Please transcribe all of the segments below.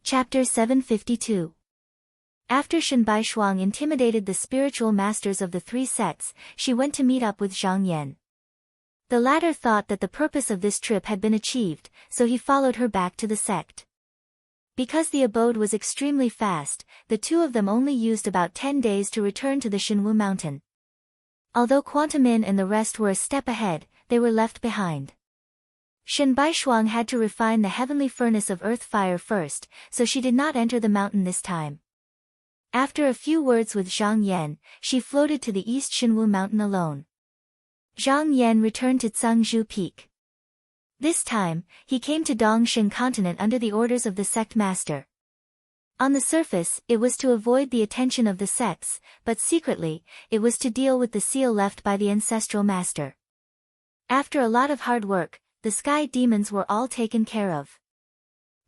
Chapter 752. After Shen Baishuang intimidated the spiritual masters of the three sects, she went to meet up with Zhang Yan. The latter thought that the purpose of this trip had been achieved, so he followed her back to the sect. Because the abode was extremely fast, the two of them only used about 10 days to return to the Shenwu mountain. Although Quantum Yin and the rest were a step ahead, they were left behind. Shen Baishuang had to refine the heavenly furnace of earth fire first, so she did not enter the mountain this time. After a few words with Zhang Yan, she floated to the East Shenwu mountain alone. Zhang Yan returned to Cangzhou Peak. This time, he came to Dongshen continent under the orders of the sect master. On the surface, it was to avoid the attention of the sects, but secretly, it was to deal with the seal left by the ancestral master. After a lot of hard work, the sky demons were all taken care of.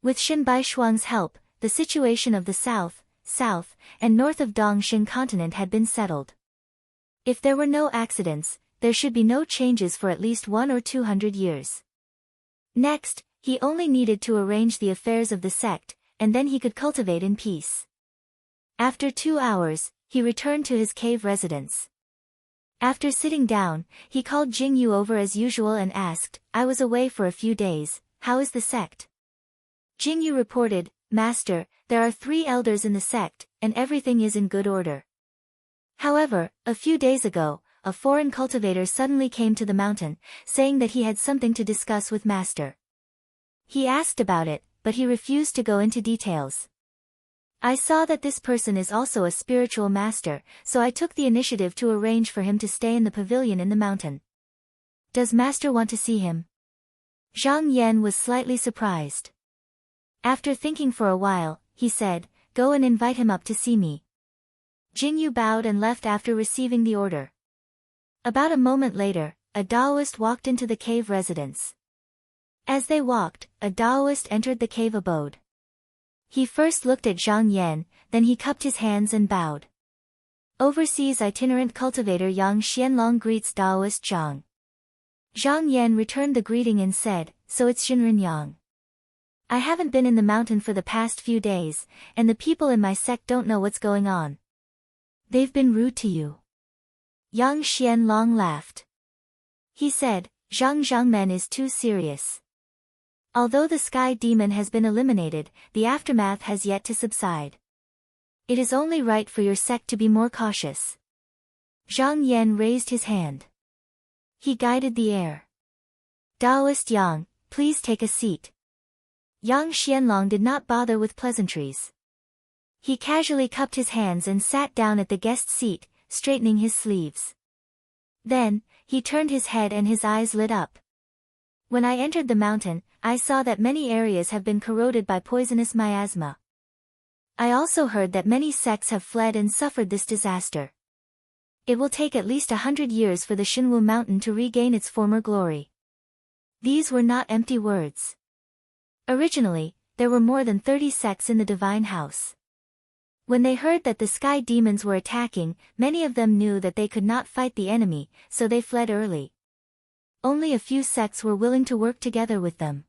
With Shen Baishuang's help, the situation of the south, and north of Dongshen continent had been settled. If there were no accidents, there should be no changes for at least 100 or 200 years. Next, he only needed to arrange the affairs of the sect, and then he could cultivate in peace. After 2 hours, he returned to his cave residence. After sitting down, he called Jingyu over as usual and asked, "I was away for a few days, how is the sect?" Jingyu reported, "Master, there are 3 elders in the sect, and everything is in good order. However, a few days ago, a foreign cultivator suddenly came to the mountain, saying that he had something to discuss with Master. He asked about it, but he refused to go into details. I saw that this person is also a spiritual master, so I took the initiative to arrange for him to stay in the pavilion in the mountain. Does Master want to see him?" Zhang Yan was slightly surprised. After thinking for a while, he said, "Go and invite him up to see me." Jingyu bowed and left after receiving the order. About a moment later, a Daoist walked into the cave residence. As they walked, a Daoist entered the cave abode. He first looked at Zhang Yan, then he cupped his hands and bowed. Overseas itinerant cultivator Yang Xianlong greets Daoist Zhang. Zhang Yan returned the greeting and said, "So it's Shinren Yang. I haven't been in the mountain for the past few days, and the people in my sect don't know what's going on. They've been rude to you." Yang Xianlong laughed. He said, "Zhang Zhangmen is too serious. Although the sky demon has been eliminated, the aftermath has yet to subside. It is only right for your sect to be more cautious." Zhang Yan raised his hand. He guided the air. "Daoist Yang, please take a seat." Yang Xianlong did not bother with pleasantries. He casually cupped his hands and sat down at the guest seat, straightening his sleeves. Then, he turned his head and his eyes lit up. "When I entered the mountain, I saw that many areas have been corroded by poisonous miasma. I also heard that many sects have fled and suffered this disaster. It will take at least 100 years for the Shenwu mountain to regain its former glory." These were not empty words. Originally, there were more than 30 sects in the Divine House. When they heard that the sky demons were attacking, many of them knew that they could not fight the enemy, so they fled early. Only a few sects were willing to work together with them.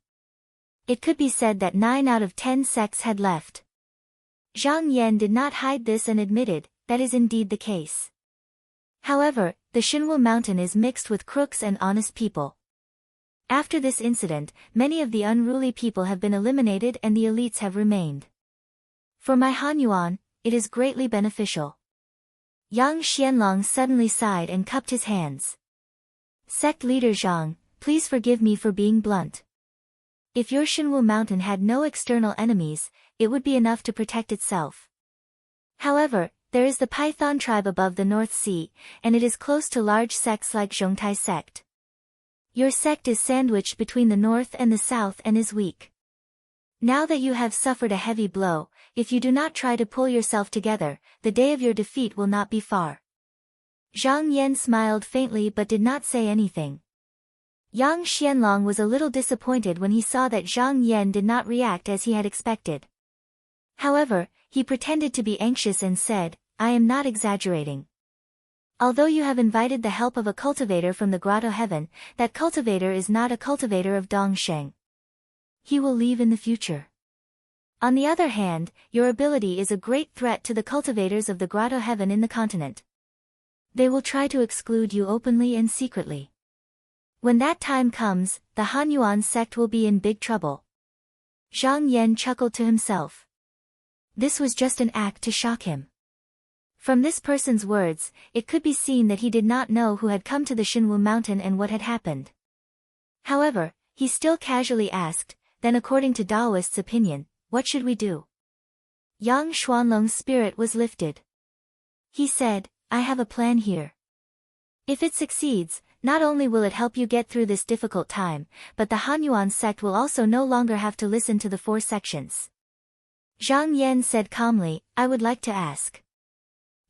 It could be said that 9 out of 10 sects had left. Zhang Yan did not hide this and admitted, that is indeed the case. However, the Shenwu mountain is mixed with crooks and honest people. After this incident, many of the unruly people have been eliminated and the elites have remained. For my Hanyuan, it is greatly beneficial. Yang Xianlong suddenly sighed and cupped his hands. "Sect leader Zhang, please forgive me for being blunt. If your Shenwu mountain had no external enemies, it would be enough to protect itself. However, there is the Python tribe above the North Sea, and it is close to large sects like Zhongtai sect. Your sect is sandwiched between the north and the south and is weak. Now that you have suffered a heavy blow, if you do not try to pull yourself together, the day of your defeat will not be far." Zhang Yan smiled faintly but did not say anything. Yang Xianlong was a little disappointed when he saw that Zhang Yan did not react as he had expected. However, he pretended to be anxious and said, "I am not exaggerating. Although you have invited the help of a cultivator from the Grotto Heaven, that cultivator is not a cultivator of Dongsheng. He will leave in the future. On the other hand, your ability is a great threat to the cultivators of the Grotto Heaven in the continent. They will try to exclude you openly and secretly. When that time comes, the Hanyuan sect will be in big trouble. Zhang Yan chuckled to himself. This was just an act to shock him. From this person's words, it could be seen that he did not know who had come to the Shinwu mountain and what had happened. However, he still casually asked, then according to Daoist's opinion, what should we do? Yang Xuanlong's spirit was lifted. He said, I have a plan here. If it succeeds, not only will it help you get through this difficult time, but the Hanyuan sect will also no longer have to listen to the 4 sections. Zhang Yan said calmly, I would like to ask.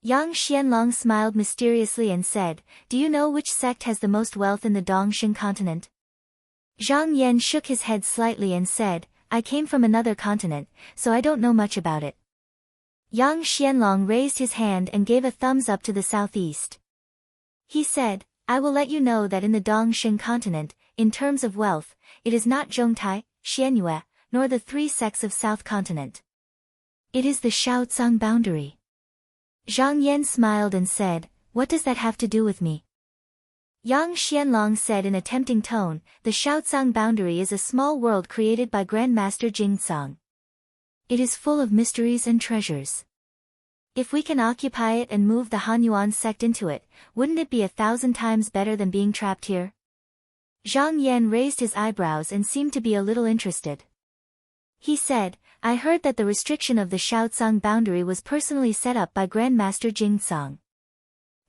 Yang Xianlong smiled mysteriously and said, do you know which sect has the most wealth in the Dongxing continent? Zhang Yan shook his head slightly and said, I came from another continent, so I don't know much about it. Yang Xianlong raised his hand and gave a thumbs up to the southeast. He said, I will let you know that in the Dongxing continent, in terms of wealth, it is not Zhongtai, Xianyue, nor the 3 sects of South Continent. It is the Shaotsang boundary. Zhang Yan smiled and said, what does that have to do with me? Yang Xianlong said in a tempting tone, the Shaotsang boundary is a small world created by Grandmaster Jingtsang. It is full of mysteries and treasures. If we can occupy it and move the Hanyuan sect into it, wouldn't it be 1,000 times better than being trapped here? Zhang Yan raised his eyebrows and seemed to be a little interested. He said, I heard that the restriction of the Shaotsang boundary was personally set up by Grandmaster Jingtsang.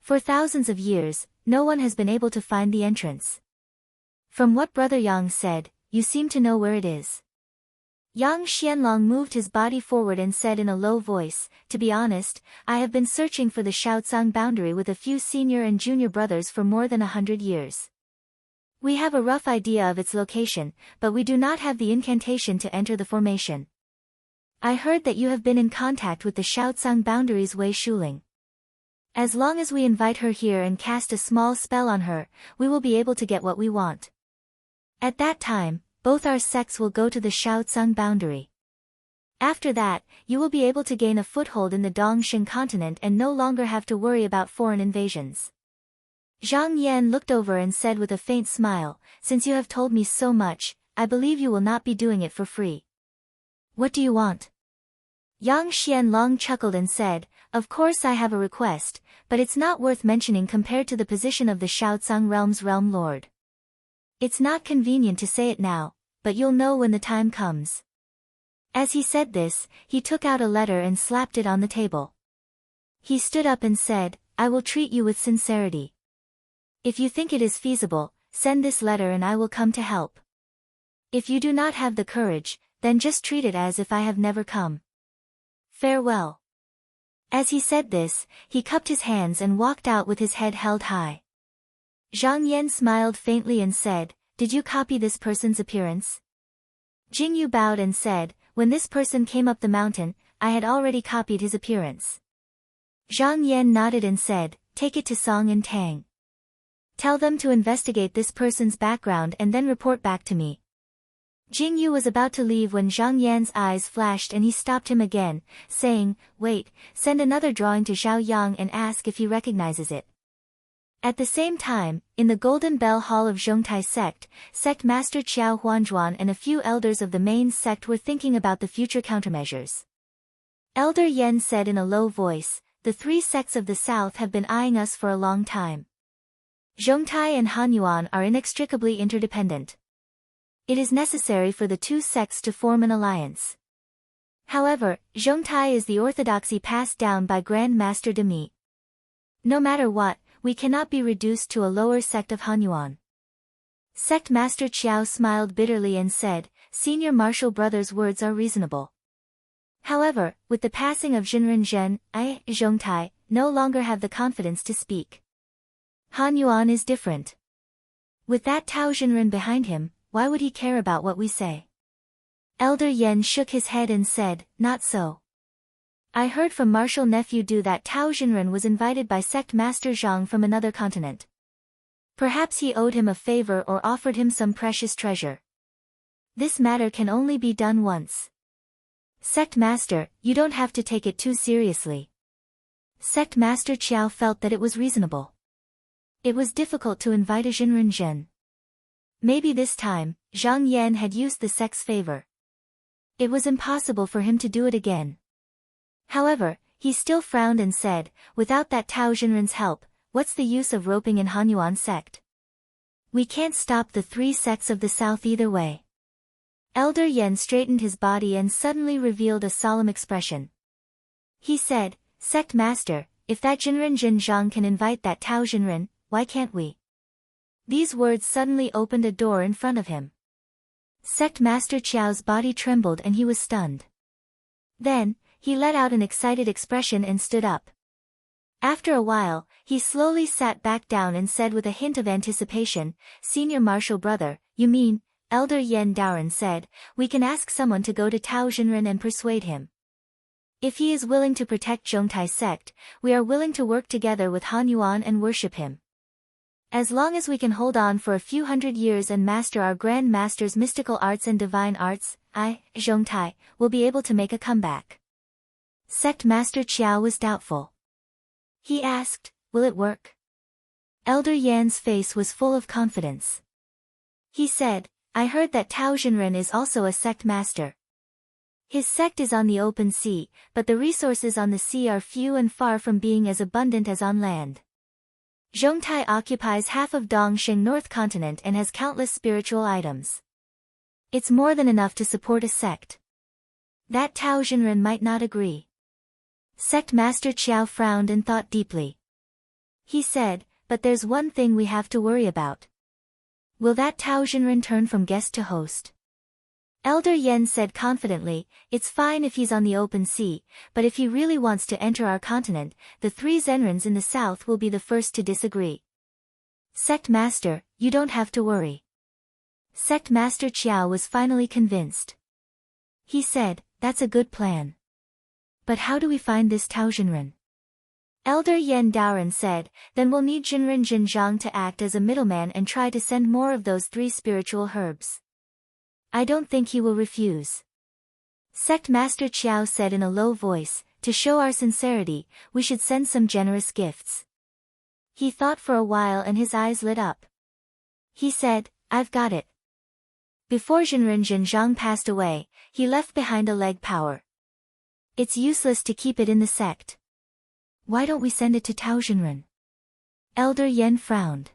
For thousands of years, no one has been able to find the entrance. From what Brother Yang said, you seem to know where it is. Yang Xianlong moved his body forward and said in a low voice, to be honest, I have been searching for the Shaotsang boundary with a few senior and junior brothers for more than 100 years. We have a rough idea of its location, but we do not have the incantation to enter the formation. I heard that you have been in contact with the Shaotsang boundary's Wei Shuling. As long as we invite her here and cast a small spell on her, we will be able to get what we want. At that time, both our sects will go to the Shaotsang boundary. After that, you will be able to gain a foothold in the Dongxing continent and no longer have to worry about foreign invasions. Zhang Yan looked over and said with a faint smile, since you have told me so much, I believe you will not be doing it for free. What do you want? Yang Xianlong chuckled and said, of course I have a request, but it's not worth mentioning compared to the position of the Shaotsang realm's realm lord. It's not convenient to say it now, but you'll know when the time comes. As he said this, he took out a letter and slapped it on the table. He stood up and said, I will treat you with sincerity. If you think it is feasible, send this letter and I will come to help. If you do not have the courage, then just treat it as if I have never come. Farewell. As he said this, he cupped his hands and walked out with his head held high. Zhang Yan smiled faintly and said, did you copy this person's appearance? Jingyu bowed and said, when this person came up the mountain, I had already copied his appearance. Zhang Yan nodded and said, take it to Song and Tang. Tell them to investigate this person's background and then report back to me. Jingyu was about to leave when Zhang Yan's eyes flashed and he stopped him again, saying, wait, send another drawing to Zhao Yang and ask if he recognizes it. At the same time, in the Golden Bell Hall of Zhongtai sect, Sect Master Qiao Huanzhuan and a few elders of the main sect were thinking about the future countermeasures. Elder Yen said in a low voice, the 3 sects of the south have been eyeing us for a long time. Zhongtai and Hanyuan are inextricably interdependent. It is necessary for the 2 sects to form an alliance. However, Zhongtai is the orthodoxy passed down by Grand Master Demi. No matter what, we cannot be reduced to a lower sect of Hanyuan. Sect Master Qiao smiled bitterly and said, Senior Martial Brother's words are reasonable. However, with the passing of Jinren Zhen, Zhongtai, no longer have the confidence to speak. Hanyuan is different. With that Tao Jinren behind him, why would he care about what we say? Elder Yen shook his head and said, not so. I heard from Martial Nephew Du that Tao Jinren was invited by Sect Master Zhang from another continent. Perhaps he owed him a favor or offered him some precious treasure. This matter can only be done once. Sect Master, you don't have to take it too seriously. Sect Master Qiao felt that it was reasonable. It was difficult to invite a Jinren Zhen. Maybe this time, Zhang Yan had used the sect's favor. It was impossible for him to do it again. However, he still frowned and said, without that Tao Jinren's help, what's the use of roping in Hanyuan sect? We can't stop the three sects of the south either way. Elder Yan straightened his body and suddenly revealed a solemn expression. He said, Sect Master, if that Jinren Jin Zhang can invite that Tao Jinren, why can't we? These words suddenly opened a door in front of him. Sect Master Qiao's body trembled and he was stunned. Then, he let out an excited expression and stood up. After a while, he slowly sat back down and said with a hint of anticipation, Senior Marshal Brother, you mean, Elder Yan Daoren said, we can ask someone to go to Tao Jinren and persuade him. If he is willing to protect Zhongtai sect, we are willing to work together with Han Yuan and worship him. As long as we can hold on for a few hundred years and master our Grand Master's mystical arts and divine arts, Zhongtai, will be able to make a comeback. Sect Master Qiao was doubtful. He asked, will it work? Elder Yan's face was full of confidence. He said, I heard that Tao Jinren is also a sect master. His sect is on the open sea, but the resources on the sea are few and far from being as abundant as on land. Zhongtai occupies half of Dongxing North Continent and has countless spiritual items. It's more than enough to support a sect. That Tao Jinren might not agree. Sect Master Qiao frowned and thought deeply. He said, but there's one thing we have to worry about. Will that Tao Jinren turn from guest to host? Elder Yan said confidently, it's fine if he's on the open sea, but if he really wants to enter our continent, the three Zenrens in the south will be the first to disagree. Sect Master, you don't have to worry. Sect Master Qiao was finally convinced. He said, that's a good plan. But how do we find this Tao Jinren? Elder Yan Daoren said, then we'll need Jinren Jin Zhang to act as a middleman and try to send more of those three spiritual herbs. I don't think he will refuse. Sect Master Qiao said in a low voice, to show our sincerity, we should send some generous gifts. He thought for a while and his eyes lit up. He said, I've got it. Before Jinren Jin Zhang passed away, he left behind a leg power. It's useless to keep it in the sect. Why don't we send it to Tao Jinren? Elder Yan frowned.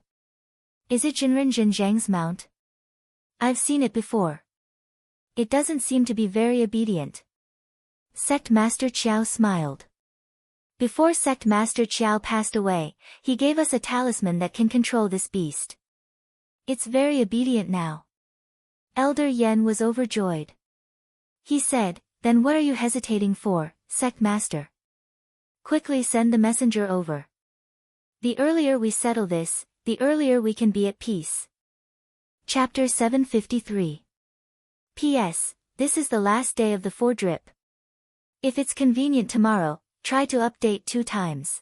Is it Jinren Jin Zhang's mount? I've seen it before. It doesn't seem to be very obedient. Sect Master Qiao smiled. Before Sect Master Qiao passed away, he gave us a talisman that can control this beast. It's very obedient now. Elder Yan was overjoyed. He said, then what are you hesitating for, Sect Master? Quickly send the messenger over. The earlier we settle this, the earlier we can be at peace. Chapter 753. P.S. This is the last day of the 4-drip. If it's convenient tomorrow, try to update 2 times.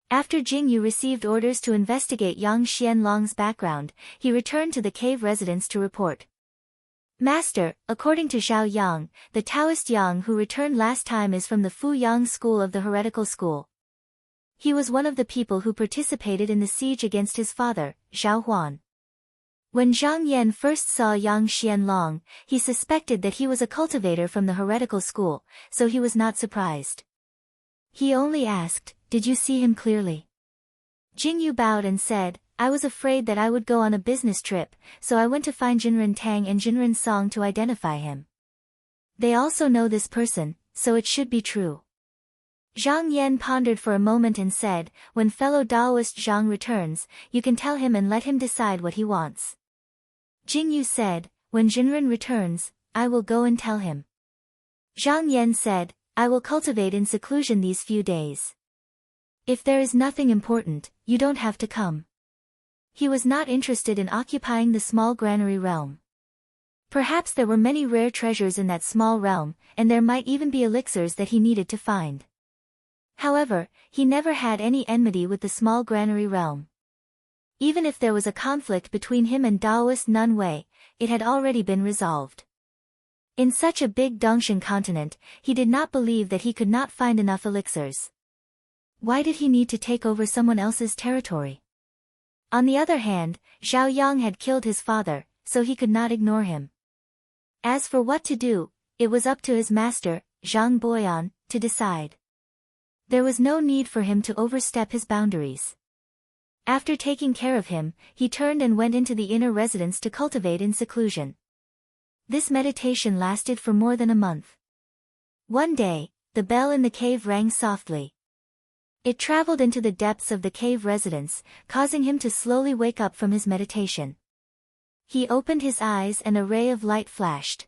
After Jing Yu received orders to investigate Yang Xianlong's background, he returned to the cave residence to report. Master, according to Zhao Yang, the Taoist Yang who returned last time is from the Fu Yang school of the heretical school. He was one of the people who participated in the siege against his father, Zhao Huan. When Zhang Yan first saw Yang Xianlong, he suspected that he was a cultivator from the heretical school, so he was not surprised. He only asked, did you see him clearly? Jingyu bowed and said, I was afraid that I would go on a business trip, so I went to find Jinren Tang and Jinren Song to identify him. They also know this person, so it should be true. Zhang Yan pondered for a moment and said, when fellow Daoist Zhang returns, you can tell him and let him decide what he wants. Jingyu said, when Jinren returns, I will go and tell him. Zhang Yan said, I will cultivate in seclusion these few days. If there is nothing important, you don't have to come. He was not interested in occupying the small granary realm. Perhaps there were many rare treasures in that small realm, and there might even be elixirs that he needed to find. However, he never had any enmity with the small granary realm. Even if there was a conflict between him and Daoist Nun Wei, it had already been resolved. In such a big Dongshan continent, he did not believe that he could not find enough elixirs. Why did he need to take over someone else's territory? On the other hand, Zhao Yang had killed his father, so he could not ignore him. As for what to do, it was up to his master, Zhang Boyan, to decide. There was no need for him to overstep his boundaries. After taking care of him, he turned and went into the inner residence to cultivate in seclusion. This meditation lasted for more than a month. One day, the bell in the cave rang softly. It traveled into the depths of the cave residence, causing him to slowly wake up from his meditation. He opened his eyes and a ray of light flashed.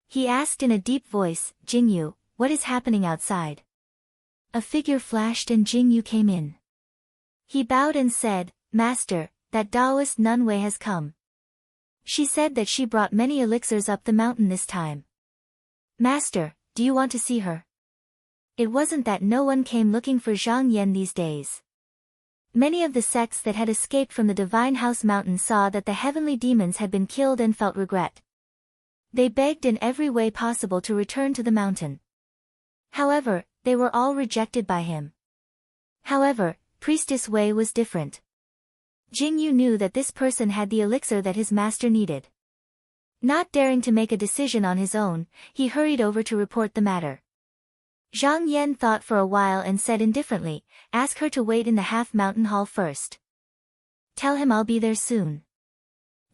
He asked in a deep voice, "Jingyu, what is happening outside?" A figure flashed and Jingyu came in. He bowed and said, "Master, that Taoist nun Wei has come. She said that she brought many elixirs up the mountain this time. Master, do you want to see her?" It wasn't that no one came looking for Zhang Yan these days. Many of the sects that had escaped from the Divine House Mountain saw that the heavenly demons had been killed and felt regret. They begged in every way possible to return to the mountain. However, they were all rejected by him. However, Priestess Wei was different. Jingyu knew that this person had the elixir that his master needed. Not daring to make a decision on his own, he hurried over to report the matter. Zhang Yan thought for a while and said indifferently, "Ask her to wait in the half-mountain hall first. Tell him I'll be there soon."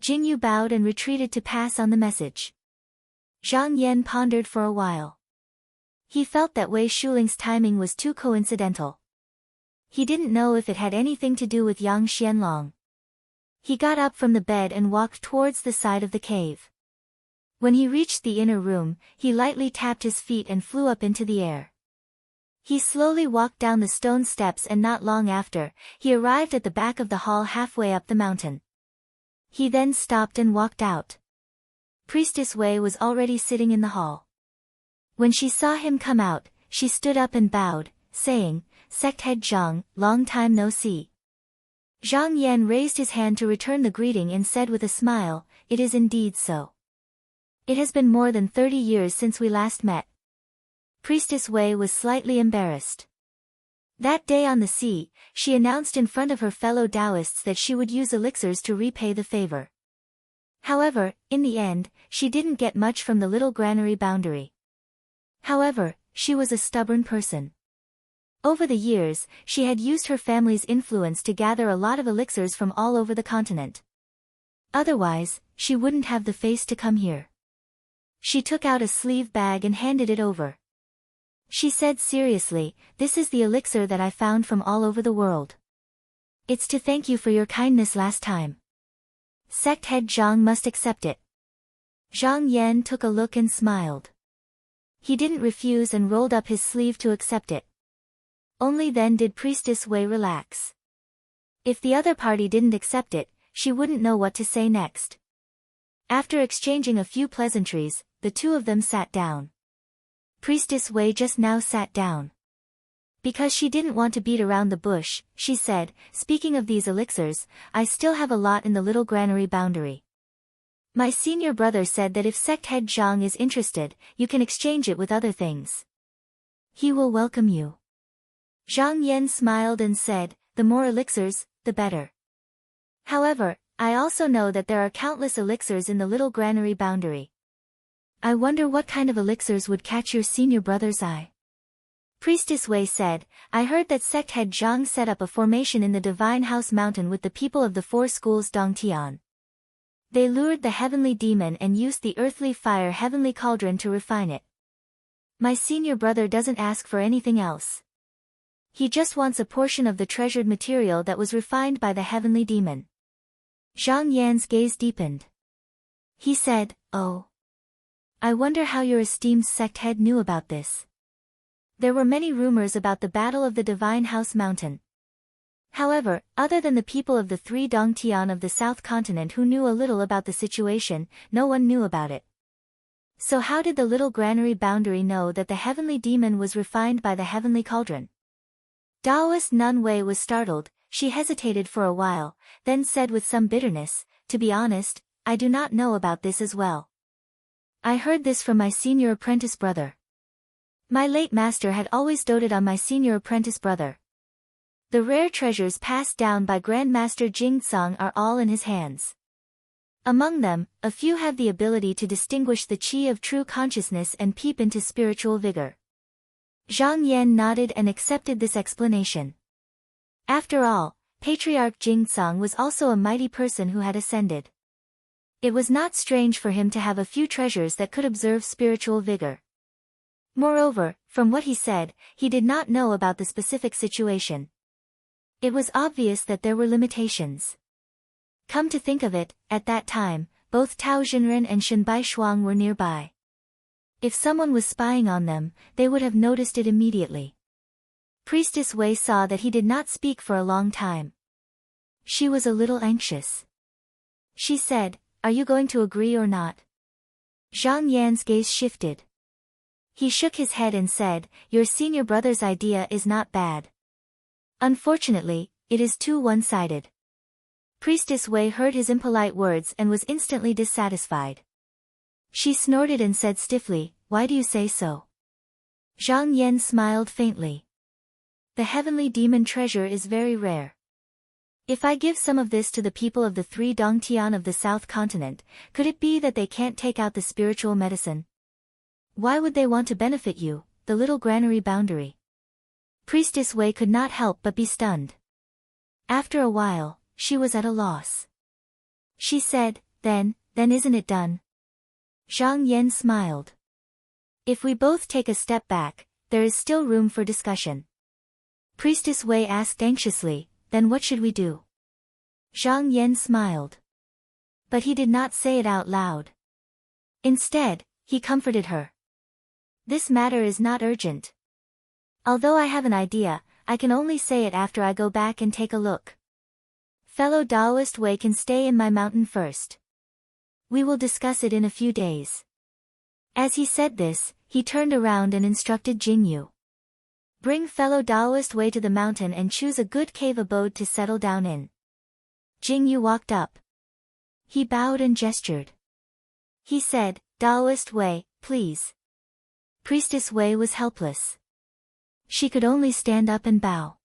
Jingyu bowed and retreated to pass on the message. Zhang Yan pondered for a while. He felt that Wei Shuling's timing was too coincidental. He didn't know if it had anything to do with Yang Xianlong. He got up from the bed and walked towards the side of the cave. When he reached the inner room, he lightly tapped his feet and flew up into the air. He slowly walked down the stone steps and not long after, he arrived at the back of the hall halfway up the mountain. He then stopped and walked out. Priestess Wei was already sitting in the hall. When she saw him come out, she stood up and bowed, saying, "Sect head Zhang, long time no see." Zhang Yan raised his hand to return the greeting and said with a smile, "It is indeed so. It has been more than 30 years since we last met." Priestess Wei was slightly embarrassed. That day on the sea, she announced in front of her fellow Taoists that she would use elixirs to repay the favor. However, in the end, she didn't get much from the little granary boundary. However, she was a stubborn person. Over the years, she had used her family's influence to gather a lot of elixirs from all over the continent. Otherwise, she wouldn't have the face to come here. She took out a sleeve bag and handed it over. She said seriously, "This is the elixir that I found from all over the world. It's to thank you for your kindness last time. Sect head Zhang must accept it." Zhang Yan took a look and smiled. He didn't refuse and rolled up his sleeve to accept it. Only then did Priestess Wei relax. If the other party didn't accept it, she wouldn't know what to say next. After exchanging a few pleasantries, the two of them sat down. Priestess Wei just now sat down. Because she didn't want to beat around the bush, she said, "Speaking of these elixirs, I still have a lot in the little granary boundary. My senior brother said that if sect head Zhang is interested, you can exchange it with other things. He will welcome you." Zhang Yan smiled and said, "The more elixirs, the better. However, I also know that there are countless elixirs in the little granary boundary. I wonder what kind of elixirs would catch your senior brother's eye." Priestess Wei said, "I heard that sect head Zhang set up a formation in the Divine House Mountain with the people of the 4 schools Dongtian. They lured the heavenly demon and used the earthly fire heavenly cauldron to refine it. My senior brother doesn't ask for anything else. He just wants a portion of the treasured material that was refined by the heavenly demon." Zhang Yan's gaze deepened. He said, "Oh. I wonder how your esteemed sect head knew about this." There were many rumors about the battle of the Divine House Mountain. However, other than the people of the 3 Dongtian of the South Continent who knew a little about the situation, no one knew about it. So how did the little granary boundary know that the heavenly demon was refined by the heavenly cauldron? Taoist Nun Wei was startled. She hesitated for a while, then said with some bitterness, "To be honest, I do not know about this as well." I heard this from my senior apprentice brother. My late master had always doted on my senior apprentice brother. The rare treasures passed down by Grandmaster Jingtsang are all in his hands. Among them, a few have the ability to distinguish the qi of true consciousness and peep into spiritual vigor. Zhang Yan nodded and accepted this explanation. After all, Patriarch Jingtsang was also a mighty person who had ascended. It was not strange for him to have a few treasures that could observe spiritual vigor. Moreover, from what he said, he did not know about the specific situation. It was obvious that there were limitations. Come to think of it, at that time, both Tao Jinren and Shen Baishuang were nearby. If someone was spying on them, they would have noticed it immediately. Priestess Wei saw that he did not speak for a long time. She was a little anxious. She said, "Are you going to agree or not?" Zhang Yan's gaze shifted. He shook his head and said, "Your senior brother's idea is not bad. Unfortunately, it is too one-sided." Priestess Wei heard his impolite words and was instantly dissatisfied. She snorted and said stiffly, "Why do you say so?" Zhang Yan smiled faintly. "The heavenly demon treasure is very rare. If I give some of this to the people of the three Dongtian of the South Continent, could it be that they can't take out the spiritual medicine? Why would they want to benefit you, the little granary boundary?" Priestess Wei could not help but be stunned. After a while, she was at a loss. She said, then isn't it done?" Zhang Yan smiled. "If we both take a step back, there is still room for discussion." Priestess Wei asked anxiously, "Then what should we do?" Zhang Yan smiled. But he did not say it out loud. Instead, he comforted her. "This matter is not urgent. Although I have an idea, I can only say it after I go back and take a look. Fellow Taoist Wei can stay in my mountain first. We will discuss it in a few days." As he said this, he turned around and instructed Jingyu. "Bring fellow Taoist Wei to the mountain and choose a good cave abode to settle down in." Jingyu walked up. He bowed and gestured. He said, "Taoist Wei, please." Priestess Wei was helpless. She could only stand up and bow.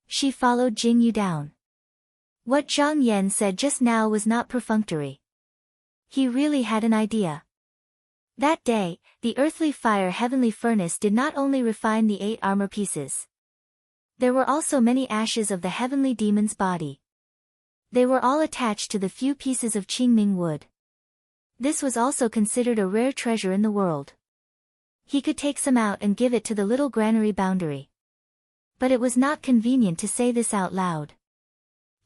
She followed Jingyu down. What Zhang Yan said just now was not perfunctory. He really had an idea. That day, the earthly fire heavenly furnace did not only refine the 8 armor pieces. There were also many ashes of the heavenly demon's body. They were all attached to the few pieces of Qingming wood. This was also considered a rare treasure in the world. He could take some out and give it to the little granary boundary. But it was not convenient to say this out loud.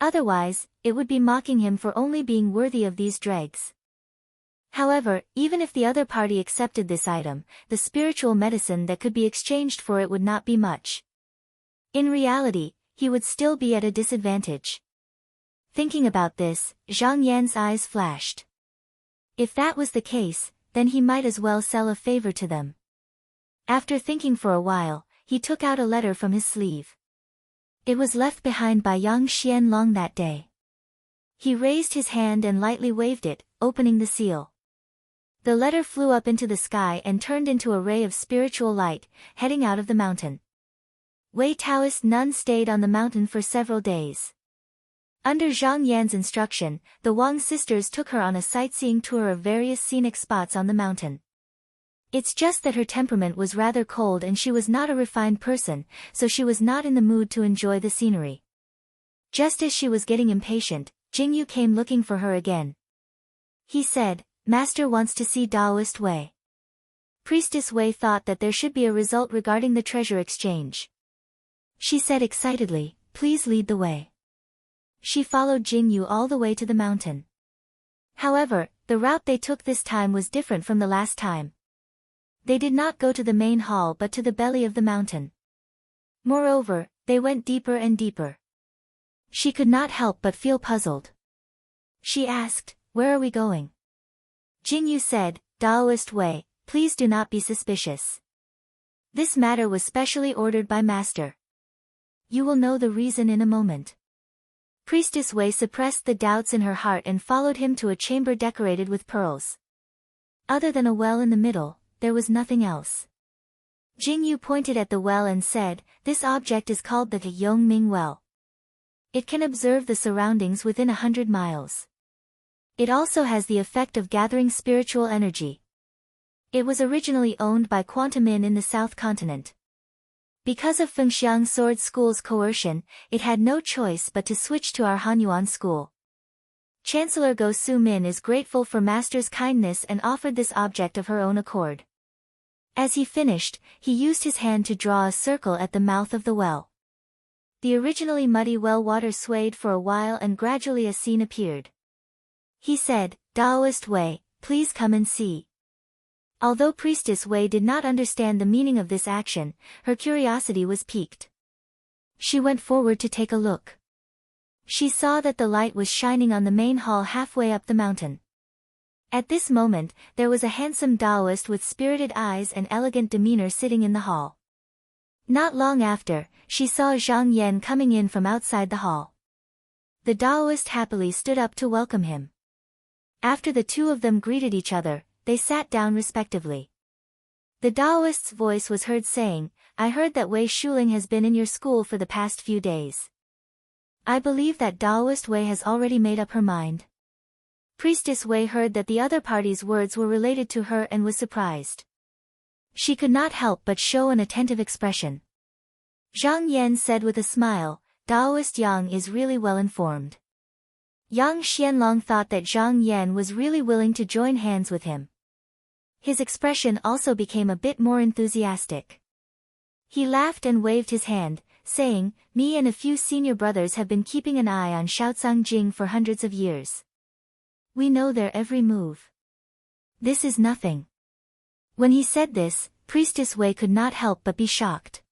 Otherwise, it would be mocking him for only being worthy of these dregs. However, even if the other party accepted this item, the spiritual medicine that could be exchanged for it would not be much. In reality, he would still be at a disadvantage. Thinking about this, Zhang Yan's eyes flashed. If that was the case, then he might as well sell a favor to them. After thinking for a while, he took out a letter from his sleeve. It was left behind by Yang Xianlong that day. He raised his hand and lightly waved it, opening the seal. The letter flew up into the sky and turned into a ray of spiritual light, heading out of the mountain. Wei Taoist nuns stayed on the mountain for several days. Under Zhang Yan's instruction, the Wang sisters took her on a sightseeing tour of various scenic spots on the mountain. It's just that her temperament was rather cold and she was not a refined person, so she was not in the mood to enjoy the scenery. Just as she was getting impatient, Jingyu came looking for her again. He said, "Master wants to see Taoist Wei." Priestess Wei thought that there should be a result regarding the treasure exchange. She said excitedly, "Please lead the way." She followed Jingyu all the way to the mountain. However, the route they took this time was different from the last time. They did not go to the main hall but to the belly of the mountain. Moreover, they went deeper and deeper. She could not help but feel puzzled. She asked, "Where are we going?" Jingyu said, "Taoist Wei, please do not be suspicious. This matter was specially ordered by Master. You will know the reason in a moment." Priestess Wei suppressed the doubts in her heart and followed him to a chamber decorated with pearls. Other than a well in the middle, there was nothing else. Jingyu pointed at the well and said, "This object is called the Yongming Well. It can observe the surroundings within 100 miles. It also has the effect of gathering spiritual energy. It was originally owned by Quantamin in the South Continent. Because of Fengxiang Sword School's coercion, it had no choice but to switch to our Hanyuan school. Chancellor Go Su-min is grateful for Master's kindness and offered this object of her own accord." As he finished, he used his hand to draw a circle at the mouth of the well. The originally muddy well water swayed for a while and gradually a scene appeared. He said, "Taoist Wei, please come and see." Although Priestess Wei did not understand the meaning of this action, her curiosity was piqued. She went forward to take a look. She saw that the light was shining on the main hall halfway up the mountain. At this moment, there was a handsome Taoist with spirited eyes and elegant demeanor sitting in the hall. Not long after, she saw Zhang Yan coming in from outside the hall. The Taoist happily stood up to welcome him. After the two of them greeted each other, they sat down respectively. The Taoist's voice was heard saying, "I heard that Wei Shuling has been in your school for the past few days. I believe that Taoist Wei has already made up her mind." Priestess Wei heard that the other party's words were related to her and was surprised. She could not help but show an attentive expression. Zhang Yan said with a smile, "Taoist Yang is really well informed." Yang Xianlong thought that Zhang Yan was really willing to join hands with him. His expression also became a bit more enthusiastic. He laughed and waved his hand, saying, "Me and a few senior brothers have been keeping an eye on Shaotsang Jing for hundreds of years. We know their every move. This is nothing." When he said this, Priestess Wei could not help but be shocked.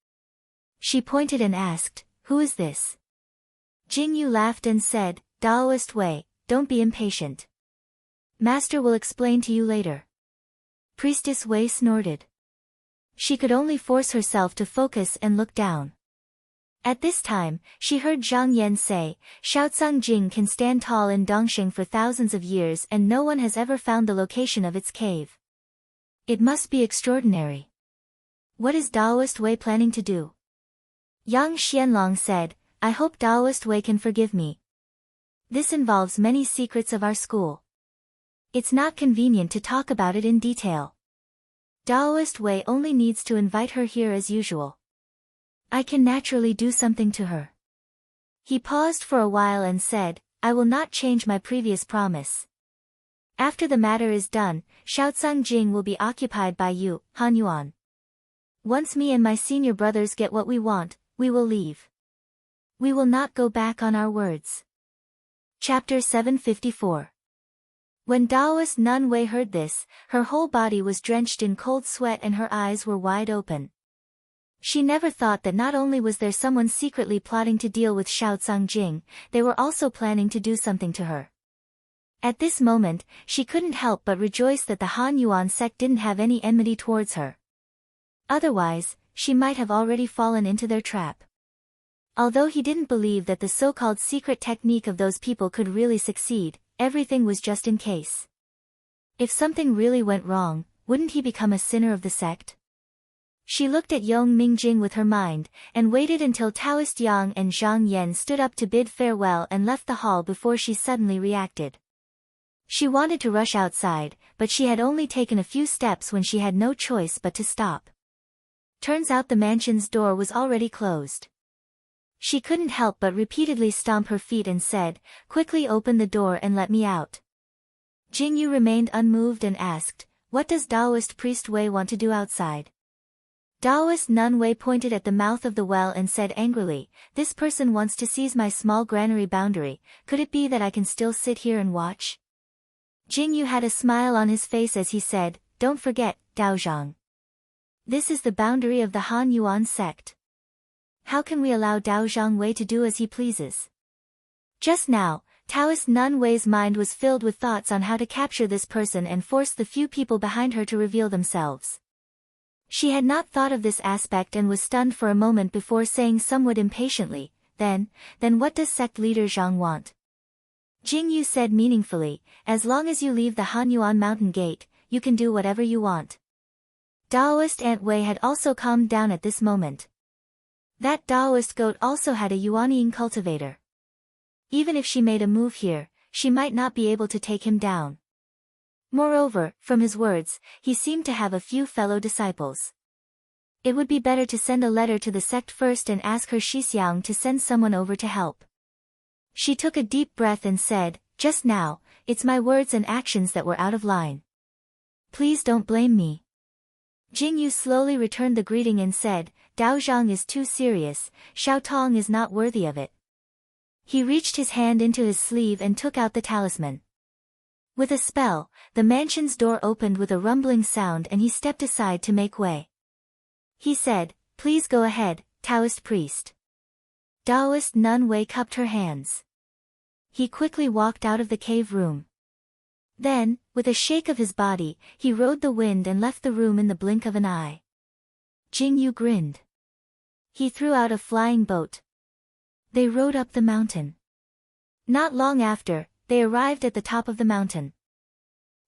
She pointed and asked, "Who is this?" Jingyu laughed and said, "Taoist Wei, don't be impatient. Master will explain to you later." Priestess Wei snorted. She could only force herself to focus and look down. At this time, she heard Zhang Yan say, "Shaotsang Jing can stand tall in Dongxing for thousands of years and no one has ever found the location of its cave. It must be extraordinary. What is Taoist Wei planning to do?" Yang Xianlong said, "I hope Taoist Wei can forgive me. This involves many secrets of our school. It's not convenient to talk about it in detail. Taoist Wei only needs to invite her here as usual. I can naturally do something to her." He paused for a while and said, "I will not change my previous promise. After the matter is done, Shaotsang Jing will be occupied by you, Han Yuan. Once me and my senior brothers get what we want, we will leave. We will not go back on our words." Chapter 754. When Taoist Nun Wei heard this, her whole body was drenched in cold sweat and her eyes were wide open. She never thought that not only was there someone secretly plotting to deal with Shaotsang Jing, they were also planning to do something to her. At this moment, she couldn't help but rejoice that the Han Yuan sect didn't have any enmity towards her. Otherwise, she might have already fallen into their trap. Although he didn't believe that the so-called secret technique of those people could really succeed, everything was just in case. If something really went wrong, wouldn't he become a sinner of the sect? She looked at Yong Mingjing with her mind, and waited until Taoist Yang and Zhang Yan stood up to bid farewell and left the hall before she suddenly reacted. She wanted to rush outside, but she had only taken a few steps when she had no choice but to stop. Turns out the mansion's door was already closed. She couldn't help but repeatedly stomp her feet and said, "Quickly open the door and let me out." Jingyu remained unmoved and asked, "What does Taoist priest Wei want to do outside?" Taoist Nun Wei pointed at the mouth of the well and said angrily, "This person wants to seize my small granary boundary, could it be that I can still sit here and watch?" Jingyu had a smile on his face as he said, "Don't forget, Daozhang. This is the boundary of the Han Yuan sect. How can we allow Daozhang Wei to do as he pleases?" Just now, Taoist Nun Wei's mind was filled with thoughts on how to capture this person and force the few people behind her to reveal themselves. She had not thought of this aspect and was stunned for a moment before saying somewhat impatiently, Then what does sect leader Zhang want?" Jingyu said meaningfully, "As long as you leave the Hanyuan mountain gate, you can do whatever you want. Daoist Aunt Wei had also calmed down at this moment. That Daoist goat also had a Yuanying cultivator. Even if she made a move here, she might not be able to take him down. Moreover, from his words, he seemed to have a few fellow disciples. It would be better to send a letter to the sect first and ask her Shixiang to send someone over to help. She took a deep breath and said, "Just now, it's my words and actions that were out of line. Please don't blame me." Jingyu slowly returned the greeting and said, "Dao Zhang is too serious, Xiao Tong is not worthy of it." He reached his hand into his sleeve and took out the talisman. With a spell, the mansion's door opened with a rumbling sound and he stepped aside to make way. He said, "Please go ahead, Taoist priest." Daoist Nun Wei cupped her hands. He quickly walked out of the cave room. Then, with a shake of his body, he rode the wind and left the room in the blink of an eye. Jingyu grinned. He threw out a flying boat. They rode up the mountain. Not long after, they arrived at the top of the mountain.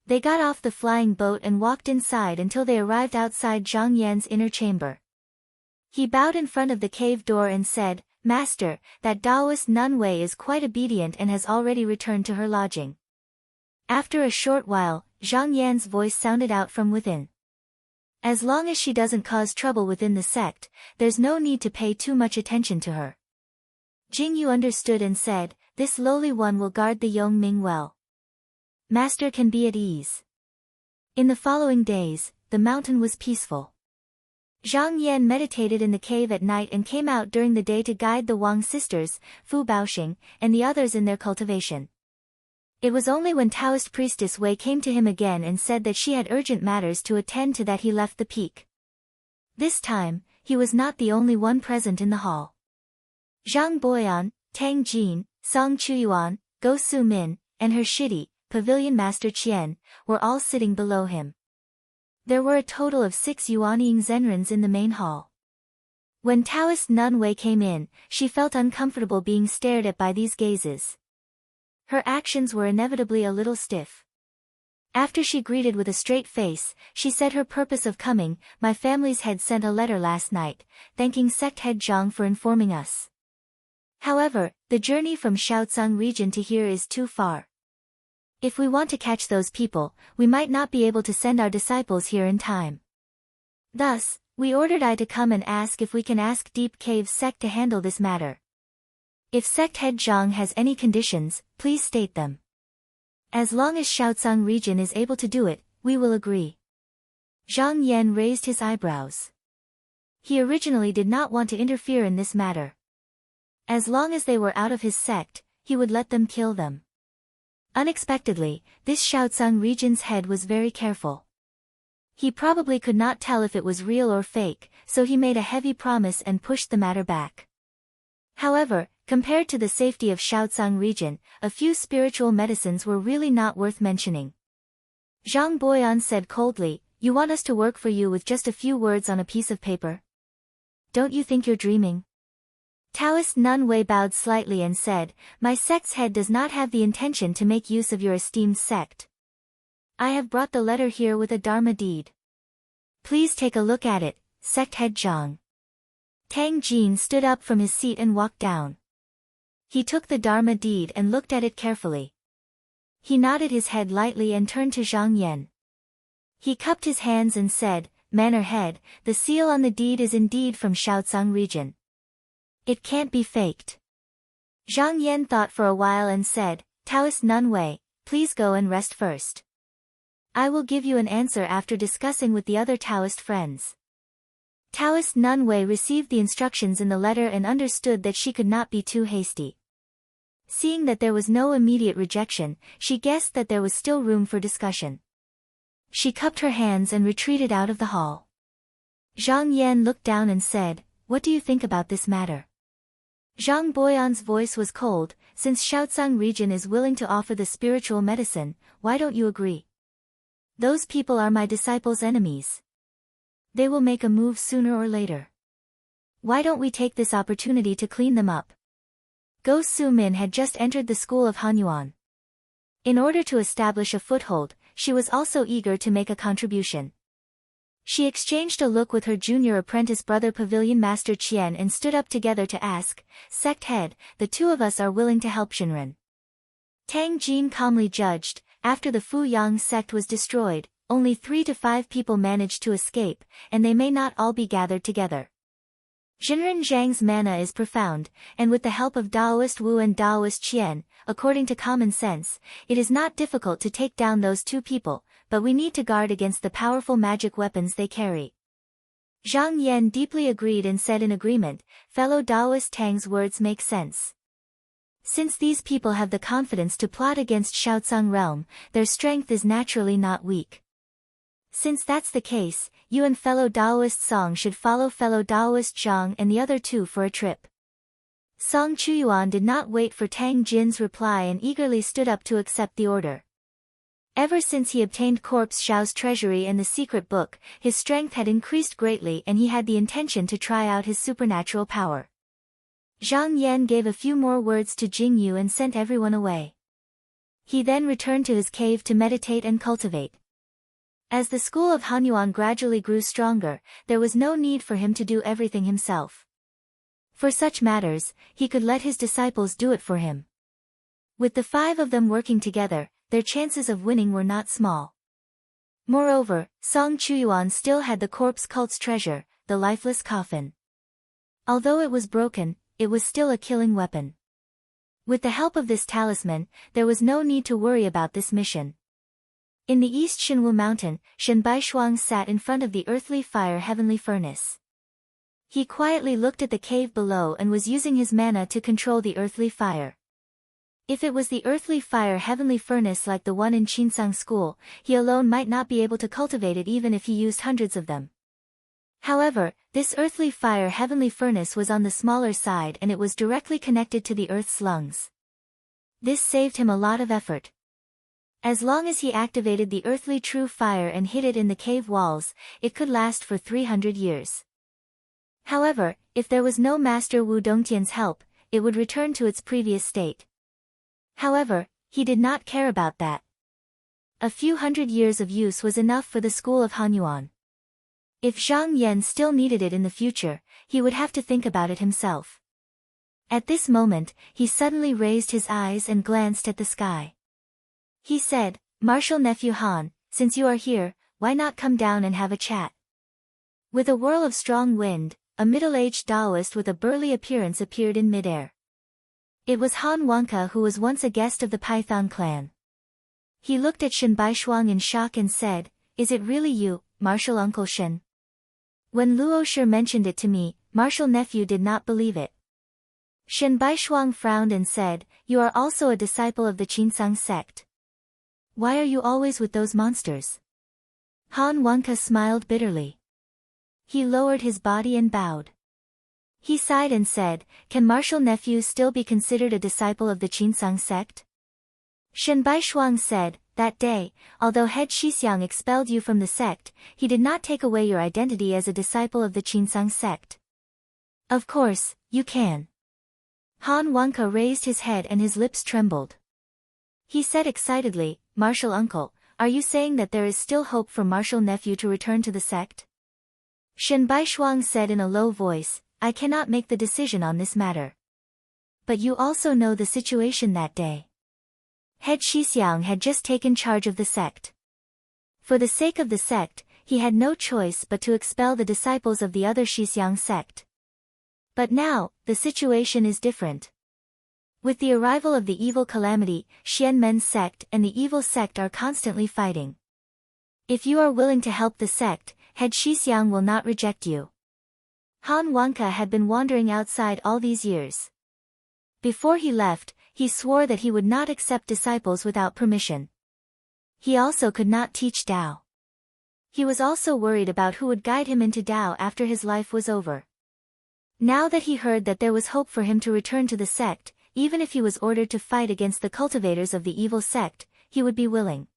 They got off the flying boat and walked inside until they arrived outside Zhang Yan's inner chamber. He bowed in front of the cave door and said, "Master, that Daoist Nun Wei is quite obedient and has already returned to her lodging." After a short while, Zhang Yan's voice sounded out from within. "As long as she doesn't cause trouble within the sect, there's no need to pay too much attention to her." Jingyu understood and said, "This lowly one will guard the Yongming well. Master can be at ease." In the following days, the mountain was peaceful. Zhang Yan meditated in the cave at night and came out during the day to guide the Wang sisters, Fu Baoxing, and the others in their cultivation. It was only when Taoist priestess Wei came to him again and said that she had urgent matters to attend to that he left the peak. This time, he was not the only one present in the hall. Zhang Boyan, Tang Jin, Song Chuyuan, Go Su Min, and her Shidi, Pavilion Master Qian, were all sitting below him. There were a total of 6 Yuanying Zenrins in the main hall. When Taoist Nun Wei came in, she felt uncomfortable being stared at by these gazes. Her actions were inevitably a little stiff. After she greeted with a straight face, she said her purpose of coming, "My family's head sent a letter last night, thanking sect head Zhang for informing us. However, the journey from Shaotsang region to here is too far. If we want to catch those people, we might not be able to send our disciples here in time. Thus, we ordered I to come and ask if we can ask Deep Cave sect to handle this matter. If sect head Zhang has any conditions, please state them. As long as Shaotsang region is able to do it, we will agree." Zhang Yan raised his eyebrows. He originally did not want to interfere in this matter. As long as they were out of his sect, he would let them kill them. Unexpectedly, this Shaotsang region's head was very careful. He probably could not tell if it was real or fake, so he made a heavy promise and pushed the matter back. However, compared to the safety of Shaotsang region, a few spiritual medicines were really not worth mentioning. Zhang Boyan said coldly, "You want us to work for you with just a few words on a piece of paper? Don't you think you're dreaming?" Taoist Nun Wei bowed slightly and said, "My sect's head does not have the intention to make use of your esteemed sect. I have brought the letter here with a Dharma deed. Please take a look at it, sect head Zhang." Tang Jin stood up from his seat and walked down. He took the Dharma deed and looked at it carefully. He nodded his head lightly and turned to Zhang Yan. He cupped his hands and said, "Manor head, the seal on the deed is indeed from Shaotsang region. It can't be faked." Zhang Yan thought for a while and said, "Taoist Nun Wei, please go and rest first. I will give you an answer after discussing with the other Taoist friends." Taoist Nun Wei received the instructions in the letter and understood that she could not be too hasty. Seeing that there was no immediate rejection, she guessed that there was still room for discussion. She cupped her hands and retreated out of the hall. Zhang Yan looked down and said, "What do you think about this matter?" Zhang Boyan's voice was cold. "Since Shaotsang region is willing to offer the spiritual medicine, why don't you agree? Those people are my disciples' enemies. They will make a move sooner or later. Why don't we take this opportunity to clean them up?" Go Su Min had just entered the school of Hanyuan. In order to establish a foothold, she was also eager to make a contribution. She exchanged a look with her junior apprentice brother Pavilion Master Qian and stood up together to ask, "Sect head, the two of us are willing to help Shinran." Tang Jin calmly judged, after the Fu Yang sect was destroyed, only 3 to 5 people managed to escape, and they may not all be gathered together. Jinren Zhang's mana is profound, and with the help of Daoist Wu and Daoist Qian, according to common sense, it is not difficult to take down those two people, but we need to guard against the powerful magic weapons they carry. Zhang Yan deeply agreed and said in agreement, fellow Daoist Tang's words make sense. Since these people have the confidence to plot against Shaotsang realm, their strength is naturally not weak. Since that's the case, you and fellow Daoist Song should follow fellow Daoist Zhang and the other two for a trip. Song Chuyuan did not wait for Tang Jin's reply and eagerly stood up to accept the order. Ever since he obtained Corpse Xiao's treasury and the secret book, his strength had increased greatly and he had the intention to try out his supernatural power. Zhang Yan gave a few more words to Jing Yu and sent everyone away. He then returned to his cave to meditate and cultivate. As the school of Hanyuan gradually grew stronger, there was no need for him to do everything himself. For such matters, he could let his disciples do it for him. With the 5 of them working together, their chances of winning were not small. Moreover, Song Chuyuan still had the corpse cult's treasure, the lifeless coffin. Although it was broken, it was still a killing weapon. With the help of this talisman, there was no need to worry about this mission. In the East Shinwu Mountain, Shen Baishuang sat in front of the earthly fire heavenly furnace. He quietly looked at the cave below and was using his mana to control the earthly fire. If it was the earthly fire heavenly furnace like the one in Qinsang School, he alone might not be able to cultivate it even if he used hundreds of them. However, this earthly fire heavenly furnace was on the smaller side and it was directly connected to the earth's lungs. This saved him a lot of effort. As long as he activated the earthly true fire and hid it in the cave walls, it could last for 300 years. However, if there was no Master Wu Dongtian's help, it would return to its previous state. However, he did not care about that. A few hundred years of use was enough for the school of Hanyuan. If Zhang Yan still needed it in the future, he would have to think about it himself. At this moment, he suddenly raised his eyes and glanced at the sky. He said, "Martial Nephew Han, since you are here, why not come down and have a chat?" With a whirl of strong wind, a middle-aged Taoist with a burly appearance appeared in midair. It was Han Wanka, who was once a guest of the Python clan. He looked at Shen Baishuang in shock and said, "Is it really you, Martial Uncle Shen?" When Luo Shi mentioned it to me, Martial Nephew did not believe it. Shen Baishuang frowned and said, "You are also a disciple of the Qinsang sect. Why are you always with those monsters?" Han Wanka smiled bitterly. He lowered his body and bowed. He sighed and said, "Can Martial Nephew still be considered a disciple of the Qinsang sect?" Shen Baishuang said, "That day, although head Shixiang expelled you from the sect, he did not take away your identity as a disciple of the Qinsang sect. Of course, you can." Han Wanka raised his head and his lips trembled. He said excitedly, "Martial Uncle, are you saying that there is still hope for Martial Nephew to return to the sect?" Shen Baishuang said in a low voice, "I cannot make the decision on this matter. But you also know the situation that day. Head Shixiang had just taken charge of the sect. For the sake of the sect, he had no choice but to expel the disciples of the other Shixiang sect. But now, the situation is different. With the arrival of the evil calamity, Xianmen's sect and the evil sect are constantly fighting. If you are willing to help the sect, head Shixiang will not reject you." Han Wanka had been wandering outside all these years. Before he left, he swore that he would not accept disciples without permission. He also could not teach Tao. He was also worried about who would guide him into Tao after his life was over. Now that he heard that there was hope for him to return to the sect, even if he was ordered to fight against the cultivators of the evil sect, he would be willing.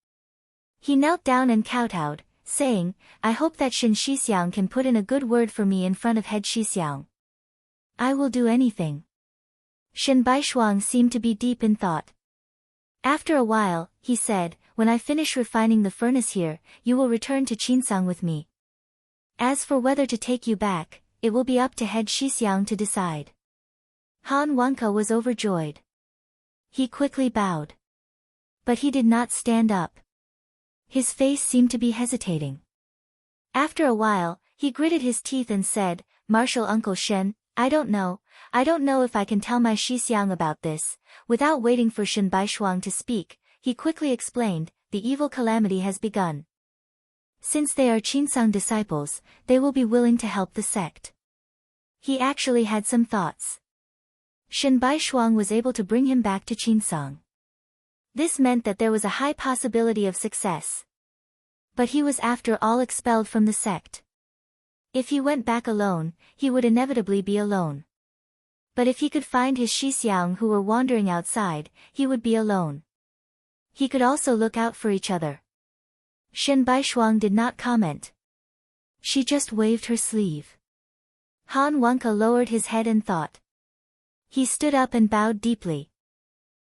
He knelt down and kowtowed, saying, "I hope that Shen Shixiang can put in a good word for me in front of head Shixiang. I will do anything." Shen Baishuang seemed to be deep in thought. After a while, he said, when I finish refining the furnace here, you will return to Qinsang with me. As for whether to take you back, it will be up to head Shixiang to decide." Han Wanka was overjoyed. He quickly bowed. But he did not stand up. His face seemed to be hesitating. After a while, he gritted his teeth and said, "Martial Uncle Shen, I don't know if I can tell my Shixiang about this." Without waiting for Shen Baishuang to speak, he quickly explained, "The evil calamity has begun. Since they are Qinsang disciples, they will be willing to help the sect." He actually had some thoughts. Shen Baishuang was able to bring him back to Qinsang. This meant that there was a high possibility of success. But he was after all expelled from the sect. If he went back alone, he would inevitably be alone. But if he could find his Shixiang who were wandering outside, he would be alone. He could also look out for each other. Shen Baishuang did not comment. She just waved her sleeve. Han Wanka lowered his head and thought. He stood up and bowed deeply.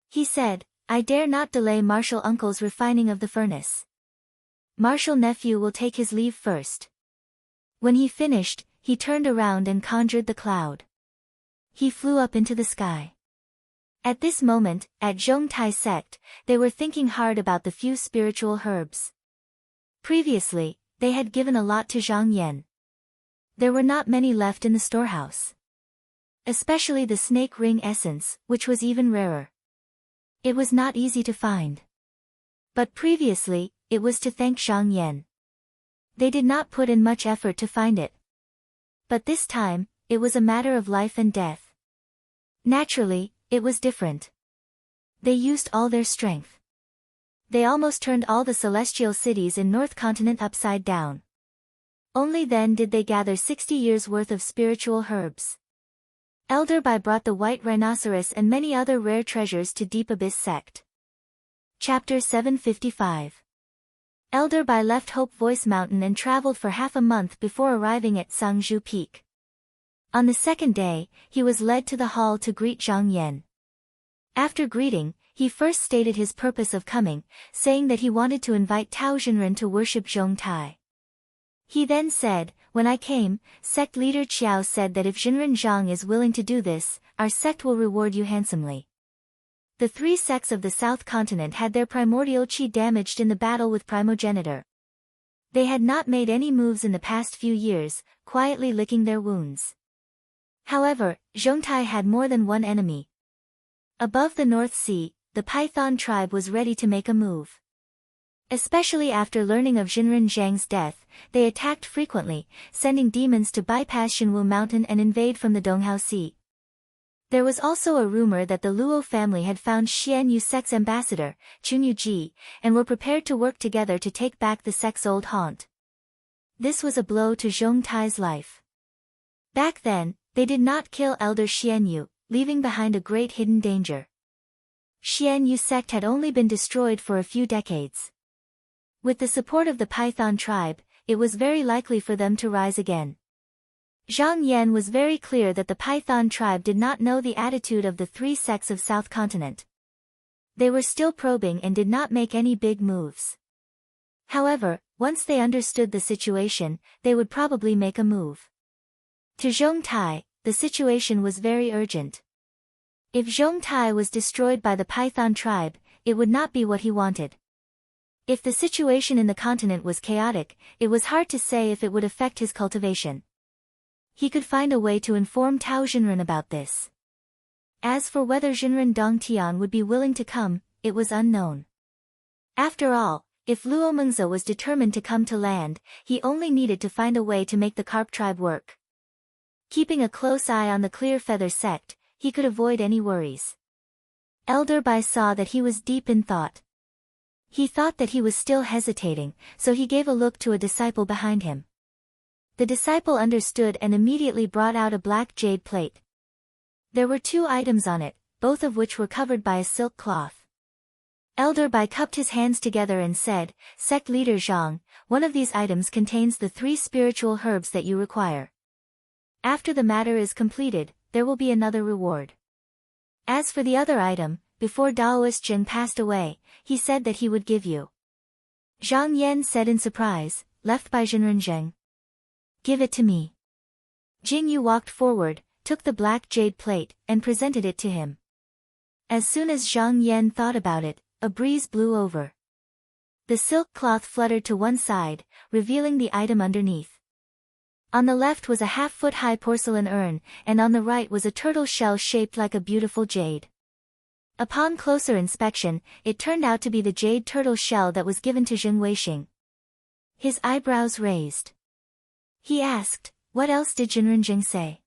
He said, "I dare not delay Martial Uncle's refining of the furnace. Martial Nephew will take his leave first." When he finished, he turned around and conjured the cloud. He flew up into the sky. At this moment, at Zhongtai sect, they were thinking hard about the few spiritual herbs. Previously, they had given a lot to Zhang Yan. There were not many left in the storehouse. Especially the snake ring essence, which was even rarer. It was not easy to find. But previously, it was to thank Zhang Yan. They did not put in much effort to find it. But this time, it was a matter of life and death. Naturally, it was different. They used all their strength. They almost turned all the celestial cities in North Continent upside down. Only then did they gather 60 years' worth of spiritual herbs. Elder Bai brought the white rhinoceros and many other rare treasures to Deep Abyss sect. Chapter 755. Elder Bai left Hope Voice Mountain and traveled for half a month before arriving at Sangzhu Peak. On the second day, he was led to the hall to greet Zhang Yan. After greeting, he first stated his purpose of coming, saying that he wanted to invite Tao Zhenren to worship Zhongtai. He then said, "When I came, sect leader Qiao said that if Zhenren Zhang is willing to do this, our sect will reward you handsomely." The three sects of the South Continent had their primordial qi damaged in the battle with Primogenitor. They had not made any moves in the past few years, quietly licking their wounds. However, Zhongtai had more than one enemy. Above the North Sea, the Python tribe was ready to make a move. Especially after learning of Zhenren Zhang's death, they attacked frequently, sending demons to bypass Shenwu Mountain and invade from the Donghao Sea. There was also a rumor that the Luo family had found Xianyu sect's ambassador, Chunyu Ji, and were prepared to work together to take back the sect's old haunt. This was a blow to Zhongtai's life. Back then, they did not kill Elder Xianyu, leaving behind a great hidden danger. Xianyu sect had only been destroyed for a few decades. With the support of the Python tribe, it was very likely for them to rise again. Zhang Yan was very clear that the Python tribe did not know the attitude of the three sects of South Continent. They were still probing and did not make any big moves. However, once they understood the situation, they would probably make a move. To Zhongtai, the situation was very urgent. If Zhongtai was destroyed by the Python tribe, it would not be what he wanted. If the situation in the continent was chaotic, it was hard to say if it would affect his cultivation. He could find a way to inform Tao Zhenren about this. As for whether Zhenren Dongtian would be willing to come, it was unknown. After all, if Luo Mengzi was determined to come to land, he only needed to find a way to make the Carp tribe work. Keeping a close eye on the Clear Feather sect, he could avoid any worries. Elder Bai saw that he was deep in thought. He thought that he was still hesitating, so he gave a look to a disciple behind him. The disciple understood and immediately brought out a black jade plate. There were 2 items on it, both of which were covered by a silk cloth. Elder Bai cupped his hands together and said, "Sect leader Zhang, one of these items contains the 3 spiritual herbs that you require. After the matter is completed, there will be another reward." As for the other item, before Daoist Zheng passed away, he said that he would give you Zhang Yan said in surprise, left by Zhenrenzheng. Give it to me. Jingyu walked forward, took the black jade plate, and presented it to him. As soon as Zhang Yan thought about it, a breeze blew over. The silk cloth fluttered to one side, revealing the item underneath. On the left was a half-foot-high porcelain urn, and on the right was a turtle shell shaped like a beautiful jade. Upon closer inspection, it turned out to be the jade turtle shell that was given to Zheng Weixing. His eyebrows raised. He asked, what else did Zhenrenzheng say?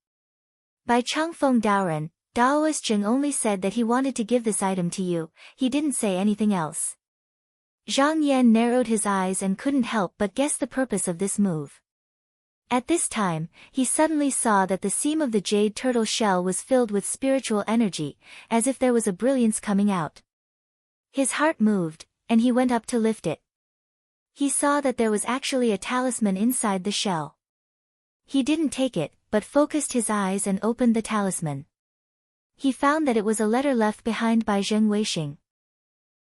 By Changfeng Daoren, Daoist Zheng only said that he wanted to give this item to you, he didn't say anything else. Zhang Yan narrowed his eyes and couldn't help but guess the purpose of this move. At this time, he suddenly saw that the seam of the jade turtle shell was filled with spiritual energy, as if there was a brilliance coming out. His heart moved, and he went up to lift it. He saw that there was actually a talisman inside the shell. He didn't take it, but focused his eyes and opened the talisman. He found that it was a letter left behind by Zheng Weixing.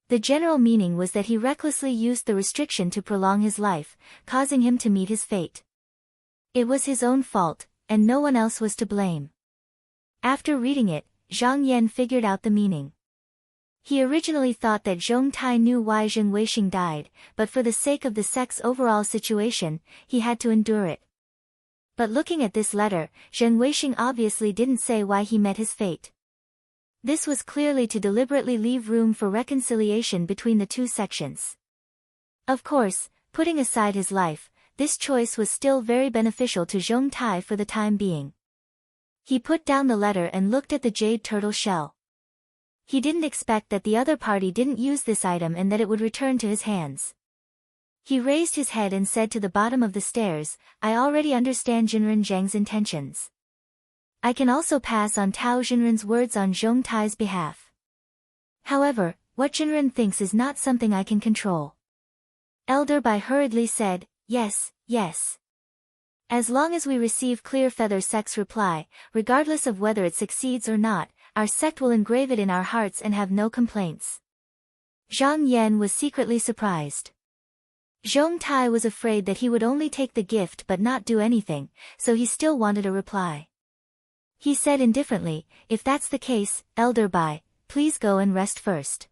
The general meaning was that he recklessly used the restriction to prolong his life, causing him to meet his fate. It was his own fault, and no one else was to blame. After reading it, Zhang Yan figured out the meaning. He originally thought that Zhong Tai knew why Zheng Weixing died, but for the sake of the sect's overall situation, he had to endure it. But looking at this letter, Zheng Weixing obviously didn't say why he met his fate. This was clearly to deliberately leave room for reconciliation between the two sections. Of course, putting aside his life, this choice was still very beneficial to Zhong Tai for the time being. He put down the letter and looked at the jade turtle shell. He didn't expect that the other party didn't use this item and that it would return to his hands. He raised his head and said to the bottom of the stairs, I already understand Zhenrenzheng's intentions. I can also pass on Tao Zhenren's words on Zhong Tai's behalf. However, what Zhenren thinks is not something I can control. Elder Bai hurriedly said, yes, yes. As long as we receive Clear Feather Sect's reply, regardless of whether it succeeds or not, our sect will engrave it in our hearts and have no complaints. Zhang Yan was secretly surprised. Zhong Tai was afraid that he would only take the gift but not do anything, so he still wanted a reply. He said indifferently, if that's the case, Elder Bai, please go and rest first.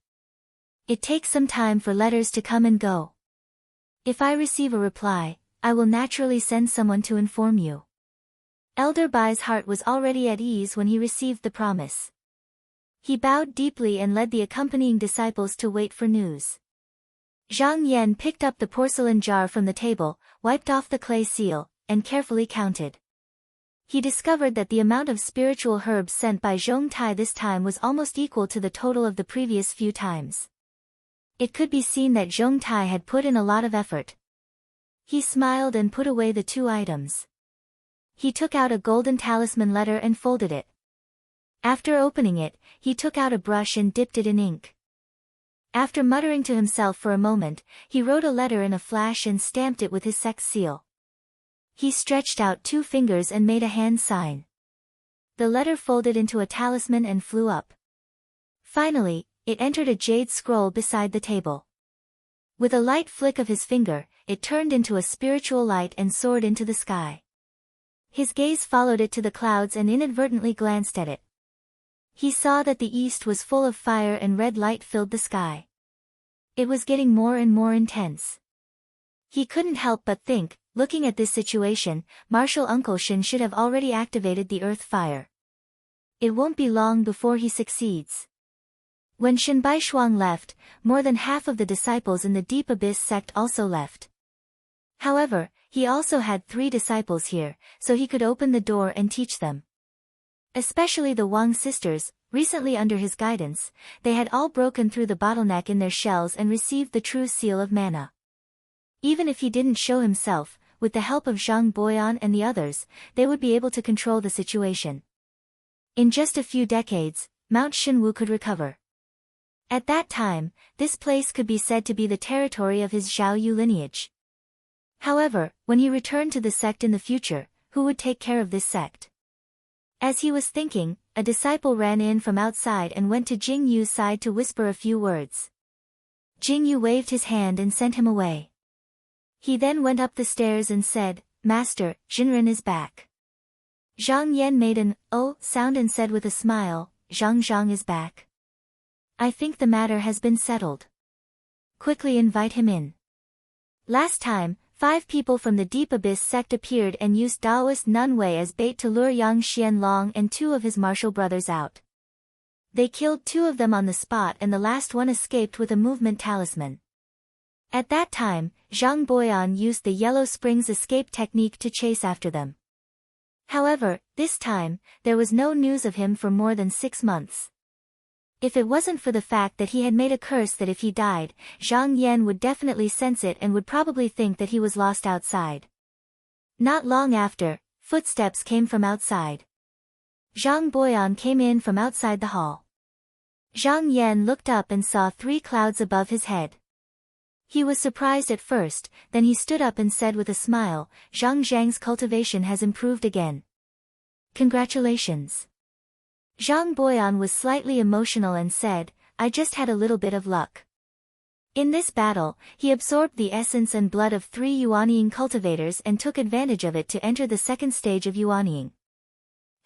It takes some time for letters to come and go. If I receive a reply, I will naturally send someone to inform you. Elder Bai's heart was already at ease when he received the promise. He bowed deeply and led the accompanying disciples to wait for news. Zhang Yan picked up the porcelain jar from the table, wiped off the clay seal, and carefully counted. He discovered that the amount of spiritual herbs sent by Zhong Tai this time was almost equal to the total of the previous few times. It could be seen that Zhong Tai had put in a lot of effort. He smiled and put away the two items. He took out a golden talisman letter and folded it. After opening it, he took out a brush and dipped it in ink. After muttering to himself for a moment, he wrote a letter in a flash and stamped it with his sect's seal. He stretched out 2 fingers and made a hand sign. The letter folded into a talisman and flew up. Finally, it entered a jade scroll beside the table. With a light flick of his finger, it turned into a spiritual light and soared into the sky. His gaze followed it to the clouds and inadvertently glanced at it. He saw that the east was full of fire and red light filled the sky. It was getting more and more intense. He couldn't help but think, looking at this situation, Marshal Uncle Shin should have already activated the earth fire. It won't be long before he succeeds. When Shin Baishuang left, more than half of the disciples in the Deep Abyss sect also left. However, he also had 3 disciples here, so he could open the door and teach them. Especially the Wang sisters, recently under his guidance, they had all broken through the bottleneck in their shells and received the true seal of mana. Even if he didn't show himself, with the help of Zhang Boyan and the others, they would be able to control the situation. In just a few decades, Mount Shinwu could recover. At that time, this place could be said to be the territory of his Zhaoyu lineage. However, when he returned to the sect in the future, who would take care of this sect? As he was thinking, a disciple ran in from outside and went to Jing Yu's side to whisper a few words. Jing Yu waved his hand and sent him away. He then went up the stairs and said, Master, Jinren is back. Zhang Yan made an oh sound and said with a smile, Zhang is back. I think the matter has been settled. Quickly invite him in. Last time, 5 people from the Deep Abyss sect appeared and used Taoist Nun Wei as bait to lure young Xianlong and 2 of his martial brothers out. They killed 2 of them on the spot and the last one escaped with a movement talisman. At that time, Zhang Boyan used the Yellow Springs escape technique to chase after them. However, this time, there was no news of him for more than 6 months. If it wasn't for the fact that he had made a curse that if he died, Zhang Yan would definitely sense it and would probably think that he was lost outside. Not long after, footsteps came from outside. Zhang Boyan came in from outside the hall. Zhang Yan looked up and saw 3 clouds above his head. He was surprised at first, then he stood up and said with a smile, Zhang Zhang's cultivation has improved again. Congratulations. Zhang Boyan was slightly emotional and said, I just had a little bit of luck. In this battle, he absorbed the essence and blood of 3 Yuanying cultivators and took advantage of it to enter the 2nd stage of Yuanying.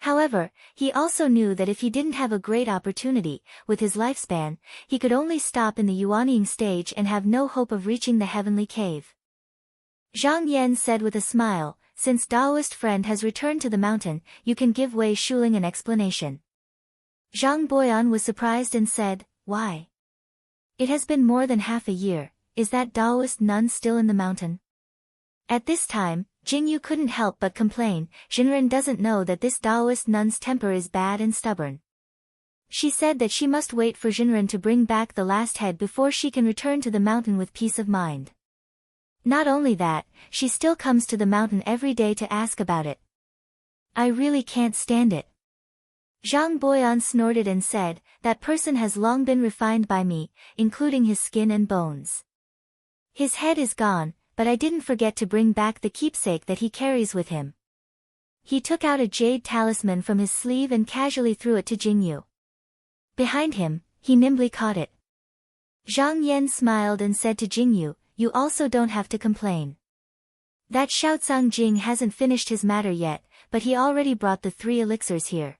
However, he also knew that if he didn't have a great opportunity, with his lifespan, he could only stop in the Yuanying stage and have no hope of reaching the heavenly cave. Zhang Yan said with a smile, since Taoist friend has returned to the mountain, you can give Wei Shuling an explanation. Zhang Boyan was surprised and said, why? It has been more than half a year, is that Taoist nun still in the mountain? At this time, Jingyu couldn't help but complain, Jinren doesn't know that this Taoist nun's temper is bad and stubborn. She said that she must wait for Jinren to bring back the last head before she can return to the mountain with peace of mind. Not only that, she still comes to the mountain every day to ask about it. I really can't stand it. Zhang Boyan snorted and said, that person has long been refined by me, including his skin and bones. His head is gone, but I didn't forget to bring back the keepsake that he carries with him. He took out a jade talisman from his sleeve and casually threw it to Jingyu. Behind him, he nimbly caught it. Zhang Yan smiled and said to Jingyu, you also don't have to complain. That Xiaocang Jing hasn't finished his matter yet, but he already brought the 3 elixirs here.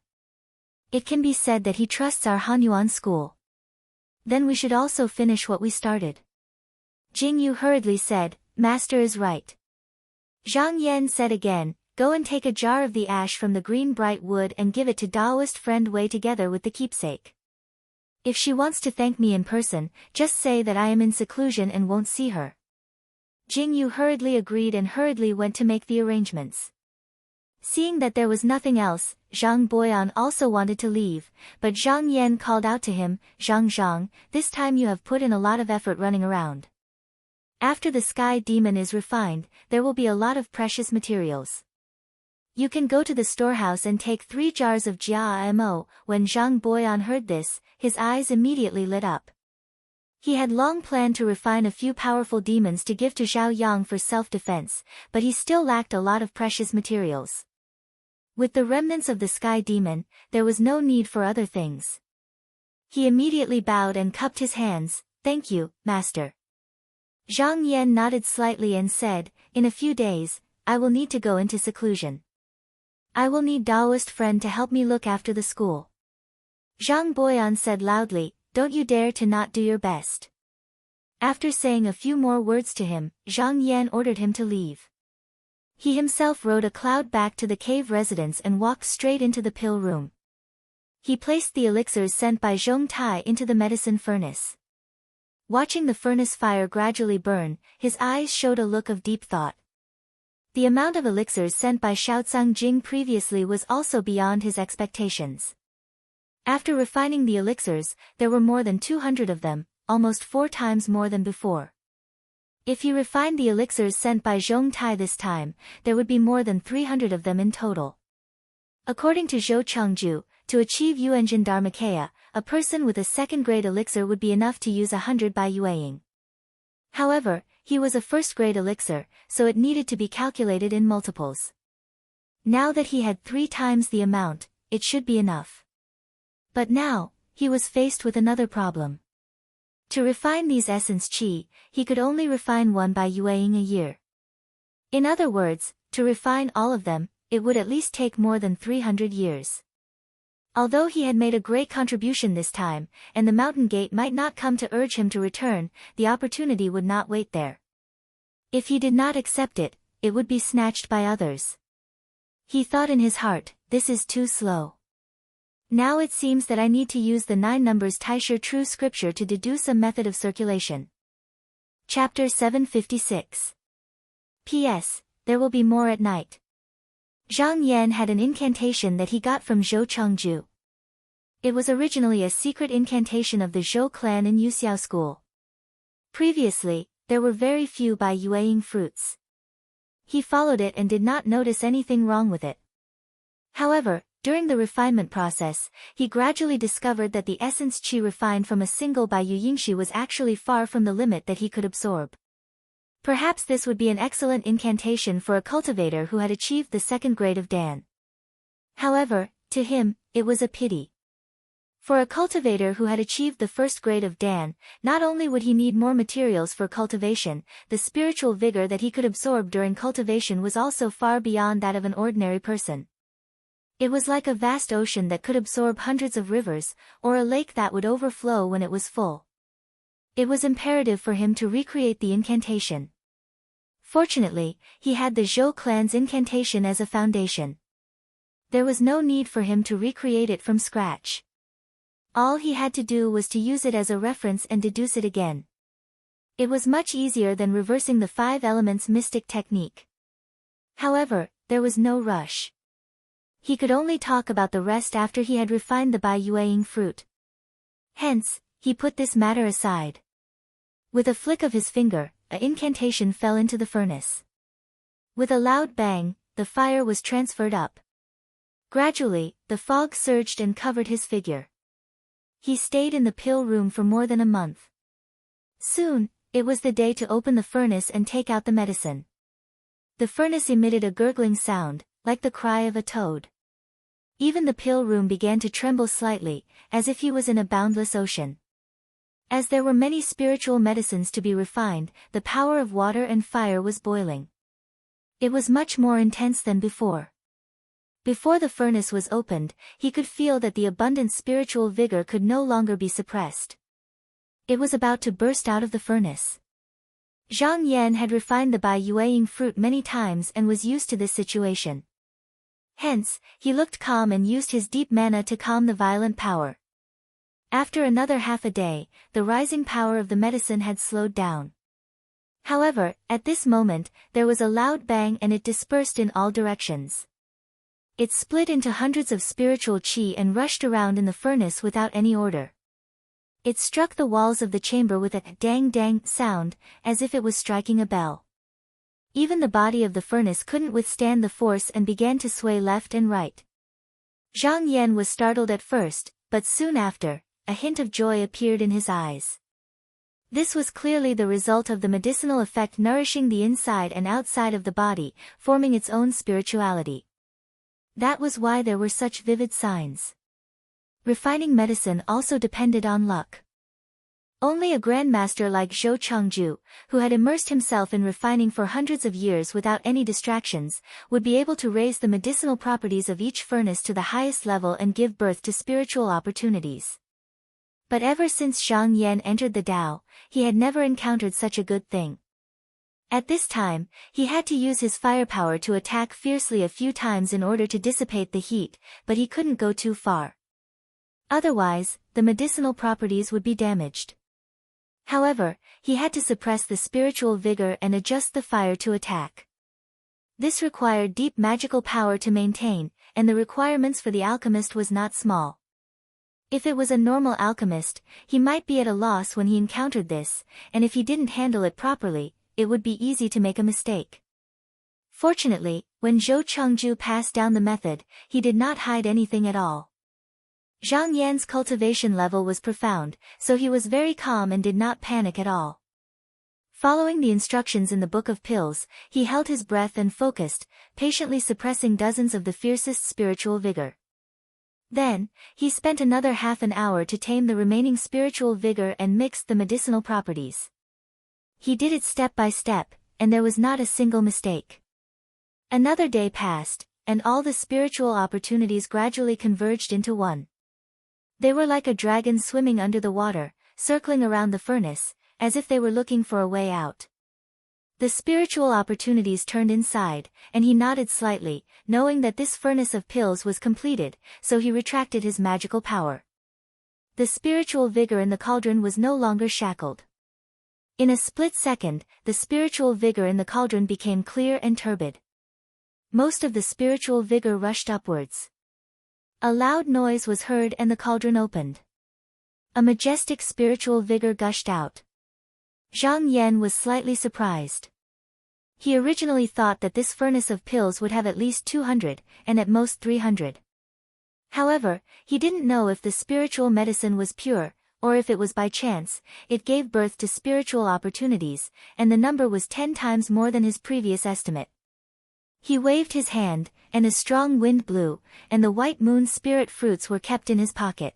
It can be said that he trusts our Hanyuan school. Then we should also finish what we started. Jingyu hurriedly said, Master is right. Zhang Yan said again, go and take a jar of the ash from the green bright wood and give it to Taoist friend Wei together with the keepsake. If she wants to thank me in person, just say that I am in seclusion and won't see her. Jingyu hurriedly agreed and hurriedly went to make the arrangements. Seeing that there was nothing else, Zhang Boyan also wanted to leave, but Zhang Yan called out to him, Zhang, this time you have put in a lot of effort running around. After the sky demon is refined, there will be a lot of precious materials. You can go to the storehouse and take 3 jars of Jia Mo. When Zhang Boyan heard this, his eyes immediately lit up. He had long planned to refine a few powerful demons to give to Zhao Yang for self-defense, but he still lacked a lot of precious materials. With the remnants of the sky demon, there was no need for other things. He immediately bowed and cupped his hands, thank you, master. Zhang Yan nodded slightly and said, in a few days, I will need to go into seclusion. I will need Taoist friend to help me look after the school. Zhang Boyan said loudly, don't you dare to not do your best. After saying a few more words to him, Zhang Yan ordered him to leave. He himself rode a cloud back to the cave residence and walked straight into the pill room. He placed the elixirs sent by Zhong Tai into the medicine furnace. Watching the furnace fire gradually burn, his eyes showed a look of deep thought. The amount of elixirs sent by Xiaocang Jing previously was also beyond his expectations. After refining the elixirs, there were more than 200 of them, almost 4 times more than before. If he refined the elixirs sent by Zhong Tai this time, there would be more than 300 of them in total. According to Zhou Chengju, to achieve Yuanjin Dharmakaya, a person with a 2nd-grade elixir would be enough to use 100 by Yueying. However, he was a 1st-grade elixir, so it needed to be calculated in multiples. Now that he had 3 times the amount, it should be enough. But now, he was faced with another problem. To refine these essence qi, he could only refine 1 by Yueying a year. In other words, to refine all of them, it would at least take more than 300 years. Although he had made a great contribution this time, and the mountain gate might not come to urge him to return, the opportunity would not wait there. If he did not accept it, it would be snatched by others. He thought in his heart, this is too slow. Now it seems that I need to use the 9 numbers Taisha true scripture to deduce a method of circulation. Chapter 756. P.S. There will be more at night. Zhang Yan had an incantation that he got from Zhou Chengju. It was originally a secret incantation of the Zhou clan in Yuxiao school. Previously, there were very few Bai Yueying fruits. He followed it and did not notice anything wrong with it. However, during the refinement process, he gradually discovered that the essence qi refined from a single Bai Yu Yingxi was actually far from the limit that he could absorb. Perhaps this would be an excellent incantation for a cultivator who had achieved the 2nd grade of Dan. However, to him, it was a pity. For a cultivator who had achieved the 1st grade of Dan, not only would he need more materials for cultivation, the spiritual vigor that he could absorb during cultivation was also far beyond that of an ordinary person. It was like a vast ocean that could absorb hundreds of rivers, or a lake that would overflow when it was full. It was imperative for him to recreate the incantation. Fortunately, he had the Zhou clan's incantation as a foundation. There was no need for him to recreate it from scratch. All he had to do was to use it as a reference and deduce it again. It was much easier than reversing the 5 elements mystic technique. However, there was no rush. He could only talk about the rest after he had refined the Bai Yueying fruit. Hence, he put this matter aside. With a flick of his finger, an incantation fell into the furnace. With a loud bang, the fire was transferred up. Gradually, the fog surged and covered his figure. He stayed in the pill room for more than a month. Soon, it was the day to open the furnace and take out the medicine. The furnace emitted a gurgling sound, like the cry of a toad. Even the pill room began to tremble slightly, as if he was in a boundless ocean. As there were many spiritual medicines to be refined, the power of water and fire was boiling. It was much more intense than before. Before the furnace was opened, he could feel that the abundant spiritual vigor could no longer be suppressed. It was about to burst out of the furnace. Zhang Yan had refined the Bai Yueying fruit many times and was used to this situation. Hence, he looked calm and used his deep mana to calm the violent power. After another half a day, the rising power of the medicine had slowed down. However, at this moment, there was a loud bang and it dispersed in all directions. It split into hundreds of spiritual qi and rushed around in the furnace without any order. It struck the walls of the chamber with a dang-dang sound, as if it was striking a bell. Even the body of the furnace couldn't withstand the force and began to sway left and right. Zhang Yan was startled at first, but soon after, a hint of joy appeared in his eyes. This was clearly the result of the medicinal effect nourishing the inside and outside of the body, forming its own spirituality. That was why there were such vivid signs. Refining medicine also depended on luck. Only a grandmaster like Zhou Chengju, who had immersed himself in refining for hundreds of years without any distractions, would be able to raise the medicinal properties of each furnace to the highest level and give birth to spiritual opportunities. But ever since Zhang Yan entered the Tao, he had never encountered such a good thing. At this time, he had to use his firepower to attack fiercely a few times in order to dissipate the heat, but he couldn't go too far. Otherwise, the medicinal properties would be damaged. However, he had to suppress the spiritual vigor and adjust the fire to attack. This required deep magical power to maintain, and the requirements for the alchemist was not small. If it was a normal alchemist, he might be at a loss when he encountered this, and if he didn't handle it properly, it would be easy to make a mistake. Fortunately, when Zhou Chengju passed down the method, he did not hide anything at all. Zhang Yan's cultivation level was profound, so he was very calm and did not panic at all. Following the instructions in the Book of Pills, he held his breath and focused, patiently suppressing dozens of the fiercest spiritual vigor. Then, he spent another half an hour to tame the remaining spiritual vigor and mixed the medicinal properties. He did it step by step, and there was not a single mistake. Another day passed, and all the spiritual opportunities gradually converged into one. They were like a dragon swimming under the water, circling around the furnace, as if they were looking for a way out. The spiritual opportunities turned inside, and he nodded slightly, knowing that this furnace of pills was completed, so he retracted his magical power. The spiritual vigor in the cauldron was no longer shackled. In a split second, the spiritual vigor in the cauldron became clear and turbid. Most of the spiritual vigor rushed upwards. A loud noise was heard and the cauldron opened. A majestic spiritual vigor gushed out. Zhang Yan was slightly surprised. He originally thought that this furnace of pills would have at least 200, and at most 300. However, he didn't know if the spiritual medicine was pure, or if it was by chance, it gave birth to spiritual opportunities, and the number was 10 times more than his previous estimate. He waved his hand, and a strong wind blew, and the white moon spirit fruits were kept in his pocket.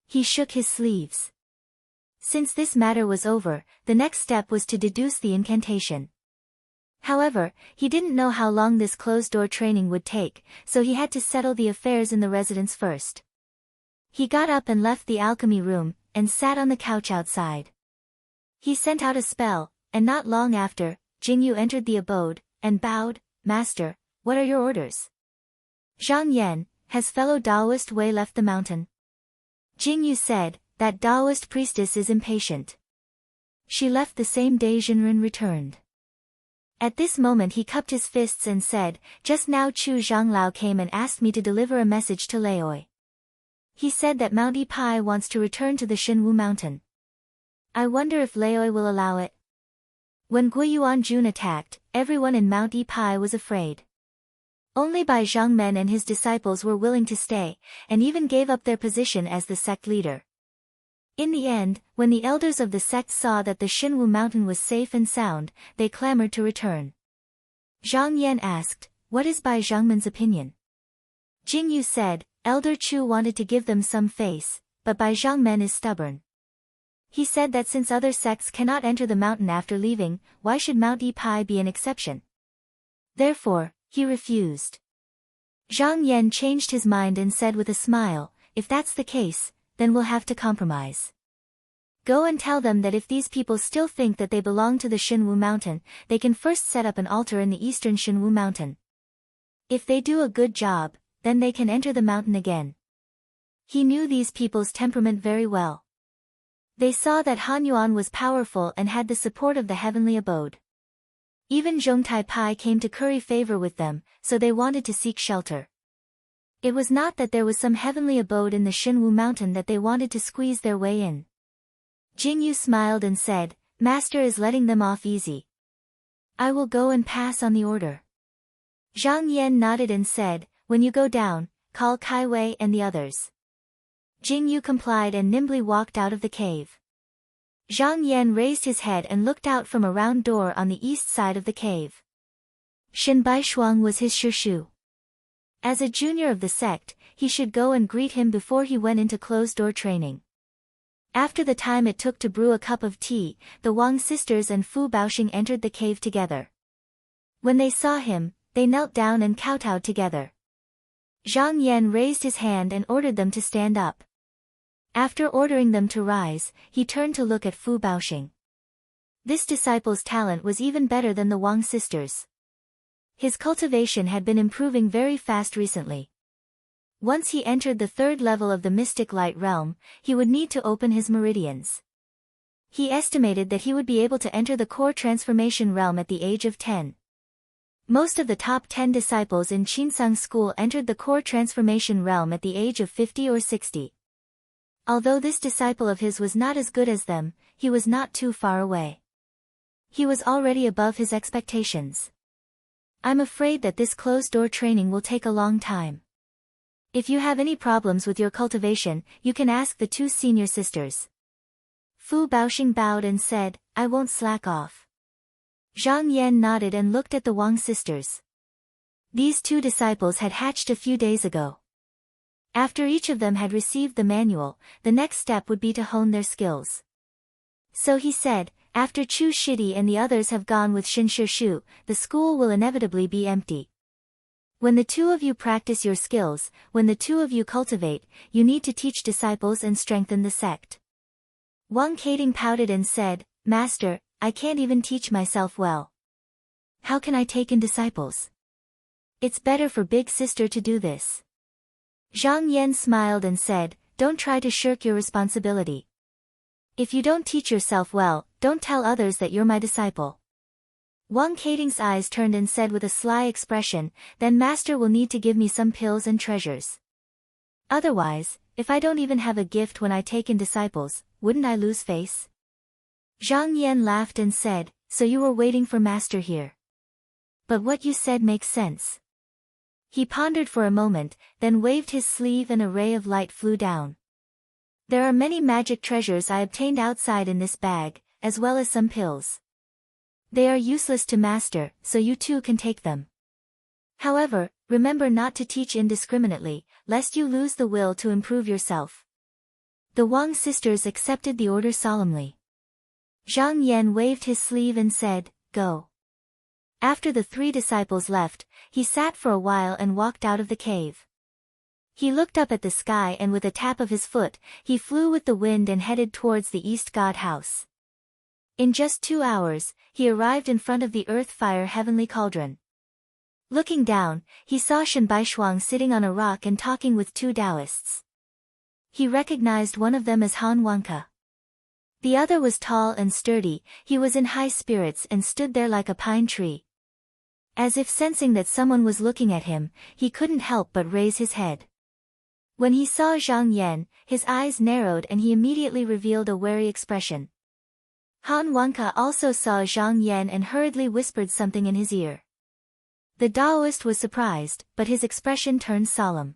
He shook his sleeves. Since this matter was over, the next step was to deduce the incantation. However, he didn't know how long this closed-door training would take, so he had to settle the affairs in the residence first. He got up and left the alchemy room, and sat on the couch outside. He sent out a spell, and not long after, Jingyu entered the abode, and bowed. "Master, what are your orders?" "Zhang Yan, has fellow Taoist Wei left the mountain?" Jingyu said, "That Taoist priestess is impatient. She left the same day Jinren returned." At this moment he cupped his fists and said, "Just now Chu Zhanglao came and asked me to deliver a message to Laoi. He said that Mount Ipai wants to return to the Shinwu mountain. I wonder if Laoi will allow it." When Guiyuan Jun attacked, everyone in Mount Ipai was afraid. Only Bai Zhangmen and his disciples were willing to stay, and even gave up their position as the sect leader. In the end, when the elders of the sect saw that the Shinwu mountain was safe and sound, they clamored to return. Zhang Yan asked, "What is Bai Zhangmen's opinion?" Jingyu said, "Elder Chu wanted to give them some face, but Bai Zhangmen is stubborn. He said that since other sects cannot enter the mountain after leaving, why should Mount Ipai be an exception? Therefore, he refused." Zhang Yan changed his mind and said with a smile, "If that's the case, then we'll have to compromise. Go and tell them that if these people still think that they belong to the Shinwu mountain, they can first set up an altar in the eastern Shinwu mountain. If they do a good job, then they can enter the mountain again." He knew these people's temperament very well. They saw that Han Yuan was powerful and had the support of the heavenly abode. Even Zhongtai Pai came to curry favor with them, so they wanted to seek shelter. It was not that there was some heavenly abode in the Shinwu mountain that they wanted to squeeze their way in. Jingyu smiled and said, "Master is letting them off easy. I will go and pass on the order." Zhang Yan nodded and said, "When you go down, call Kai Wei and the others." Jingyu complied and nimbly walked out of the cave. Zhang Yan raised his head and looked out from a round door on the east side of the cave. Shen Baishuang was his shirshu. As a junior of the sect, he should go and greet him before he went into closed-door training. After the time it took to brew a cup of tea, the Wang sisters and Fu Baoxing entered the cave together. When they saw him, they knelt down and kowtowed together. Zhang Yan raised his hand and ordered them to stand up. After ordering them to rise, he turned to look at Fu Baoxing. This disciple's talent was even better than the Wang sisters. His cultivation had been improving very fast recently. Once he entered the third level of the mystic light realm, he would need to open his meridians. He estimated that he would be able to enter the core transformation realm at the age of 10. Most of the top 10 disciples in Qinsang school entered the core transformation realm at the age of 50 or 60. Although this disciple of his was not as good as them, he was not too far away. He was already above his expectations. "I'm afraid that this closed-door training will take a long time. If you have any problems with your cultivation, you can ask the 2 senior sisters." Fu Baoxing bowed and said, "I won't slack off." Zhang Yan nodded and looked at the Wang sisters. These 2 disciples had hatched a few days ago. After each of them had received the manual, the next step would be to hone their skills. So he said, After Chu Shidi and the others have gone with Shin Shu, the school will inevitably be empty. When the two of you practice your skills, when the two of you cultivate, you need to teach disciples and strengthen the sect. Wang Kading pouted and said, Master, I can't even teach myself well. How can I take in disciples? It's better for big sister to do this. Zhang Yan smiled and said, don't try to shirk your responsibility. If you don't teach yourself well, don't tell others that you're my disciple. Wang Kading's eyes turned and said with a sly expression, then master will need to give me some pills and treasures. Otherwise, if I don't even have a gift when I take in disciples, wouldn't I lose face? Zhang Yan laughed and said, so you were waiting for master here. But what you said makes sense. He pondered for a moment, then waved his sleeve and a ray of light flew down. There are many magic treasures I obtained outside in this bag, as well as some pills. They are useless to master, so you too can take them. However, remember not to teach indiscriminately, lest you lose the will to improve yourself. The Wang sisters accepted the order solemnly. Zhang Yan waved his sleeve and said, go. After the three disciples left, he sat for a while and walked out of the cave. He looked up at the sky and with a tap of his foot, he flew with the wind and headed towards the East God House. In just 2 hours, he arrived in front of the earth-fire heavenly cauldron. Looking down, he saw Shen Baishuang sitting on a rock and talking with 2 Taoists. He recognized one of them as Han Wanka. The other was tall and sturdy, he was in high spirits and stood there like a pine tree. As if sensing that someone was looking at him, he couldn't help but raise his head. When he saw Zhang Yan, his eyes narrowed and he immediately revealed a wary expression. Han Wanka also saw Zhang Yan and hurriedly whispered something in his ear. The Taoist was surprised, but his expression turned solemn.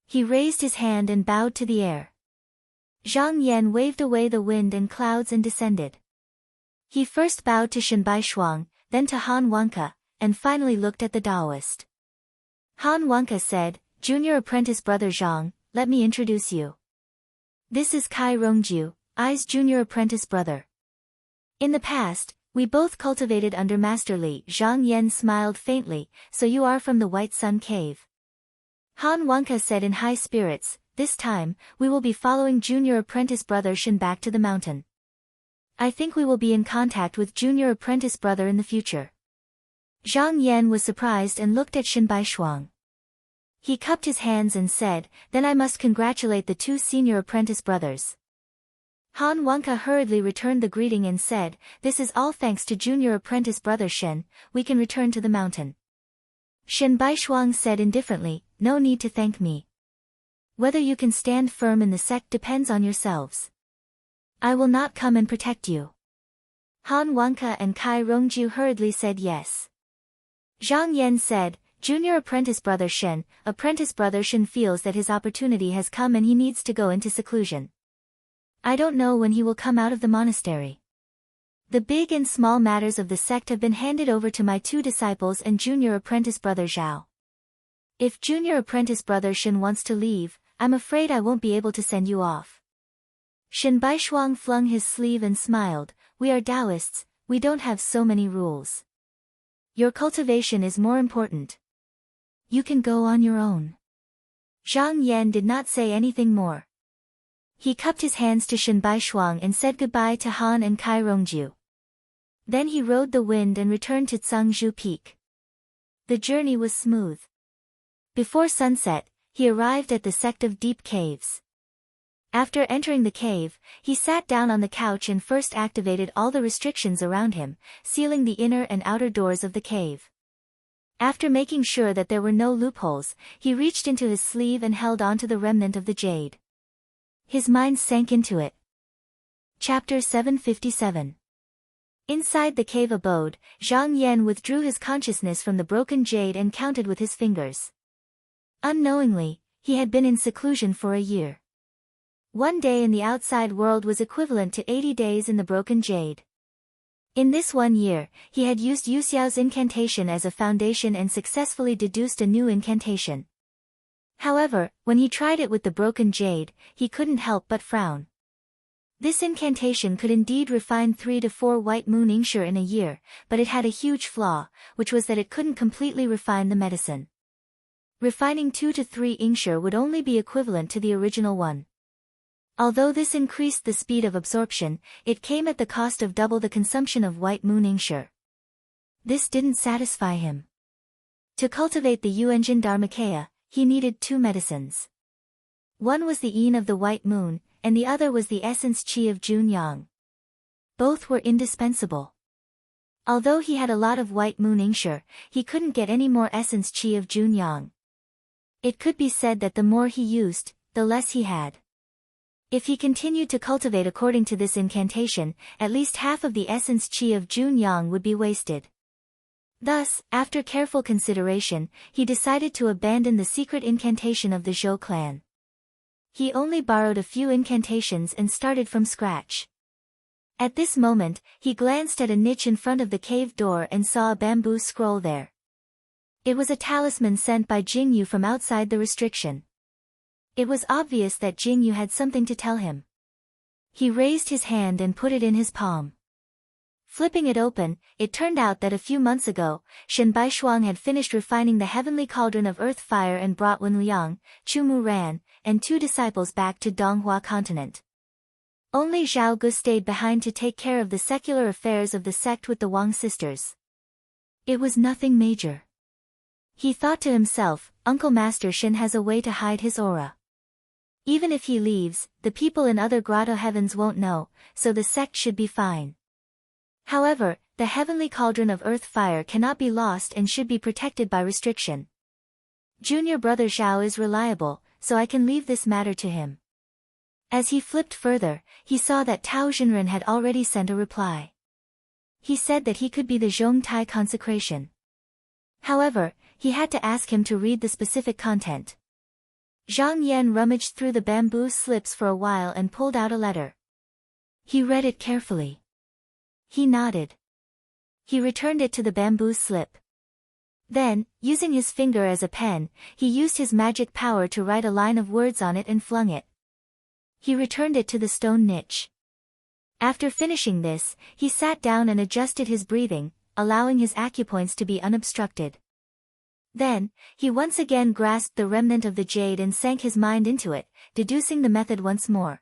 He raised his hand and bowed to the air. Zhang Yan waved away the wind and clouds and descended. He first bowed to Shen Baishuang, then to Han Wanka, and finally looked at the Taoist. Han Wanka said, Junior apprentice brother Zhang, let me introduce you. This is Kai Rongju, I's junior apprentice brother. In the past, we both cultivated under Master Li. Zhang Yan smiled faintly, so you are from the White Sun Cave. Han Wanka said in high spirits, this time, we will be following junior apprentice brother Shen back to the mountain. I think we will be in contact with junior apprentice brother in the future. Zhang Yan was surprised and looked at Shen Baishuang. He cupped his hands and said, then I must congratulate the 2 senior apprentice brothers. Han Wanka hurriedly returned the greeting and said, this is all thanks to junior apprentice brother Shen, we can return to the mountain. Shen Baishuang said indifferently, no need to thank me. Whether you can stand firm in the sect depends on yourselves. I will not come and protect you. Han Wanka and Kai Rongju hurriedly said yes. Zhang Yan said, junior apprentice brother Shen feels that his opportunity has come and he needs to go into seclusion. I don't know when he will come out of the monastery. The big and small matters of the sect have been handed over to my 2 disciples and junior apprentice brother Zhao. If junior apprentice brother Shen wants to leave, I'm afraid I won't be able to send you off. Shen Baishuang flung his sleeve and smiled, we are Taoists, we don't have so many rules. Your cultivation is more important. You can go on your own. Zhang Yan did not say anything more. He cupped his hands to Shen Baishuang and said goodbye to Han and Kai Rongju. Then he rode the wind and returned to Zhangzhou Peak. The journey was smooth. Before sunset, he arrived at the sect of deep caves. After entering the cave, he sat down on the couch and first activated all the restrictions around him, sealing the inner and outer doors of the cave. After making sure that there were no loopholes, he reached into his sleeve and held onto the remnant of the jade. His mind sank into it. Chapter 757. Inside the cave abode, Zhang Yan withdrew his consciousness from the broken jade and counted with his fingers. Unknowingly, he had been in seclusion for a year. 1 day in the outside world was equivalent to 80 days in the broken jade. In this 1 year, he had used Yu Xiao's incantation as a foundation and successfully deduced a new incantation. However, when he tried it with the broken jade, he couldn't help but frown. This incantation could indeed refine 3 to 4 white moon tincture in a year, but it had a huge flaw, which was that it couldn't completely refine the medicine. Refining 2 to 3 tincture would only be equivalent to the original one. Although this increased the speed of absorption, it came at the cost of double the consumption of white moon tincture. This didn't satisfy him. To cultivate the Yuanjin Dharmakaya, he needed 2 medicines. One was the yin of the white moon, and the other was the essence qi of Jun Yang. Both were indispensable. Although he had a lot of white moon tincture, he couldn't get any more essence qi of Jun Yang. It could be said that the more he used, the less he had. If he continued to cultivate according to this incantation, at least half of the essence qi of Jun Yang would be wasted. Thus, after careful consideration, he decided to abandon the secret incantation of the Zhou clan. He only borrowed a few incantations and started from scratch. At this moment, he glanced at a niche in front of the cave door and saw a bamboo scroll there. It was a talisman sent by Jingyu from outside the restriction. It was obvious that Jingyu had something to tell him. He raised his hand and put it in his palm. Flipping it open, it turned out that a few months ago, Shen Baishuang had finished refining the heavenly cauldron of earth fire and brought Wen Liang, Chu Mu Ran, and 2 disciples back to Donghua continent. Only Zhao Gu stayed behind to take care of the secular affairs of the sect with the Wang sisters. It was nothing major. He thought to himself, Uncle Master Shen has a way to hide his aura. Even if he leaves, the people in other grotto heavens won't know, so the sect should be fine. However, the heavenly cauldron of earth fire cannot be lost and should be protected by restriction. Junior brother Zhao is reliable, so I can leave this matter to him. As he flipped further, he saw that Tao Zhenren had already sent a reply. He said that he could be the Zhongtai consecration. However, he had to ask him to read the specific content. Zhang Yan rummaged through the bamboo slips for a while and pulled out a letter. He read it carefully. He nodded. He returned it to the bamboo slip. Then, using his finger as a pen, he used his magic power to write a line of words on it and flung it. He returned it to the stone niche. After finishing this, he sat down and adjusted his breathing, allowing his acupoints to be unobstructed. Then, he once again grasped the remnant of the jade and sank his mind into it, deducing the method once more.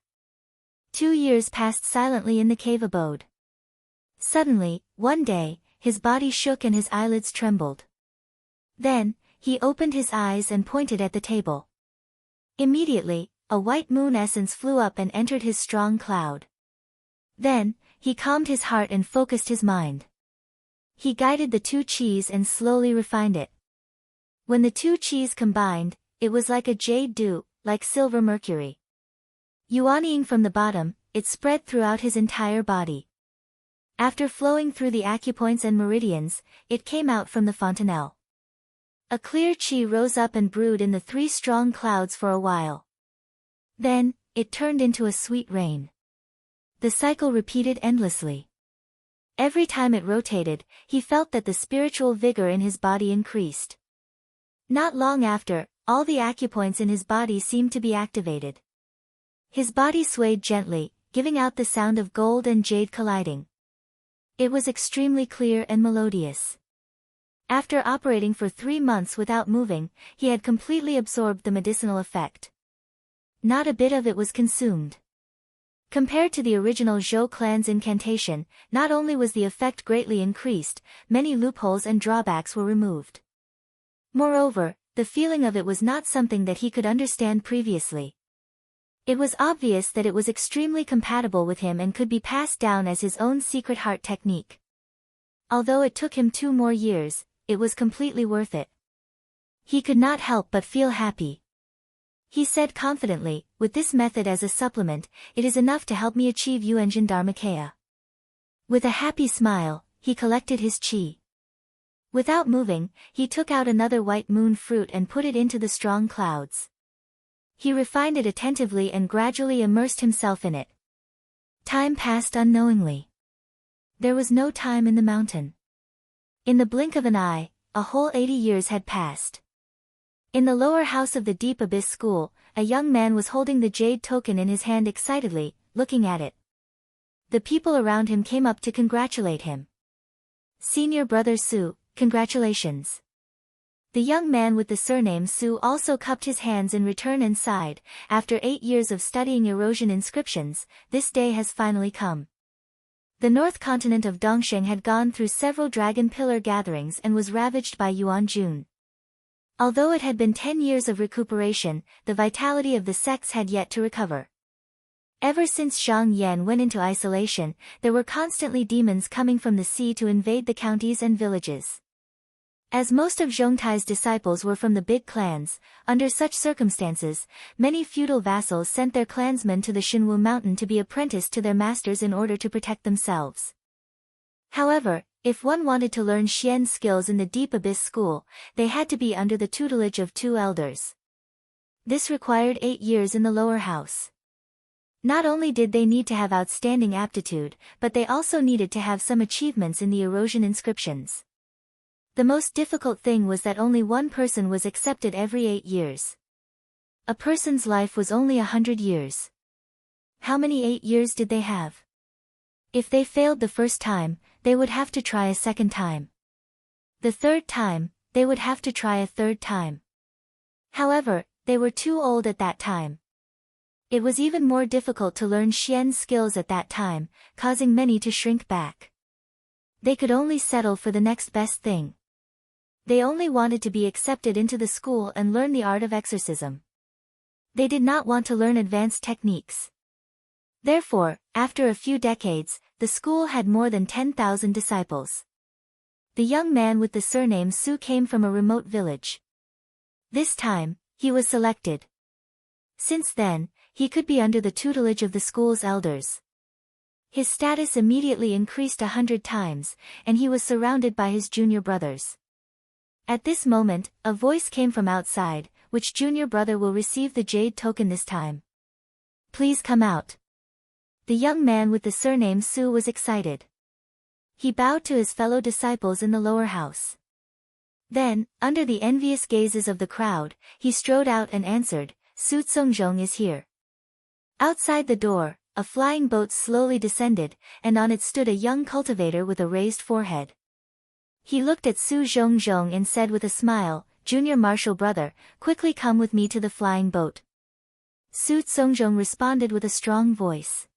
2 years passed silently in the cave abode. Suddenly, one day, his body shook and his eyelids trembled. Then, he opened his eyes and pointed at the table. Immediately, a white moon essence flew up and entered his strong cloud. Then, he calmed his heart and focused his mind. He guided the 2 qis and slowly refined it. When the 2 qis combined, it was like a jade dew, like silver mercury. Yuanying from the bottom, it spread throughout his entire body. After flowing through the acupoints and meridians, it came out from the fontanelle. A clear qi rose up and brewed in the 3 strong clouds for a while. Then, it turned into a sweet rain. The cycle repeated endlessly. Every time it rotated, he felt that the spiritual vigor in his body increased. Not long after, all the acupoints in his body seemed to be activated. His body swayed gently, giving out the sound of gold and jade colliding. It was extremely clear and melodious. After operating for 3 months without moving, he had completely absorbed the medicinal effect. Not a bit of it was consumed. Compared to the original Zhou clan's incantation, not only was the effect greatly increased, many loopholes and drawbacks were removed. Moreover, the feeling of it was not something that he could understand previously. It was obvious that it was extremely compatible with him and could be passed down as his own secret heart technique. Although it took him 2 more years, it was completely worth it. He could not help but feel happy. He said confidently, with this method as a supplement, it is enough to help me achieve Yuanjin Dharmakaya. With a happy smile, he collected his qi. Without moving, he took out another white moon fruit and put it into the strong clouds. He refined it attentively and gradually immersed himself in it. Time passed unknowingly. There was no time in the mountain. In the blink of an eye, a whole 80 years had passed. In the lower house of the Deep Abyss School, a young man was holding the jade token in his hand excitedly, looking at it. The people around him came up to congratulate him. Senior brother Su, congratulations. The young man with the surname Su also cupped his hands in return and sighed. After 8 years of studying erosion inscriptions, this day has finally come. The north continent of Dongsheng had gone through several dragon pillar gatherings and was ravaged by Yuan Jun. Although it had been 10 years of recuperation, the vitality of the sects had yet to recover. Ever since Zhang Yan went into isolation, there were constantly demons coming from the sea to invade the counties and villages. As most of Zhongtai's disciples were from the big clans, under such circumstances, many feudal vassals sent their clansmen to the Shinwu mountain to be apprenticed to their masters in order to protect themselves. However, if one wanted to learn Xian skills in the Deep Abyss school, they had to be under the tutelage of 2 elders. This required 8 years in the lower house. Not only did they need to have outstanding aptitude, but they also needed to have some achievements in the erosion inscriptions. The most difficult thing was that only one person was accepted every 8 years. A person's life was only 100 years. How many 8 years did they have? If they failed the first time, they would have to try a second time. The third time, they would have to try a third time. However, they were too old at that time. It was even more difficult to learn Xian's skills at that time, causing many to shrink back. They could only settle for the next best thing. They only wanted to be accepted into the school and learn the art of exorcism. They did not want to learn advanced techniques. Therefore, after a few decades, the school had more than 10,000 disciples. The young man with the surname Su came from a remote village. This time, he was selected. Since then, he could be under the tutelage of the school's elders. His status immediately increased 100 times, and he was surrounded by his junior brothers. At this moment, a voice came from outside, which junior brother will receive the jade token this time? Please come out. The young man with the surname Su was excited. He bowed to his fellow disciples in the lower house. Then, under the envious gazes of the crowd, he strode out and answered, Su Tsongzhong is here. Outside the door, a flying boat slowly descended, and on it stood a young cultivator with a raised forehead. He looked at Su Zhongzhong and said with a smile, Junior Marshal brother, quickly come with me to the flying boat. Su Tsongzhong responded with a strong voice.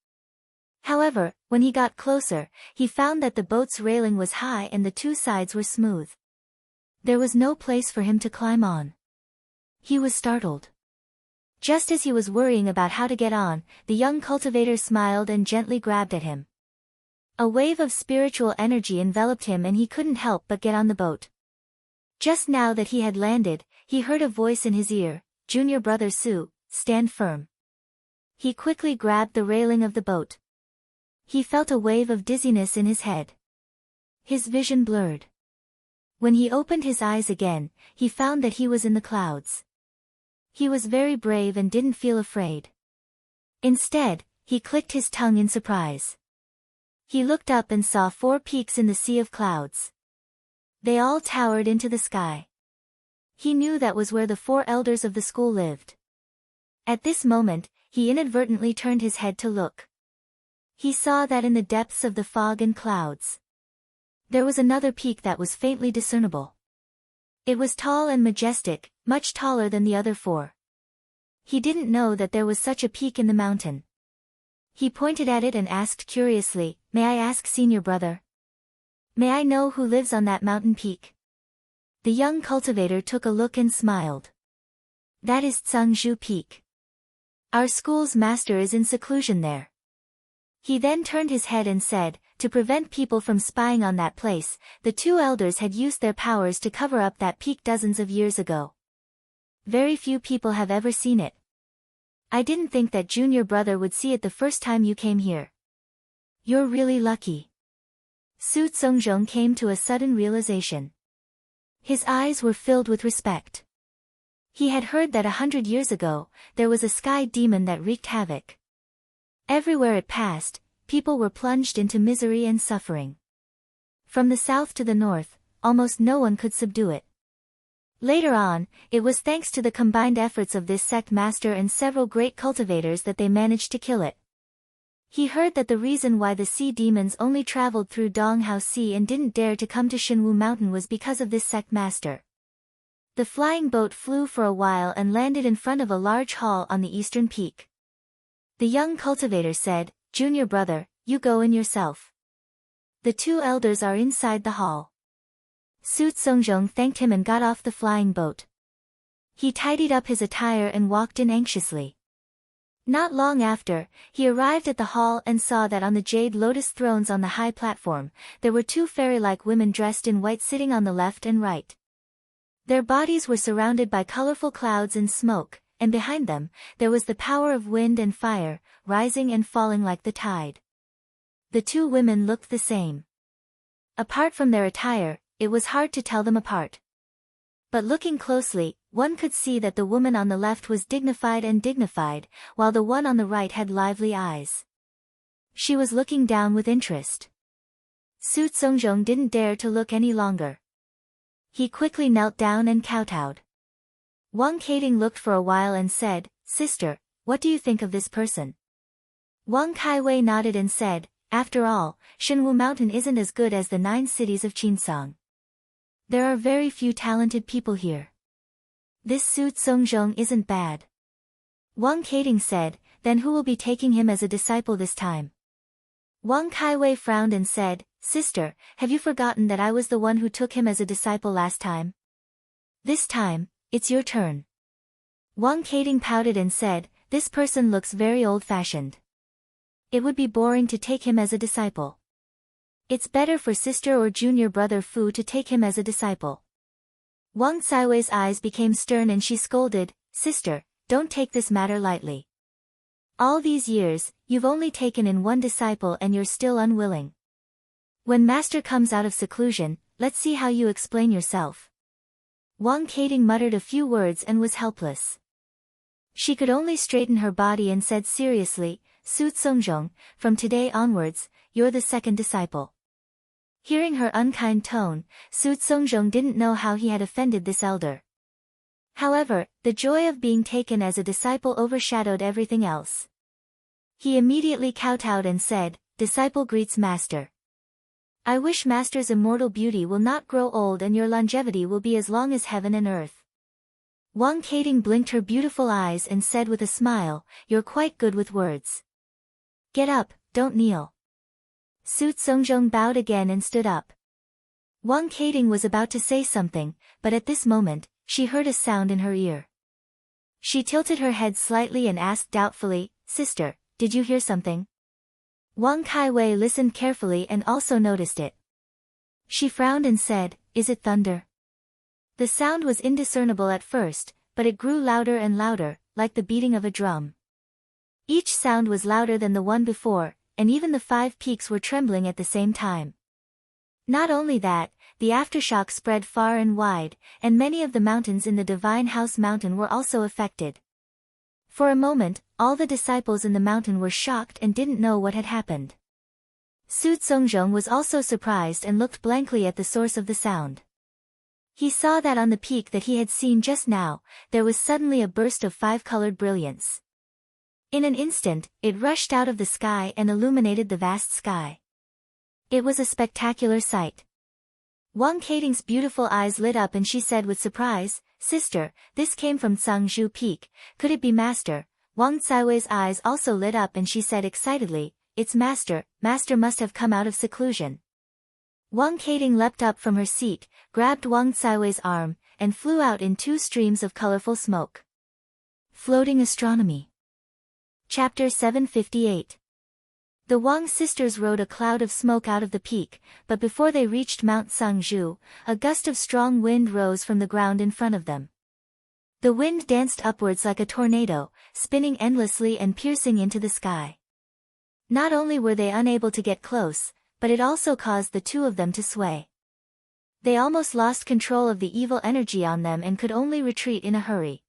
However, when he got closer, he found that the boat's railing was high and the 2 sides were smooth. There was no place for him to climb on. He was startled. Just as he was worrying about how to get on, the young cultivator smiled and gently grabbed at him. A wave of spiritual energy enveloped him and he couldn't help but get on the boat. Just now that he had landed, he heard a voice in his ear, Junior brother Su, stand firm. He quickly grabbed the railing of the boat. He felt a wave of dizziness in his head. His vision blurred. When he opened his eyes again, he found that he was in the clouds. He was very brave and didn't feel afraid. Instead, he clicked his tongue in surprise. He looked up and saw 4 peaks in the sea of clouds. They all towered into the sky. He knew that was where the 4 elders of the school lived. At this moment, he inadvertently turned his head to look. He saw that in the depths of the fog and clouds, there was another peak that was faintly discernible. It was tall and majestic, much taller than the other 4. He didn't know that there was such a peak in the mountain. He pointed at it and asked curiously, May I ask senior brother? May I know who lives on that mountain peak? The young cultivator took a look and smiled. That is Tsangzhu Peak. Our school's master is in seclusion there. He then turned his head and said, to prevent people from spying on that place, the 2 elders had used their powers to cover up that peak dozens of years ago. Very few people have ever seen it. I didn't think that junior brother would see it the first time you came here. You're really lucky. Su Tsongzhong came to a sudden realization. His eyes were filled with respect. He had heard that 100 years ago, there was a sky demon that wreaked havoc. Everywhere it passed, people were plunged into misery and suffering. From the south to the north, almost no one could subdue it. Later on, it was thanks to the combined efforts of this sect master and several great cultivators that they managed to kill it. He heard that the reason why the sea demons only traveled through Donghao Sea and didn't dare to come to Shinwu Mountain was because of this sect master. The flying boat flew for a while and landed in front of a large hall on the eastern peak. The young cultivator said, "Junior brother, you go in yourself. The two elders are inside the hall." Su Tsongjong thanked him and got off the flying boat. He tidied up his attire and walked in anxiously. Not long after, he arrived at the hall and saw that on the jade lotus thrones on the high platform, there were two fairy-like women dressed in white sitting on the left and right. Their bodies were surrounded by colorful clouds and smoke, and behind them, there was the power of wind and fire, rising and falling like the tide. The two women looked the same. Apart from their attire, it was hard to tell them apart. But looking closely, one could see that the woman on the left was dignified, while the one on the right had lively eyes. She was looking down with interest. Su Tsongjong didn't dare to look any longer. He quickly knelt down and kowtowed. Wang Kating looked for a while and said, "Sister, what do you think of this person?" Wang Kaiwei nodded and said, "After all, Shinwu Mountain isn't as good as the 9 cities of Qinsong. There are very few talented people here. This Su Tsongjong isn't bad." Wang Kating said, "Then who will be taking him as a disciple this time?" Wang Kaiwei frowned and said, "Sister, have you forgotten that I was the one who took him as a disciple last time? This time, it's your turn." Wang Kating pouted and said, "This person looks very old-fashioned. It would be boring to take him as a disciple. It's better for sister or junior brother Fu to take him as a disciple." Wang Caiwei's eyes became stern and she scolded, "Sister, don't take this matter lightly. All these years, you've only taken in one disciple and you're still unwilling. When master comes out of seclusion, let's see how you explain yourself." Wang Kating muttered a few words and was helpless. She could only straighten her body and said seriously, "Su Tsongjong, from today onwards, you're the second disciple." Hearing her unkind tone, Su Tsongjong didn't know how he had offended this elder. However, the joy of being taken as a disciple overshadowed everything else. He immediately kowtowed and said, "Disciple greets master. I wish master's immortal beauty will not grow old and your longevity will be as long as heaven and earth." Wang Kating blinked her beautiful eyes and said with a smile, "You're quite good with words. Get up, don't kneel." Su Tsongjong bowed again and stood up. Wang Kating was about to say something, but at this moment, she heard a sound in her ear. She tilted her head slightly and asked doubtfully, "Sister, did you hear something?" Wang Kaiwei listened carefully and also noticed it. She frowned and said, "Is it thunder?" The sound was indiscernible at first, but it grew louder and louder, like the beating of a drum. Each sound was louder than the one before, and even the 5 peaks were trembling at the same time. Not only that, the aftershock spread far and wide, and many of the mountains in the Divine House Mountain were also affected. For a moment, all the disciples in the mountain were shocked and didn't know what had happened. Su Tsongjong was also surprised and looked blankly at the source of the sound. He saw that on the peak that he had seen just now, there was suddenly a burst of 5-colored brilliance. In an instant, it rushed out of the sky and illuminated the vast sky. It was a spectacular sight. Wang Kating's beautiful eyes lit up and she said with surprise, "Sister, this came from Tsangzhu Peak, could it be master?" Wang Caiwei's eyes also lit up and she said excitedly, "It's master, master must have come out of seclusion." Wang Kating leapt up from her seat, grabbed Wang Caiwei's arm, and flew out in 2 streams of colorful smoke. Floating Astronomy. Chapter 758. The Wang sisters rode a cloud of smoke out of the peak, but before they reached Mount Tsangzhu, a gust of strong wind rose from the ground in front of them. The wind danced upwards like a tornado, spinning endlessly and piercing into the sky. Not only were they unable to get close, but it also caused the two of them to sway. They almost lost control of the evil energy on them and could only retreat in a hurry.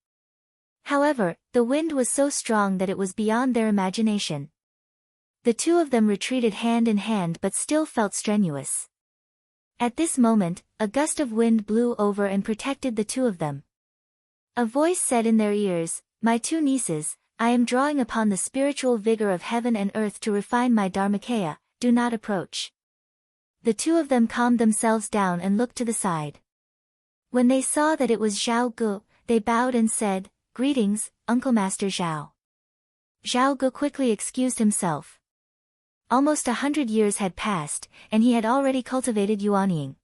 However, the wind was so strong that it was beyond their imagination. The two of them retreated hand in hand but still felt strenuous. At this moment, a gust of wind blew over and protected the two of them. A voice said in their ears, "My 2 nieces, I am drawing upon the spiritual vigor of heaven and earth to refine my Dharmakaya, do not approach. The two of them calmed themselves down and looked to the side. When they saw that it was Zhao Gu, they bowed and said, "Greetings, Uncle Master Zhao." Zhao Gu quickly excused himself. Almost 100 years had passed, and he had already cultivated yuanying.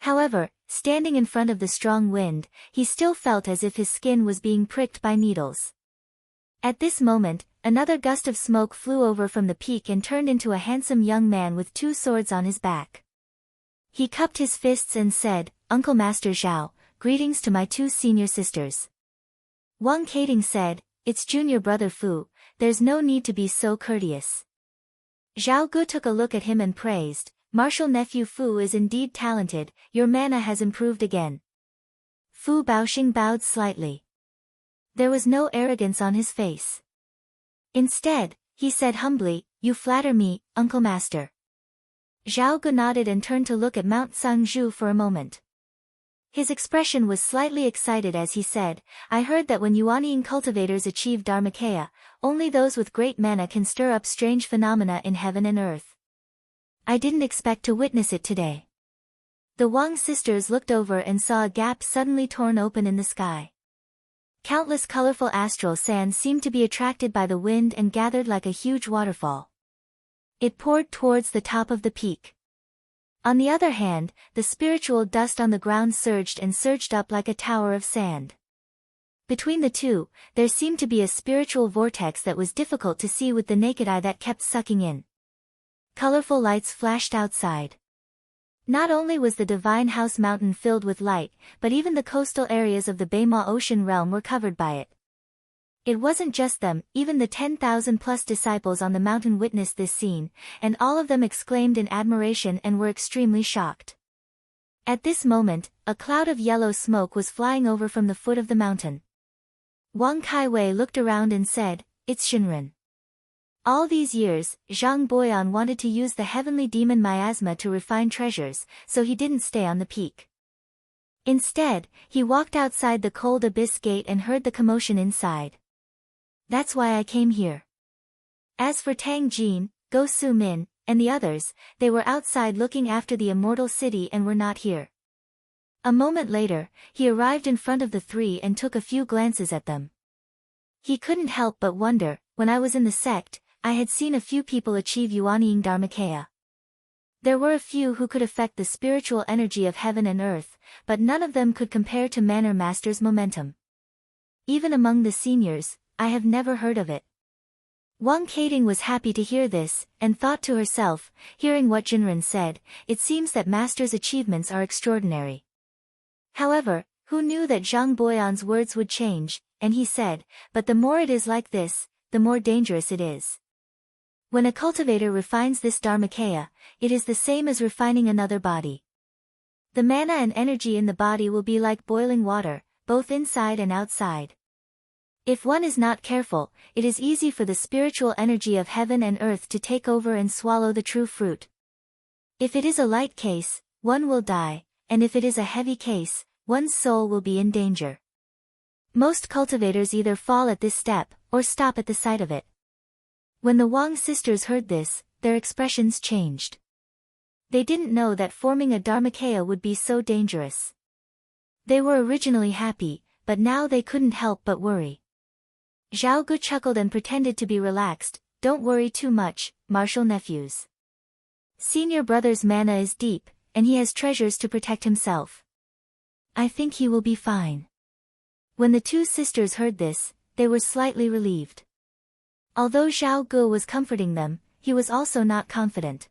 However, standing in front of the strong wind, he still felt as if his skin was being pricked by needles. At this moment, another gust of smoke flew over from the peak and turned into a handsome young man with 2 swords on his back. He cupped his fists and said, "Uncle Master Zhao, greetings to my 2 senior sisters." Wang Kating said, "It's junior brother Fu, there's no need to be so courteous." Zhao Gu took a look at him and praised, "Martial nephew Fu is indeed talented, your mana has improved again." Fu Baoxing bowed slightly. There was no arrogance on his face. Instead, he said humbly, "You flatter me, Uncle Master." Zhao Gu nodded and turned to look at Mount Sangzhu for a moment. His expression was slightly excited as he said, "I heard that when yuanying cultivators achieve Dharmakaya, only those with great mana can stir up strange phenomena in heaven and earth. I didn't expect to witness it today." The Wang sisters looked over and saw a gap suddenly torn open in the sky. Countless colorful astral sands seemed to be attracted by the wind and gathered like a huge waterfall. It poured towards the top of the peak. On the other hand, the spiritual dust on the ground surged and surged up like a tower of sand. Between the two, there seemed to be a spiritual vortex that was difficult to see with the naked eye that kept sucking in. Colorful lights flashed outside. Not only was the Divine House Mountain filled with light, but even the coastal areas of the Beima Ocean realm were covered by it. It wasn't just them, even the 10,000 plus disciples on the mountain witnessed this scene, and all of them exclaimed in admiration and were extremely shocked. At this moment, a cloud of yellow smoke was flying over from the foot of the mountain. Wang Kaiwei looked around and said, "It's Shinran." All these years, Zhang Boyan wanted to use the heavenly demon miasma to refine treasures, so he didn't stay on the peak. Instead, he walked outside the cold abyss gate and heard the commotion inside. "That's why I came here." As for Tang Jin, Go Su Min, and the others, they were outside looking after the immortal city and were not here. A moment later, he arrived in front of the 3 and took a few glances at them. He couldn't help but wonder, when I was in the sect, I had seen a few people achieve yuanying Dharmakaya. There were a few who could affect the spiritual energy of heaven and earth, but none of them could compare to Manor Master's momentum. Even among the seniors, I have never heard of it. Wang Kating was happy to hear this, and thought to herself, hearing what Jinren said, it seems that Master's achievements are extraordinary. However, who knew that Zhang Boyan's words would change, and he said, "But the more it is like this, the more dangerous it is. When a cultivator refines this Dharmakaya, it is the same as refining another body. The mana and energy in the body will be like boiling water, both inside and outside. If one is not careful, it is easy for the spiritual energy of heaven and earth to take over and swallow the true fruit. If it is a light case, one will die, and if it is a heavy case, one's soul will be in danger. Most cultivators either fall at this step, or stop at the sight of it." When the Wang sisters heard this, their expressions changed. They didn't know that forming a Dharmakaya would be so dangerous. They were originally happy, but now they couldn't help but worry. Zhao Gu chuckled and pretended to be relaxed. "Don't worry too much, martial nephews. Senior brother's mana is deep, and he has treasures to protect himself. I think he will be fine." When the 2 sisters heard this, they were slightly relieved. Although Zhao Gu was comforting them, he was also not confident.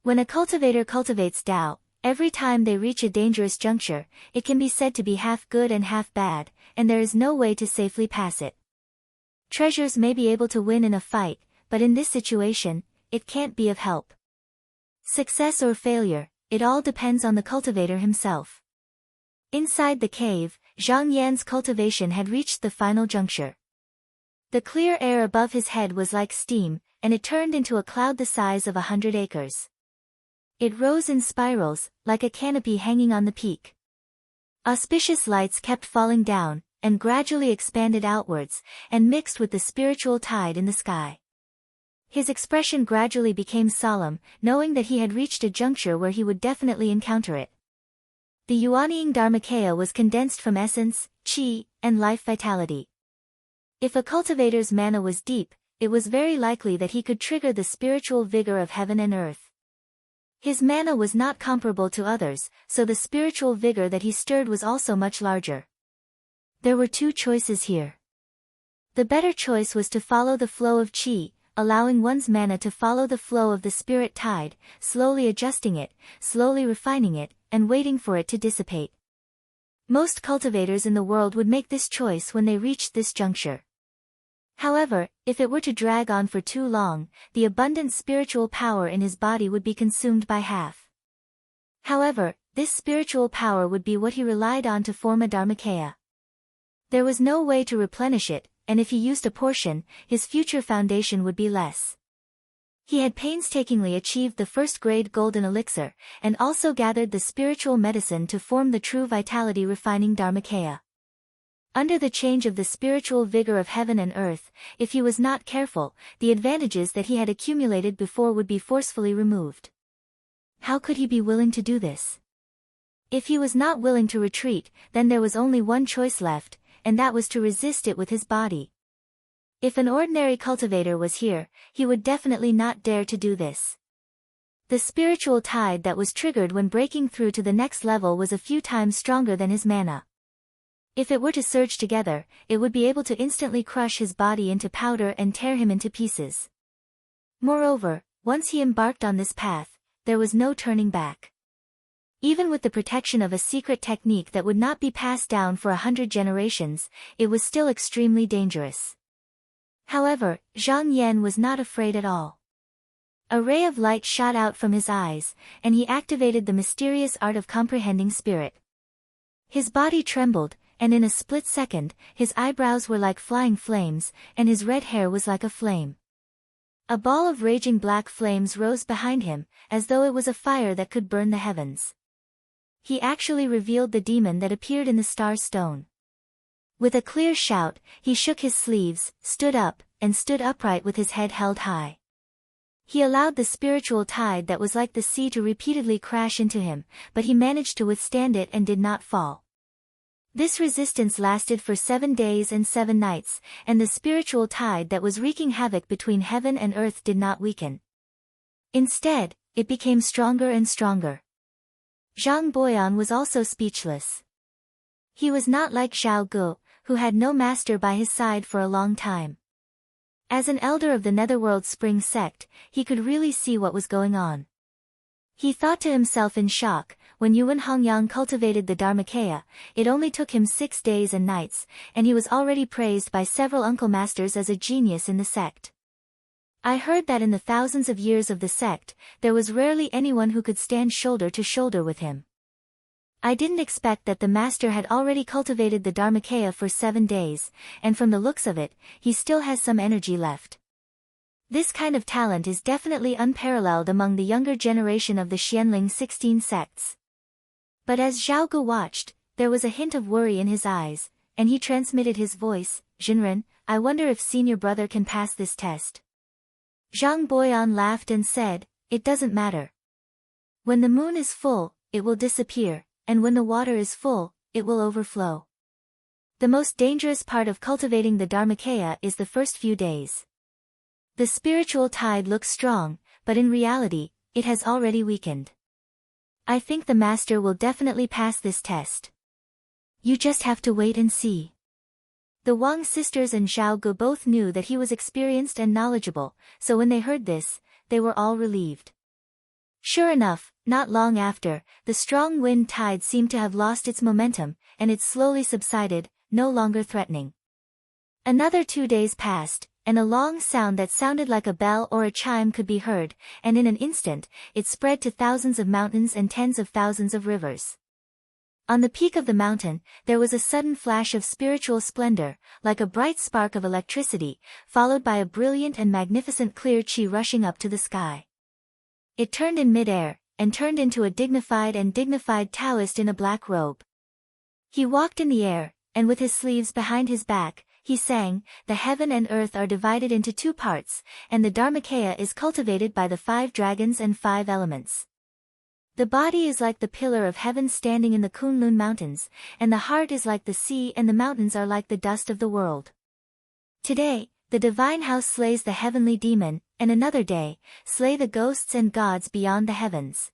When a cultivator cultivates Tao, every time they reach a dangerous juncture, it can be said to be half good and half bad, and there is no way to safely pass it. Treasures may be able to win in a fight, but in this situation, it can't be of help. Success or failure, it all depends on the cultivator himself. Inside the cave, Zhang Yan's cultivation had reached the final juncture. The clear air above his head was like steam, and it turned into a cloud the size of 100 acres. It rose in spirals, like a canopy hanging on the peak. Auspicious lights kept falling down, and gradually expanded outwards, and mixed with the spiritual tide in the sky. His expression gradually became solemn, knowing that he had reached a juncture where he would definitely encounter it. The Yuanying Dharmakaya was condensed from essence, qi, and life vitality. If a cultivator's mana was deep, it was very likely that he could trigger the spiritual vigor of heaven and earth. His mana was not comparable to others, so the spiritual vigor that he stirred was also much larger. There were two choices here. The better choice was to follow the flow of qi, allowing one's mana to follow the flow of the spirit tide, slowly adjusting it, slowly refining it, and waiting for it to dissipate. Most cultivators in the world would make this choice when they reached this juncture. However, if it were to drag on for too long, the abundant spiritual power in his body would be consumed by half. However, this spiritual power would be what he relied on to form a Dharmakaya. There was no way to replenish it, and if he used a portion, his future foundation would be less. He had painstakingly achieved the first-grade golden elixir, and also gathered the spiritual medicine to form the true vitality refining Dharmakaya. Under the change of the spiritual vigor of heaven and earth, if he was not careful, the advantages that he had accumulated before would be forcefully removed. How could he be willing to do this? If he was not willing to retreat, then there was only one choice left, and that was to resist it with his body. If an ordinary cultivator was here, he would definitely not dare to do this. The spiritual tide that was triggered when breaking through to the next level was a few times stronger than his mana. If it were to surge together, it would be able to instantly crush his body into powder and tear him into pieces. Moreover, once he embarked on this path, there was no turning back. Even with the protection of a secret technique that would not be passed down for 100 generations, it was still extremely dangerous. However, Zhang Yan was not afraid at all. A ray of light shot out from his eyes, and he activated the mysterious art of comprehending spirit. His body trembled, and in a split second, his eyebrows were like flying flames, and his red hair was like a flame. A ball of raging black flames rose behind him, as though it was a fire that could burn the heavens. He actually revealed the demon that appeared in the star stone. With a clear shout, he shook his sleeves, stood up, and stood upright with his head held high. He allowed the spiritual tide that was like the sea to repeatedly crash into him, but he managed to withstand it and did not fall. This resistance lasted for 7 days and 7 nights, and the spiritual tide that was wreaking havoc between heaven and earth did not weaken. Instead, it became stronger and stronger. Zhang Boyan was also speechless. He was not like Zhao Gu, who had no master by his side for a long time. As an elder of the Netherworld Spring sect, he could really see what was going on. He thought to himself in shock, when Yuan Hongyang cultivated the Dharmakaya, it only took him 6 days and nights, and he was already praised by several uncle masters as a genius in the sect. I heard that in the thousands of years of the sect, there was rarely anyone who could stand shoulder to shoulder with him. I didn't expect that the master had already cultivated the Dharmakaya for 7 days, and from the looks of it, he still has some energy left. This kind of talent is definitely unparalleled among the younger generation of the Xianling 16 sects. But as Zhao Gu watched, there was a hint of worry in his eyes, and he transmitted his voice, "Jinren, I wonder if senior brother can pass this test." Zhang Boyan laughed and said, "It doesn't matter. When the moon is full, it will disappear, and when the water is full, it will overflow. The most dangerous part of cultivating the Dharmakaya is the first few days. The spiritual tide looks strong, but in reality, it has already weakened. I think the master will definitely pass this test. You just have to wait and see." The Wang sisters and Zhao Gu both knew that he was experienced and knowledgeable, so when they heard this, they were all relieved. Sure enough, not long after, the strong wind tide seemed to have lost its momentum, and it slowly subsided, no longer threatening. Another 2 days passed, and a long sound that sounded like a bell or a chime could be heard, and in an instant, it spread to thousands of mountains and tens of thousands of rivers. On the peak of the mountain, there was a sudden flash of spiritual splendor, like a bright spark of electricity, followed by a brilliant and magnificent clear qi rushing up to the sky. It turned in mid-air, and turned into a dignified Taoist in a black robe. He walked in the air, and with his sleeves behind his back, he sang, "The heaven and earth are divided into two parts, and the Dharmakaya is cultivated by the 5 dragons and 5 elements. The body is like the pillar of heaven standing in the Kunlun mountains, and the heart is like the sea and the mountains are like the dust of the world. Today, the divine house slays the heavenly demon, and another day, slay the ghosts and gods beyond the heavens."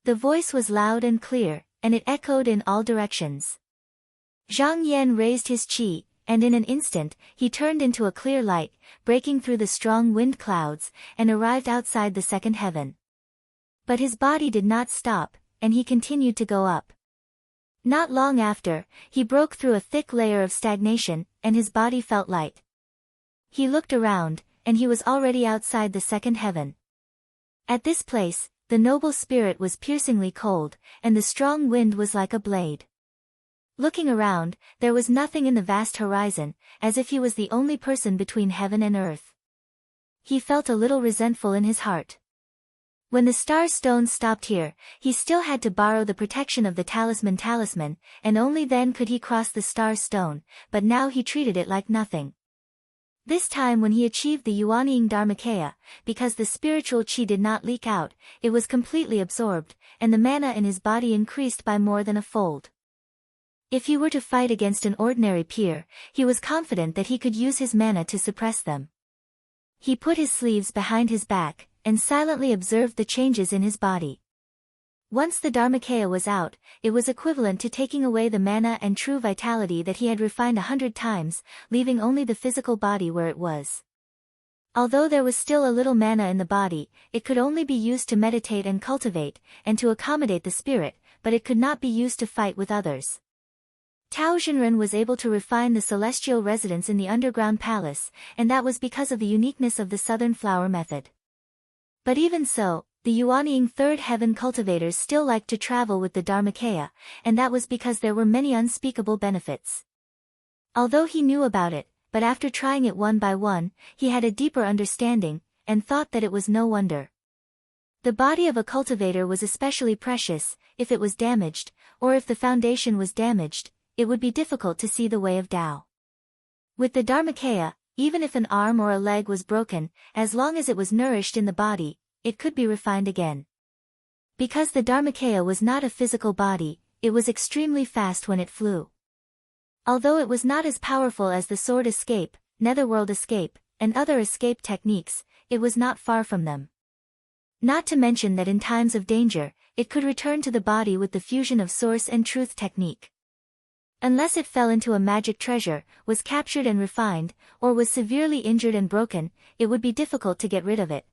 The voice was loud and clear, and it echoed in all directions. Zhang Yan raised his qi, and in an instant, he turned into a clear light, breaking through the strong wind clouds, and arrived outside the second heaven. But his body did not stop, and he continued to go up. Not long after, he broke through a thick layer of stagnation, and his body felt light. He looked around, and he was already outside the second heaven. At this place, the noble spirit was piercingly cold, and the strong wind was like a blade. Looking around, there was nothing in the vast horizon, as if he was the only person between heaven and earth. He felt a little resentful in his heart. When the star stone stopped here, he still had to borrow the protection of the talisman, and only then could he cross the star stone, but now he treated it like nothing. This time when he achieved the Yuanying Dharmakaya, because the spiritual qi did not leak out, it was completely absorbed, and the mana in his body increased by more than a fold. If he were to fight against an ordinary peer, he was confident that he could use his mana to suppress them. He put his sleeves behind his back, and silently observed the changes in his body. Once the Dharmakaya was out, it was equivalent to taking away the mana and true vitality that he had refined 100 times, leaving only the physical body where it was. Although there was still a little mana in the body, it could only be used to meditate and cultivate, and to accommodate the spirit, but it could not be used to fight with others. Tao Xinren was able to refine the celestial residence in the underground palace, and that was because of the uniqueness of the southern flower method. But even so, the Yuanying third heaven cultivators still liked to travel with the Dharmakaya, and that was because there were many unspeakable benefits. Although he knew about it, but after trying it one by one, he had a deeper understanding, and thought that it was no wonder. The body of a cultivator was especially precious. If it was damaged, or if the foundation was damaged, it would be difficult to see the way of Tao. With the Dharmakaya, even if an arm or a leg was broken, as long as it was nourished in the body, it could be refined again. Because the Dharmakaya was not a physical body, it was extremely fast when it flew. Although it was not as powerful as the sword escape, netherworld escape, and other escape techniques, it was not far from them. Not to mention that in times of danger, it could return to the body with the fusion of source and truth technique. Unless it fell into a magic treasure, was captured and refined, or was severely injured and broken, it would be difficult to get rid of it.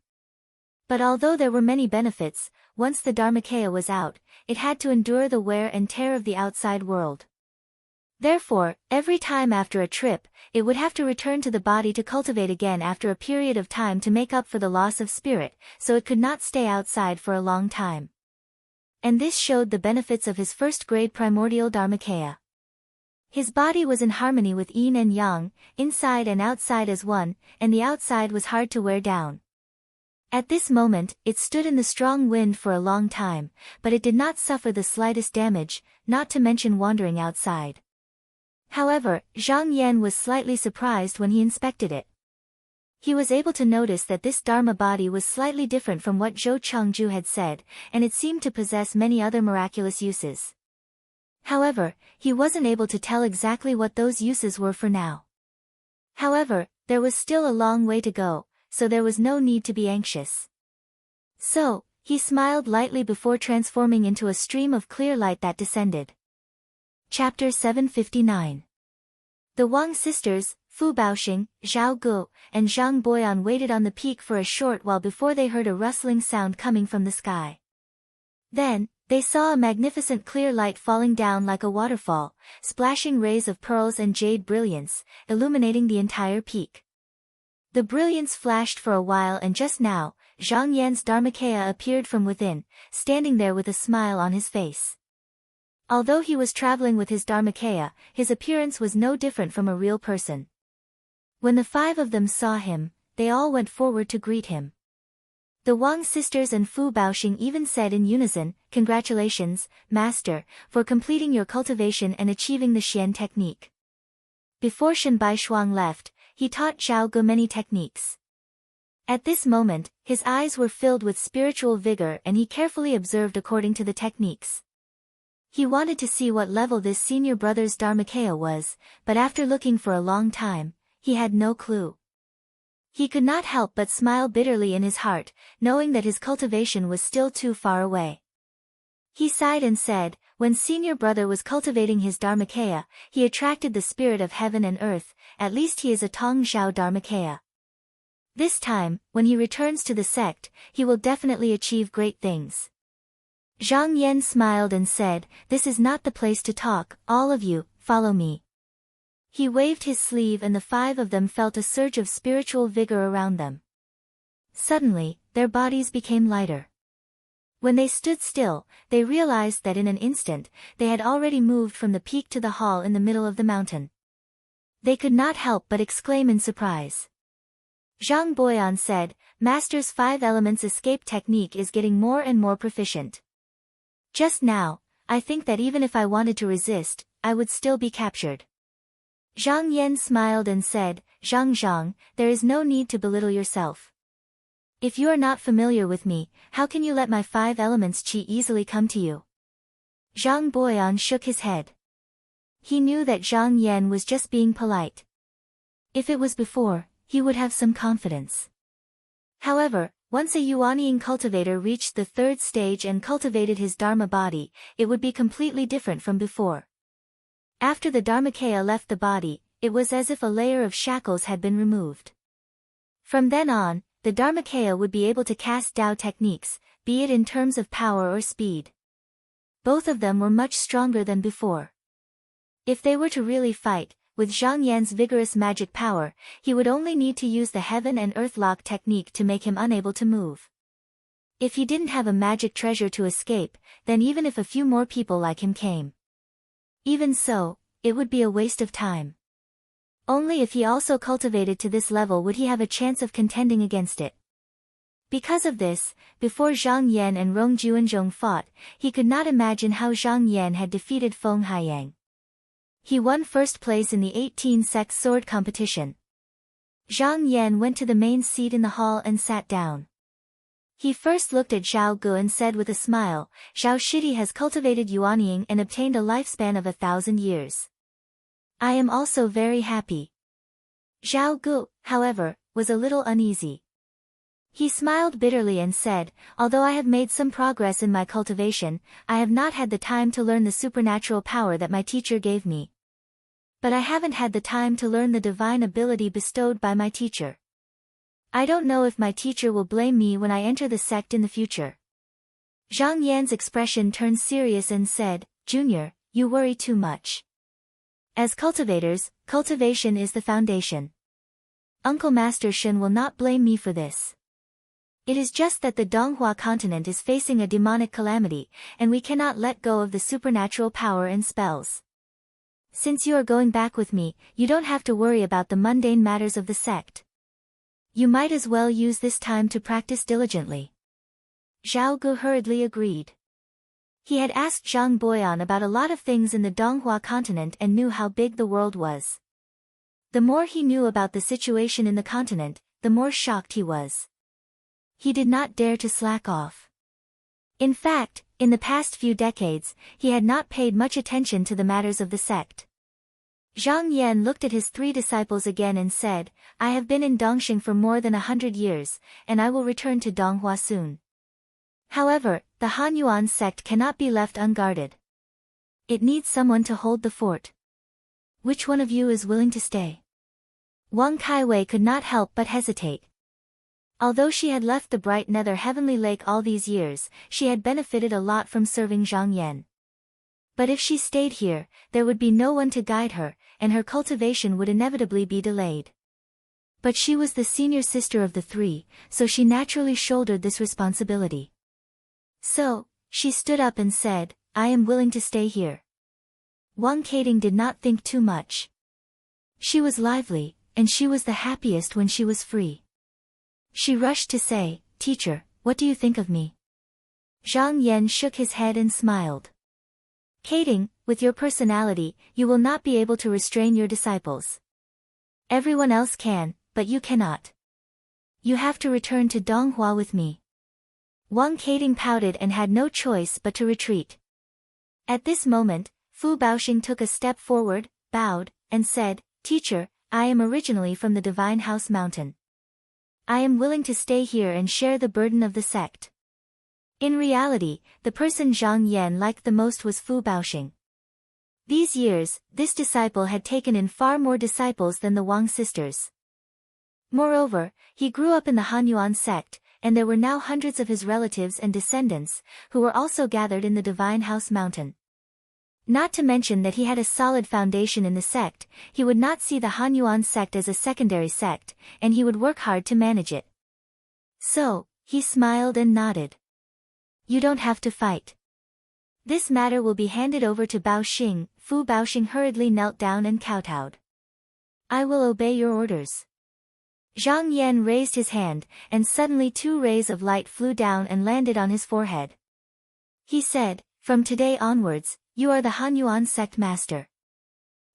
But although there were many benefits, once the Dharmakaya was out, it had to endure the wear and tear of the outside world. Therefore, every time after a trip, it would have to return to the body to cultivate again after a period of time to make up for the loss of spirit, so it could not stay outside for a long time. And this showed the benefits of his first-grade primordial Dharmakaya. His body was in harmony with yin and yang, inside and outside as one, and the outside was hard to wear down. At this moment, it stood in the strong wind for a long time, but it did not suffer the slightest damage, not to mention wandering outside. However, Zhang Yan was slightly surprised when he inspected it. He was able to notice that this Dharma body was slightly different from what Zhou Chengju had said, and it seemed to possess many other miraculous uses. However, he wasn't able to tell exactly what those uses were for now. However, there was still a long way to go, so there was no need to be anxious. So, he smiled lightly before transforming into a stream of clear light that descended. Chapter 759. The Wang sisters, Fu Baoxing, Zhao Gu, and Zhang Boyan waited on the peak for a short while before they heard a rustling sound coming from the sky. Then, they saw a magnificent clear light falling down like a waterfall, splashing rays of pearls and jade brilliance, illuminating the entire peak. The brilliance flashed for a while and just now, Zhang Yan's Dharmakaya appeared from within, standing there with a smile on his face. Although he was traveling with his Dharmakaya, his appearance was no different from a real person. When the 5 of them saw him, they all went forward to greet him. The Wang sisters and Fu Baoxing even said in unison, "Congratulations, Master, for completing your cultivation and achieving the Xian technique." Before Shen Baishuang left, he taught Zhao Gu many techniques. At this moment, his eyes were filled with spiritual vigor and he carefully observed according to the techniques. He wanted to see what level this senior brother's Dharmakaya was, but after looking for a long time, he had no clue. He could not help but smile bitterly in his heart, knowing that his cultivation was still too far away. He sighed and said, when senior brother was cultivating his Dharmakaya, he attracted the spirit of heaven and earth, at least he is a Tong Zhao Dharmakaya. This time, when he returns to the sect, he will definitely achieve great things. Zhang Yan smiled and said, "This is not the place to talk, all of you, follow me." He waved his sleeve and the 5 of them felt a surge of spiritual vigor around them. Suddenly, their bodies became lighter. When they stood still, they realized that in an instant, they had already moved from the peak to the hall in the middle of the mountain. They could not help but exclaim in surprise. Zhang Boyan said, "Master's 5 elements escape technique is getting more and more proficient. Just now, I think that even if I wanted to resist, I would still be captured." Zhang Yan smiled and said, "Zhang, there is no need to belittle yourself. If you are not familiar with me, how can you let my 5 elements qi easily come to you?" Zhang Boyan shook his head. He knew that Zhang Yan was just being polite. If it was before, he would have some confidence. However, once a Yuanying cultivator reached the 3rd stage and cultivated his Dharma body, it would be completely different from before. After the Dharmakaya left the body, it was as if a layer of shackles had been removed. From then on, the Dharmakaya would be able to cast Dao techniques, be it in terms of power or speed. Both of them were much stronger than before. If they were to really fight, with Zhang Yan's vigorous magic power, he would only need to use the Heaven and Earth Lock technique to make him unable to move. If he didn't have a magic treasure to escape, then even if a few more people like him came. Even so, it would be a waste of time. Only if he also cultivated to this level would he have a chance of contending against it. Because of this, before Zhang Yan and Rong Juanzhong fought, he could not imagine how Zhang Yan had defeated Feng Haiyang. He won 1st place in the 18-sect sword competition. Zhang Yan went to the main seat in the hall and sat down. He first looked at Zhao Gu and said with a smile, "Zhao Shidi has cultivated Yuanying and obtained a lifespan of 1,000 years. I am also very happy." Zhao Gu, however, was a little uneasy. He smiled bitterly and said, "Although I have made some progress in my cultivation, I have not had the time to learn the supernatural power that my teacher gave me. But I haven't had the time to learn the divine ability bestowed by my teacher. I don't know if my teacher will blame me when I enter the sect in the future." Zhang Yan's expression turned serious and said, "Junior, you worry too much. As cultivators, cultivation is the foundation. Uncle Master Shen will not blame me for this. It is just that the Donghua continent is facing a demonic calamity, and we cannot let go of the supernatural power and spells. Since you are going back with me, you don't have to worry about the mundane matters of the sect. You might as well use this time to practice diligently." Zhao Gu hurriedly agreed. He had asked Zhang Boyan about a lot of things in the Donghua continent and knew how big the world was. The more he knew about the situation in the continent, the more shocked he was. He did not dare to slack off. In fact, in the past few decades, he had not paid much attention to the matters of the sect. Zhang Yan looked at his 3 disciples again and said, "I have been in Dongxing for more than 100 years, and I will return to Donghua soon. However, the Hanyuan sect cannot be left unguarded. It needs someone to hold the fort. Which one of you is willing to stay?" Wang Kaiwei could not help but hesitate. Although she had left the bright nether heavenly lake all these years, she had benefited a lot from serving Zhang Yan. But if she stayed here, there would be no one to guide her, and her cultivation would inevitably be delayed. But she was the senior sister of the 3, so she naturally shouldered this responsibility. So, she stood up and said, "I am willing to stay here." Wang Kading did not think too much. She was lively, and she was the happiest when she was free. She rushed to say, "Teacher, what do you think of me? Zhang Yan shook his head and smiled. Kating, with your personality, you will not be able to restrain your disciples. Everyone else can, but you cannot. You have to return to Donghua with me. Wang Kating pouted and had no choice but to retreat. At this moment, Fu Baoxing took a step forward, bowed, and said, Teacher, I am originally from the Divine House Mountain. I am willing to stay here and share the burden of the sect. In reality, the person Zhang Yan liked the most was Fu Baoxing. These years, this disciple had taken in far more disciples than the Wang sisters. Moreover, he grew up in the Hanyuan sect, and there were now hundreds of his relatives and descendants, who were also gathered in the Divine House Mountain. Not to mention that he had a solid foundation in the sect, he would not see the Hanyuan sect as a secondary sect, and he would work hard to manage it. So, he smiled and nodded. You don't have to fight. This matter will be handed over to Baoxing. Fu Baoxing hurriedly knelt down and kowtowed. I will obey your orders. Zhang Yan raised his hand, and suddenly 2 rays of light flew down and landed on his forehead. He said, From today onwards, you are the Hanyuan sect master.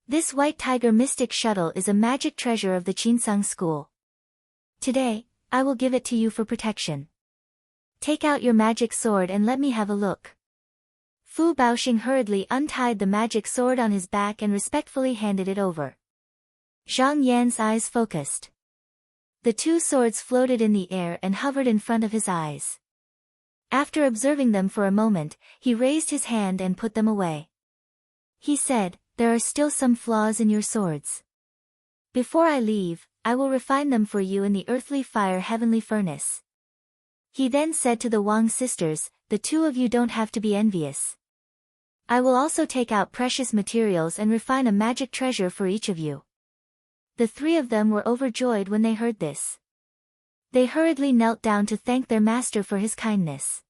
This white tiger mystic shuttle is a magic treasure of the Qinsang school. Today, I will give it to you for protection. Take out your magic sword and let me have a look. Fu Baoxing hurriedly untied the magic sword on his back and respectfully handed it over. Zhang Yan's eyes focused. The 2 swords floated in the air and hovered in front of his eyes. After observing them for a moment, he raised his hand and put them away. He said, There are still some flaws in your swords. Before I leave, I will refine them for you in the earthly fire heavenly furnace. He then said to the Wang sisters, The 2 of you don't have to be envious. I will also take out precious materials and refine a magic treasure for each of you. The 3 of them were overjoyed when they heard this. They hurriedly knelt down to thank their master for his kindness.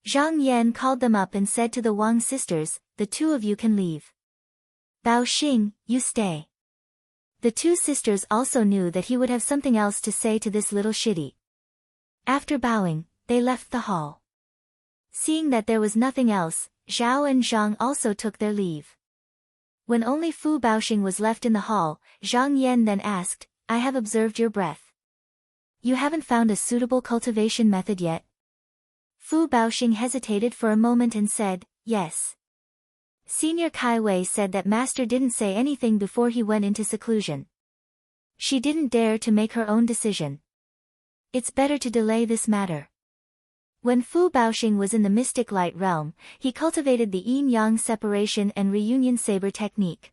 Zhang Yan called them up and said to the Wang sisters, The 2 of you can leave. Baoxing, you stay. The 2 sisters also knew that he would have something else to say to this little shitty. After bowing, they left the hall. Seeing that there was nothing else, Zhao and Zhang also took their leave. When only Fu Baoxing was left in the hall, Zhang Yan then asked, I have observed your breath. You haven't found a suitable cultivation method yet? Fu Baoxing hesitated for a moment and said, Yes. Senior Kai Wei said that master didn't say anything before he went into seclusion. She didn't dare to make her own decision. It's better to delay this matter. When Fu Baoxing was in the mystic light realm, he cultivated the yin-yang separation and reunion saber technique.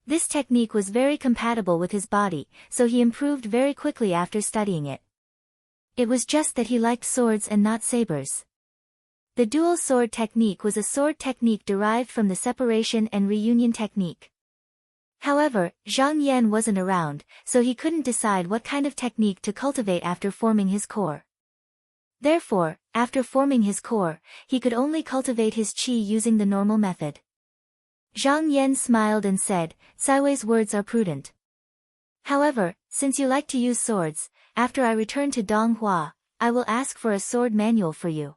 This technique was very compatible with his body, so he improved very quickly after studying it. It was just that he liked swords and not sabers. The dual sword technique was a sword technique derived from the separation and reunion technique. However, Zhang Yan wasn't around, so he couldn't decide what kind of technique to cultivate after forming his core. Therefore, after forming his core, he could only cultivate his qi using the normal method. Zhang Yan smiled and said, Saiwei's words are prudent. However, since you like to use swords, after I return to Donghua, I will ask for a sword manual for you.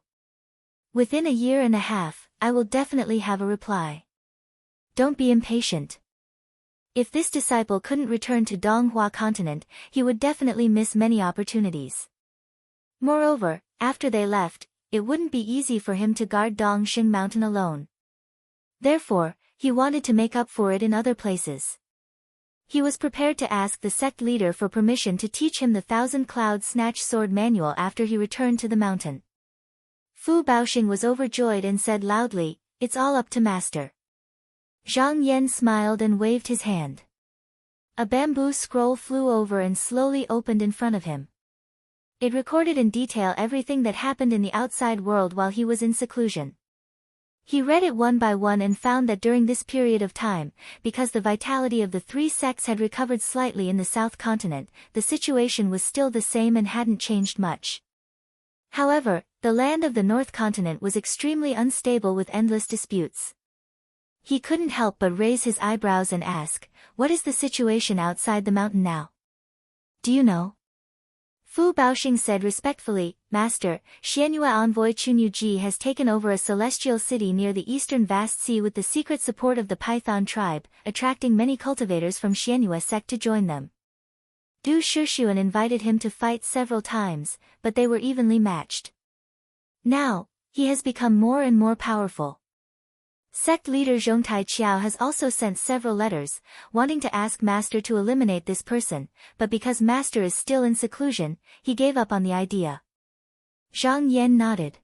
Within a year and a half, I will definitely have a reply. Don't be impatient. If this disciple couldn't return to Donghua continent, he would definitely miss many opportunities. Moreover, after they left, it wouldn't be easy for him to guard Dongxing Mountain alone. Therefore, he wanted to make up for it in other places. He was prepared to ask the sect leader for permission to teach him the Thousand Cloud Snatch Sword Manual after he returned to the mountain. Fu Baoxing was overjoyed and said loudly, It's all up to master. Zhang Yan smiled and waved his hand. A bamboo scroll flew over and slowly opened in front of him. It recorded in detail everything that happened in the outside world while he was in seclusion. He read it one by one and found that during this period of time, because the vitality of the 3 sects had recovered slightly in the South continent, the situation was still the same and hadn't changed much. However, the land of the North continent was extremely unstable with endless disputes. He couldn't help but raise his eyebrows and ask, What is the situation outside the mountain now? Do you know? Fu Baoxing said respectfully, Master, Xianyue envoy Chunyu Ji has taken over a celestial city near the eastern vast sea with the secret support of the Python tribe, attracting many cultivators from Xianyue sect to join them. Du Shixuan invited him to fight several times, but they were evenly matched. Now, he has become more and more powerful. Sect leader Zhongtai Qiao has also sent several letters, wanting to ask Master to eliminate this person, but because Master is still in seclusion, he gave up on the idea. Zhang Yan nodded.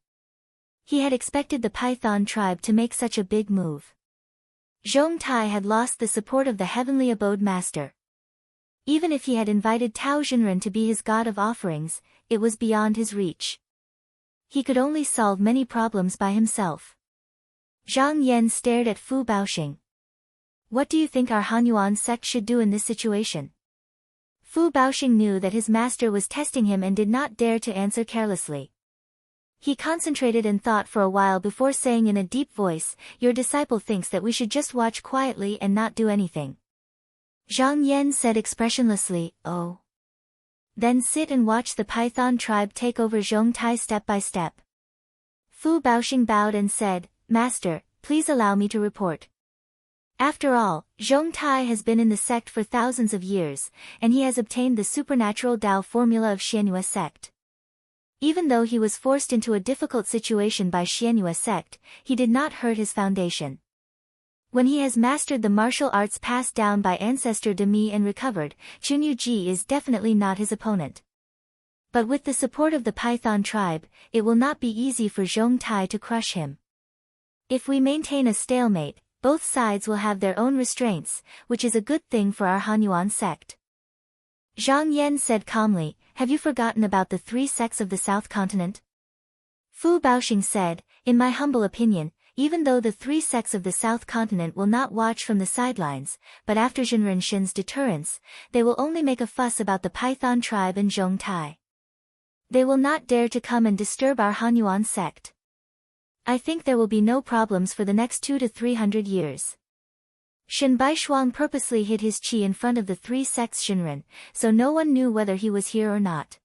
He had expected the Python tribe to make such a big move. Zhongtai had lost the support of the heavenly abode Master. Even if he had invited Tao Xinren to be his god of offerings, it was beyond his reach. He could only solve many problems by himself. Zhang Yan stared at Fu Baoxing. What do you think our Hanyuan sect should do in this situation? Fu Baoxing knew that his master was testing him and did not dare to answer carelessly. He concentrated and thought for a while before saying in a deep voice, Your disciple thinks that we should just watch quietly and not do anything. Zhang Yan said expressionlessly, Oh. Then sit and watch the Python tribe take over Zhongtai step by step. Fu Baoxing bowed and said, Master, please allow me to report. After all, Zhongtai has been in the sect for thousands of years, and he has obtained the supernatural Tao formula of Xianyue sect. Even though he was forced into a difficult situation by Xianyue sect, he did not hurt his foundation. When he has mastered the martial arts passed down by ancestor Demi and recovered, Chunyu Ji is definitely not his opponent. But with the support of the Python tribe, it will not be easy for Zhongtai to crush him. If we maintain a stalemate, both sides will have their own restraints, which is a good thing for our Hanyuan sect. Zhang Yan said calmly, Have you forgotten about the 3 sects of the South Continent? Fu Baoxing said, In my humble opinion, even though the 3 sects of the South Continent will not watch from the sidelines, but after Zhenren Shen's deterrence, they will only make a fuss about the Python tribe and Zhongtai. They will not dare to come and disturb our Hanyuan sect. I think there will be no problems for the next 200 to 300 years. Shen Baishuang purposely hid his qi in front of the 3 sects Shenren, so no one knew whether he was here or not.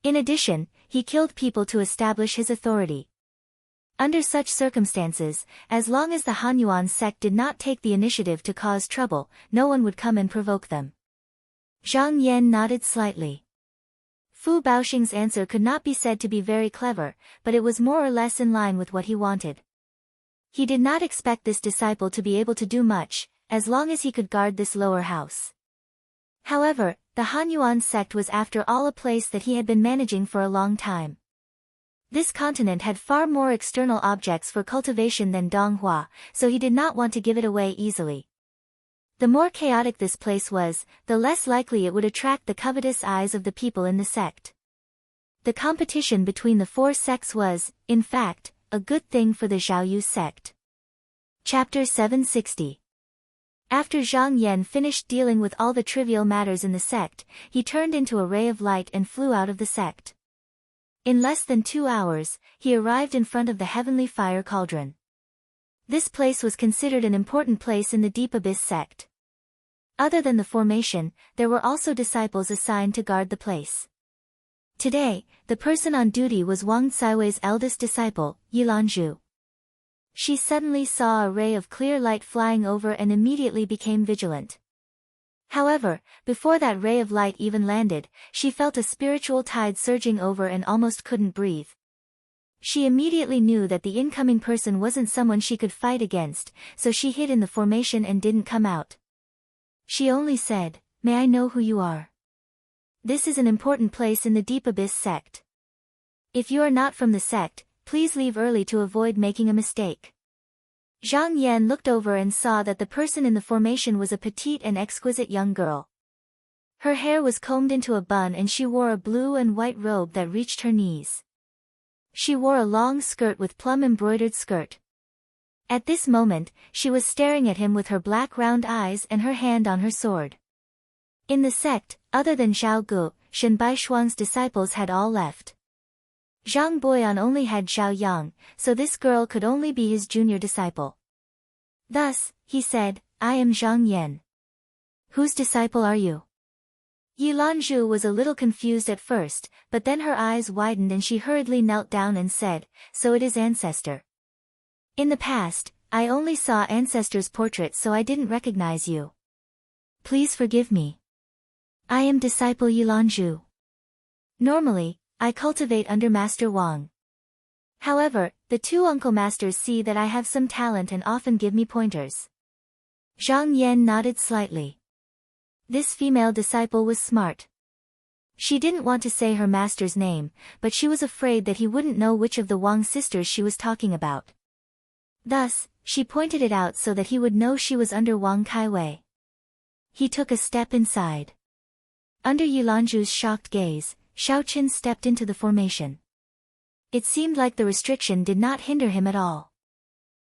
In addition, he killed people to establish his authority. Under such circumstances, as long as the Hanyuan sect did not take the initiative to cause trouble, no one would come and provoke them. Zhang Yan nodded slightly. Fu Baoxing's answer could not be said to be very clever, but it was more or less in line with what he wanted. He did not expect this disciple to be able to do much, as long as he could guard this lower house. However, the Hanyuan sect was after all a place that he had been managing for a long time. This continent had far more external objects for cultivation than Donghua, so he did not want to give it away easily. The more chaotic this place was, the less likely it would attract the covetous eyes of the people in the sect. The competition between the 4 sects was, in fact, a good thing for the Zhaoyu sect. Chapter 760. After Zhang Yan finished dealing with all the trivial matters in the sect, he turned into a ray of light and flew out of the sect. In less than 2 hours, he arrived in front of the heavenly fire cauldron. This place was considered an important place in the Deep Abyss sect. Other than the formation, there were also disciples assigned to guard the place. Today, the person on duty was Wang Caiwei's eldest disciple, Yilanzhu. She suddenly saw a ray of clear light flying over and immediately became vigilant. However, before that ray of light even landed, she felt a spiritual tide surging over and almost couldn't breathe. She immediately knew that the incoming person wasn't someone she could fight against, so she hid in the formation and didn't come out. She only said, May I know who you are? This is an important place in the Deep Abyss sect. If you are not from the sect, please leave early to avoid making a mistake. Zhang Yan looked over and saw that the person in the formation was a petite and exquisite young girl. Her hair was combed into a bun and she wore a blue and white robe that reached her knees. She wore a long skirt with plum-embroidered skirt. At this moment, she was staring at him with her black round eyes and her hand on her sword. In the sect, other than Zhao Gu, Shen Baishuang's disciples had all left. Zhang Boyan only had Zhao Yang, so this girl could only be his junior disciple. Thus, he said, I am Zhang Yan. Whose disciple are you? Yilanju was a little confused at first, but then her eyes widened and she hurriedly knelt down and said, "So it is ancestor. In the past, I only saw ancestor's portrait so I didn't recognize you. Please forgive me. I am disciple Yilanju. Normally, I cultivate under Master Wang. However, the two uncle masters see that I have some talent and often give me pointers." Zhang Yan nodded slightly. This female disciple was smart. She didn't want to say her master's name, but she was afraid that he wouldn't know which of the Wang sisters she was talking about. Thus, she pointed it out so that he would know she was under Wang Kaiwei. He took a step inside. Under Yilanju's shocked gaze, Shaoqin stepped into the formation. It seemed like the restriction did not hinder him at all.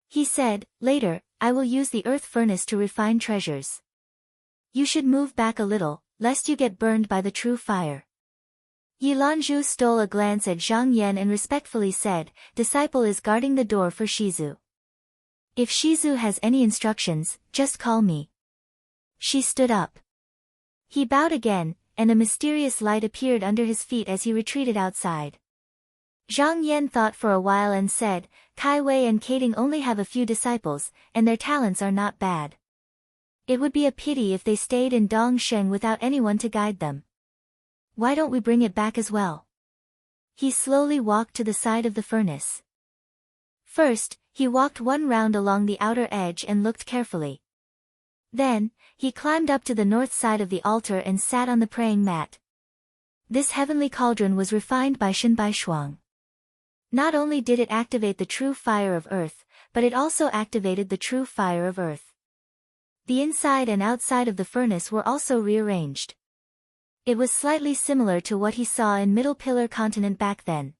He said, "Later, I will use the earth furnace to refine treasures. You should move back a little, lest you get burned by the true fire." Yilanju stole a glance at Zhang Yan and respectfully said, "Disciple is guarding the door for Shizu. If Shizu has any instructions, just call me." She stood up. He bowed again, and a mysterious light appeared under his feet as he retreated outside. Zhang Yan thought for a while and said, "Kai Wei and Kating only have a few disciples, and their talents are not bad. It would be a pity if they stayed in Dongsheng without anyone to guide them. Why don't we bring it back as well?" He slowly walked to the side of the furnace. First, he walked one round along the outer edge and looked carefully. Then, he climbed up to the north side of the altar and sat on the praying mat. This heavenly cauldron was refined by Shenbai Shuang. Not only did it activate the true fire of earth, but it also activated the true fire of earth. The inside and outside of the furnace were also rearranged. It was slightly similar to what he saw in Middle Pillar Continent back then.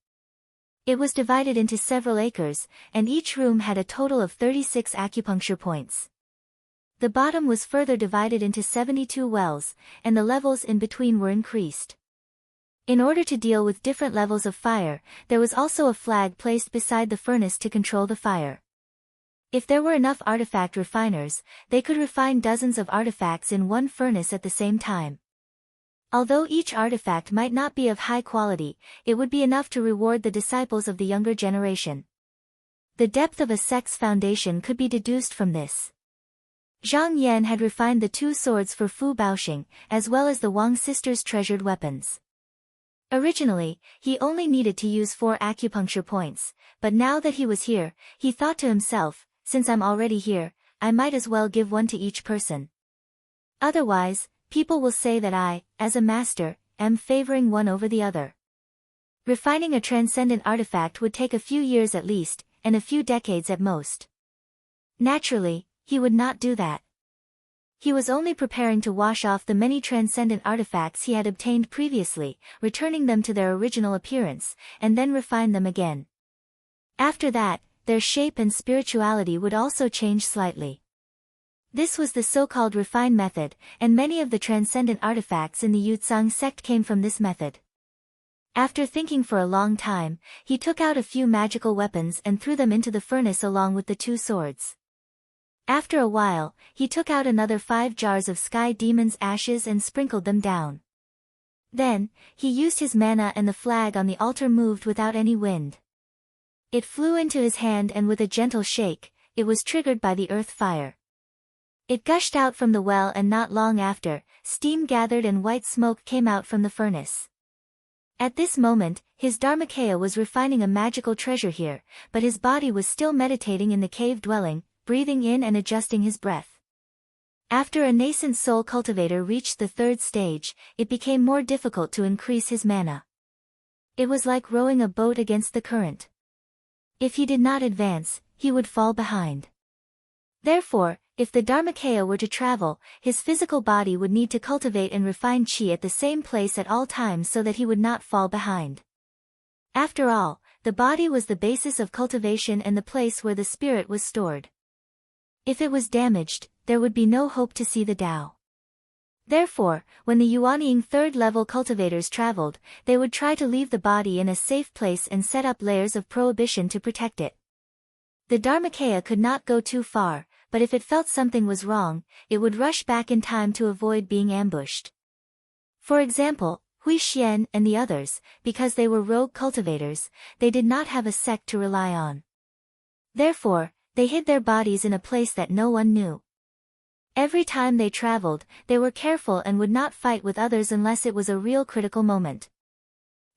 It was divided into several acres, and each room had a total of 36 acupuncture points. The bottom was further divided into 72 wells, and the levels in between were increased. In order to deal with different levels of fire, there was also a flag placed beside the furnace to control the fire. If there were enough artifact refiners, they could refine dozens of artifacts in one furnace at the same time. Although each artifact might not be of high quality, it would be enough to reward the disciples of the younger generation. The depth of a sect's foundation could be deduced from this. Zhang Yan had refined the two swords for Fu Baoxing, as well as the Wang sisters' treasured weapons. Originally, he only needed to use 4 acupuncture points, but now that he was here, he thought to himself, "Since I'm already here, I might as well give one to each person. Otherwise, people will say that I, as a master, am favoring one over the other." Refining a transcendent artifact would take a few years at least, and a few decades at most. Naturally, he would not do that. He was only preparing to wash off the many transcendent artifacts he had obtained previously, returning them to their original appearance, and then refine them again. After that, their shape and spirituality would also change slightly. This was the so-called refine method, and many of the transcendent artifacts in the Yutsang sect came from this method. After thinking for a long time, he took out a few magical weapons and threw them into the furnace along with the 2 swords. After a while, he took out another 5 jars of Sky Demon's ashes and sprinkled them down. Then, he used his mana and the flag on the altar moved without any wind. It flew into his hand and with a gentle shake, it was triggered by the earth fire. It gushed out from the well and not long after, steam gathered and white smoke came out from the furnace. At this moment, his Dharmakaya was refining a magical treasure here, but his body was still meditating in the cave dwelling, breathing in and adjusting his breath. After a nascent soul cultivator reached the 3rd stage, it became more difficult to increase his mana. It was like rowing a boat against the current. If he did not advance, he would fall behind. Therefore, if the Dharmakaya were to travel, his physical body would need to cultivate and refine chi at the same place at all times so that he would not fall behind. After all, the body was the basis of cultivation and the place where the spirit was stored. If it was damaged, there would be no hope to see the Tao. Therefore, when the Yuanying 3rd-level cultivators traveled, they would try to leave the body in a safe place and set up layers of prohibition to protect it. The Dharmakaya could not go too far, but if it felt something was wrong, it would rush back in time to avoid being ambushed. For example, Hui Xian and the others, because they were rogue cultivators, they did not have a sect to rely on. Therefore, they hid their bodies in a place that no one knew. Every time they traveled, they were careful and would not fight with others unless it was a real critical moment.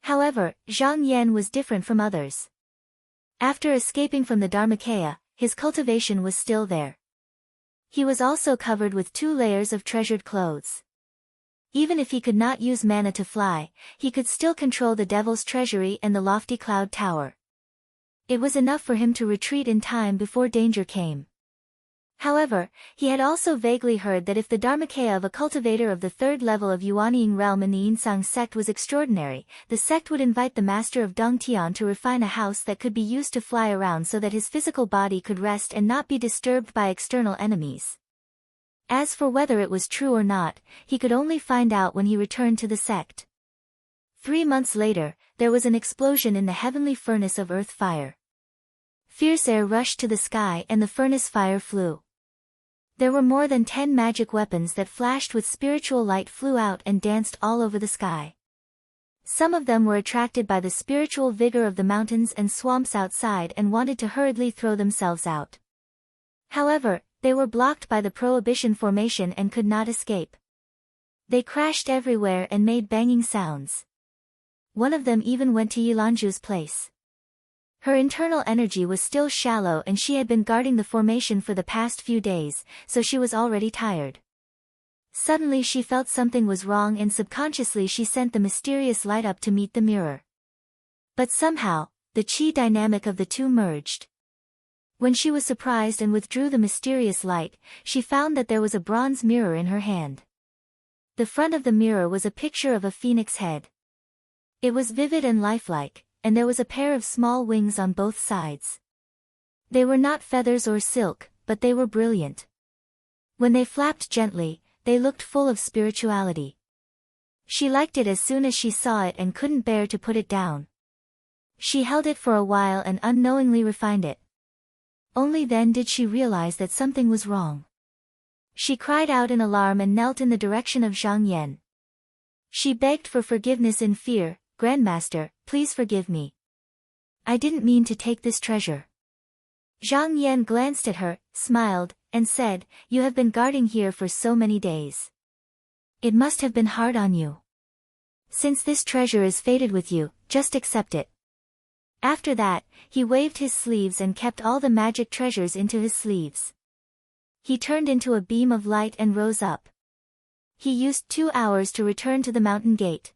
However, Zhang Yan was different from others. After escaping from the Dharmakaya, his cultivation was still there. He was also covered with 2 layers of treasured clothes. Even if he could not use mana to fly, he could still control the devil's treasury and the lofty cloud tower. It was enough for him to retreat in time before danger came. However, he had also vaguely heard that if the Dharmakaya of a cultivator of the 3rd level of Yuanying realm in the Yinsang sect was extraordinary, the sect would invite the master of Dongtian to refine a house that could be used to fly around so that his physical body could rest and not be disturbed by external enemies. As for whether it was true or not, he could only find out when he returned to the sect. 3 months later, there was an explosion in the heavenly furnace of earth fire. Fierce air rushed to the sky and the furnace fire flew. There were more than 10 magic weapons that flashed with spiritual light flew out and danced all over the sky. Some of them were attracted by the spiritual vigor of the mountains and swamps outside and wanted to hurriedly throw themselves out. However, they were blocked by the prohibition formation and could not escape. They crashed everywhere and made banging sounds. One of them even went to Yilanju's place. Her internal energy was still shallow and she had been guarding the formation for the past few days, so she was already tired. Suddenly she felt something was wrong and subconsciously she sent the mysterious light up to meet the mirror. But somehow, the chi dynamic of the 2 merged. When she was surprised and withdrew the mysterious light, she found that there was a bronze mirror in her hand. The front of the mirror was a picture of a phoenix head. It was vivid and lifelike, and there was a pair of small wings on both sides. They were not feathers or silk, but they were brilliant. When they flapped gently, they looked full of spirituality. She liked it as soon as she saw it and couldn't bear to put it down. She held it for a while and unknowingly refined it. Only then did she realize that something was wrong. She cried out in alarm and knelt in the direction of Zhang Yan. She begged for forgiveness in fear, "Grandmaster, please forgive me. I didn't mean to take this treasure." Zhang Yan glanced at her, smiled, and said, "You have been guarding here for so many days. It must have been hard on you. Since this treasure is fated with you, just accept it." After that, he waved his sleeves and kept all the magic treasures into his sleeves. He turned into a beam of light and rose up. He used 2 hours to return to the mountain gate.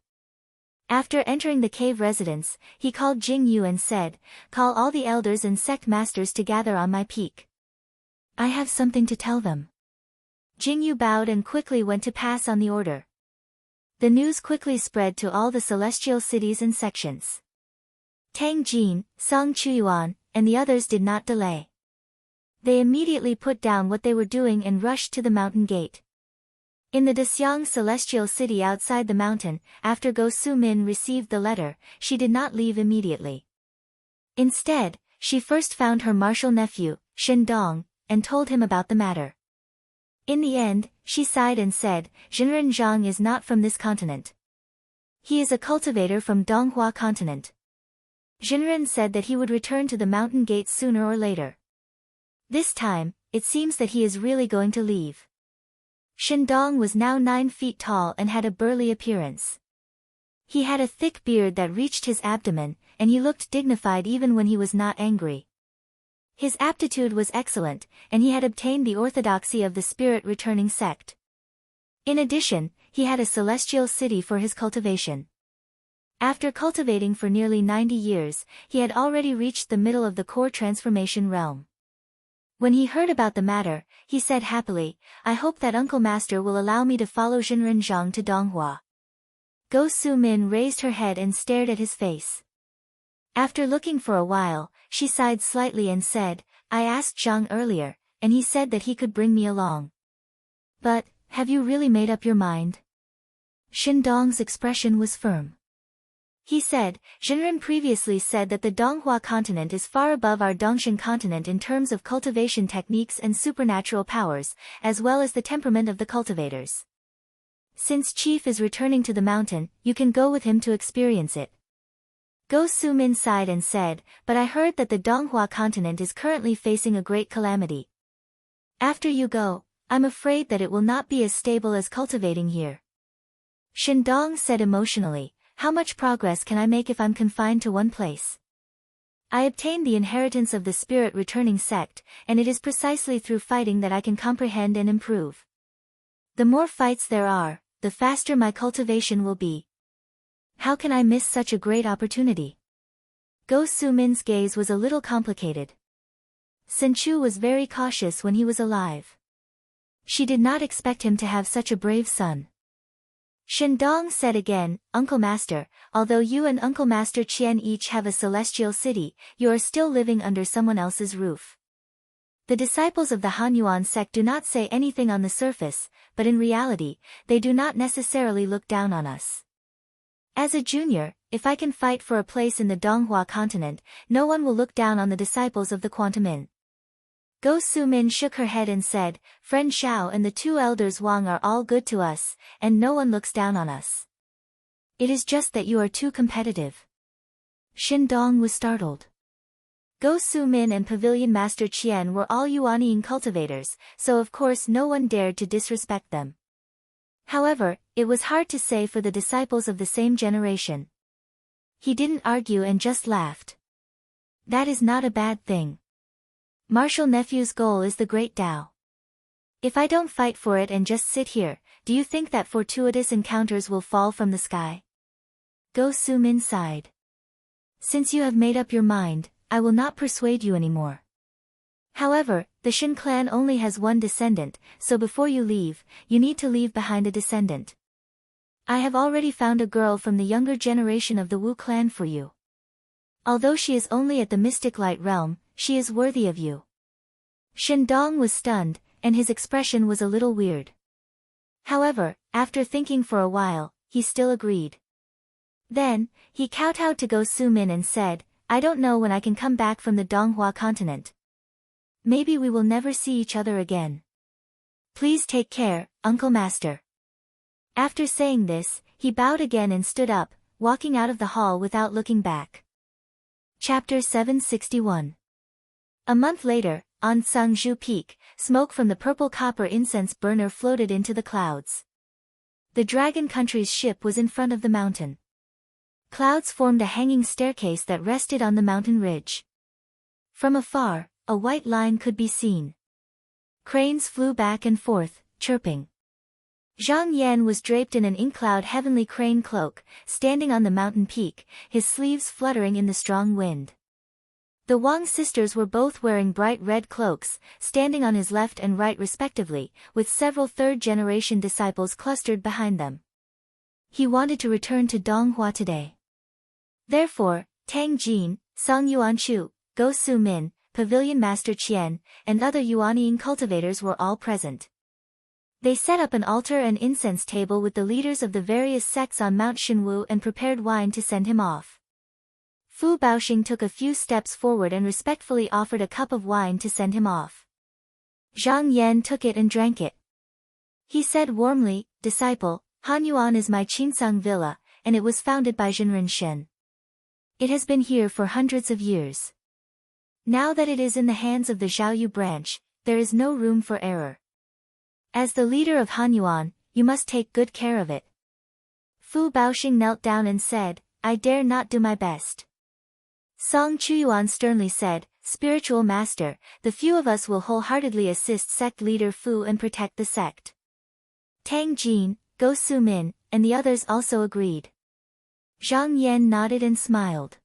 After entering the cave residence, he called Jing Yu and said, "Call all the elders and sect masters to gather on my peak. I have something to tell them." Jing Yu bowed and quickly went to pass on the order. The news quickly spread to all the celestial cities and sections. Tang Jin, Song Chuyuan, and the others did not delay. They immediately put down what they were doing and rushed to the mountain gate. In the Dexiang celestial city outside the mountain, after Go Su Min received the letter, she did not leave immediately. Instead, she first found her martial nephew, Shen Dong, and told him about the matter. In the end, she sighed and said, "Zhenren Zhang is not from this continent. He is a cultivator from Donghua continent." Zhenren said that he would return to the mountain gate sooner or later. This time, it seems that he is really going to leave. Shendong was now 9 feet tall and had a burly appearance. He had a thick beard that reached his abdomen, and he looked dignified even when he was not angry. His aptitude was excellent, and he had obtained the orthodoxy of the spirit-returning sect. In addition, he had a celestial city for his cultivation. After cultivating for nearly 90 years, he had already reached the middle of the core transformation realm. When he heard about the matter, he said happily, "I hope that Uncle Master will allow me to follow Zhenren Zhang to Donghua." Go Su Min raised her head and stared at his face. After looking for a while, she sighed slightly and said, "I asked Zhang earlier, and he said that he could bring me along. But, have you really made up your mind?" Shendong's expression was firm. He said, "Zhenren previously said that the Donghua continent is far above our Dongshan continent in terms of cultivation techniques and supernatural powers, as well as the temperament of the cultivators. Since Chief is returning to the mountain, you can go with him to experience it. Go Su-min sighed and said, but I heard that the Donghua continent is currently facing a great calamity. After you go, I'm afraid that it will not be as stable as cultivating here. Shindong said emotionally, how much progress can I make if I'm confined to one place? I obtained the inheritance of the spirit returning sect, and it is precisely through fighting that I can comprehend and improve. The more fights there are, the faster my cultivation will be. How can I miss such a great opportunity? Go Su-min's gaze was a little complicated. Senchu was very cautious when he was alive. She did not expect him to have such a brave son. Shindong said again, Uncle Master, although you and Uncle Master Qian each have a celestial city, you are still living under someone else's roof. The disciples of the Hanyuan sect do not say anything on the surface, but in reality, they do not necessarily look down on us. As a junior, if I can fight for a place in the Donghua continent, no one will look down on the disciples of the Quantum Inn. Go Su-min shook her head and said, Friend Xiao and the two elders Wang are all good to us, and no one looks down on us. It is just that you are too competitive. Shindong was startled. Go Su-min and Pavilion Master Qian were all Yuaniying cultivators, so of course no one dared to disrespect them. However, it was hard to say for the disciples of the same generation. He didn't argue and just laughed. That is not a bad thing. Martial Nephew's goal is the Great Tao. If I don't fight for it and just sit here, do you think that fortuitous encounters will fall from the sky? Go Su-min sighed. Since you have made up your mind, I will not persuade you anymore. However, the Shin clan only has one descendant, so before you leave, you need to leave behind a descendant. I have already found a girl from the younger generation of the Wu clan for you. Although she is only at the Mystic Light realm, she is worthy of you. Shindong was stunned, and his expression was a little weird. However, after thinking for a while, he still agreed. Then, he kowtowed to Go Su-min and said, I don't know when I can come back from the Donghua continent. Maybe we will never see each other again. Please take care, Uncle Master. After saying this, he bowed again and stood up, walking out of the hall without looking back. Chapter 761. A month later, on Sangzhou Peak, smoke from the purple copper incense burner floated into the clouds. The Dragon Country's ship was in front of the mountain. Clouds formed a hanging staircase that rested on the mountain ridge. From afar, a white line could be seen. Cranes flew back and forth, chirping. Zhang Yan was draped in an ink-cloud heavenly crane cloak, standing on the mountain peak, his sleeves fluttering in the strong wind. The Wang sisters were both wearing bright red cloaks, standing on his left and right respectively, with several third-generation disciples clustered behind them. He wanted to return to Donghua today. Therefore, Tang Jin, Song Yuanchu, Go Su-min, Pavilion Master Qian, and other Yuaniying cultivators were all present. They set up an altar and incense table with the leaders of the various sects on Mount Shinwu and prepared wine to send him off. Fu Baoxing took a few steps forward and respectfully offered a cup of wine to send him off. Zhang Yan took it and drank it. He said warmly, Disciple, Hanyuan is my Qinsang villa, and it was founded by Zhenren Shen. It has been here for hundreds of years. Now that it is in the hands of the Zhaoyu branch, there is no room for error. As the leader of Hanyuan, you must take good care of it. Fu Baoxing knelt down and said, I dare not do my best. Song Chuyuan sternly said, Spiritual Master, the few of us will wholeheartedly assist sect leader Fu and protect the sect. Tang Jin, Go Su-min, and the others also agreed. Zhang Yan nodded and smiled.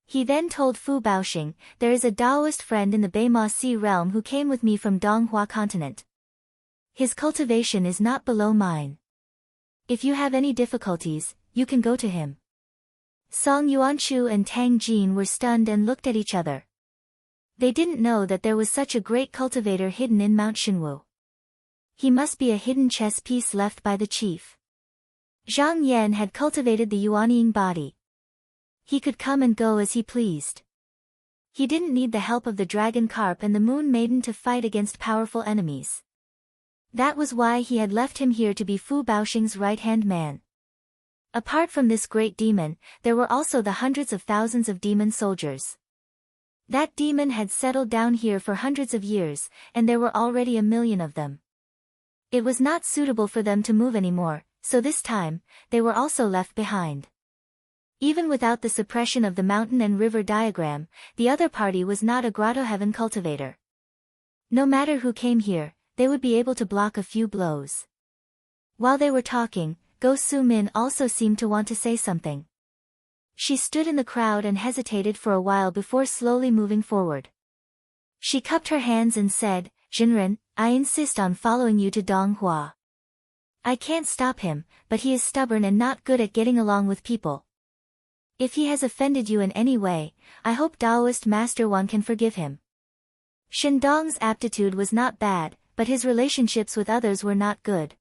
He then told Fu Baoxing, there is a Taoist friend in the Beima Sea realm who came with me from Donghua continent. His cultivation is not below mine. If you have any difficulties, you can go to him. Song Yuanchu and Tang Jin were stunned and looked at each other. They didn't know that there was such a great cultivator hidden in Mount Shinwu. He must be a hidden chess piece left by the chief. Zhang Yan had cultivated the Yuaniying body. He could come and go as he pleased. He didn't need the help of the Dragon Carp and the Moon Maiden to fight against powerful enemies. That was why he had left him here to be Fu Baoxing's right-hand man. Apart from this great demon, there were also the hundreds of thousands of demon soldiers. That demon had settled down here for hundreds of years, and there were already 1,000,000 of them. It was not suitable for them to move anymore, so this time, they were also left behind. Even without the suppression of the mountain and river diagram, the other party was not a grotto heaven cultivator. No matter who came here, they would be able to block a few blows. While they were talking, Go Su-min also seemed to want to say something. She stood in the crowd and hesitated for a while before slowly moving forward. She cupped her hands and said, "Jinren, I insist on following you to Donghua. I can't stop him, but he is stubborn and not good at getting along with people. If he has offended you in any way, I hope Taoist Master Wan can forgive him." Shandong's aptitude was not bad, but his relationships with others were not good.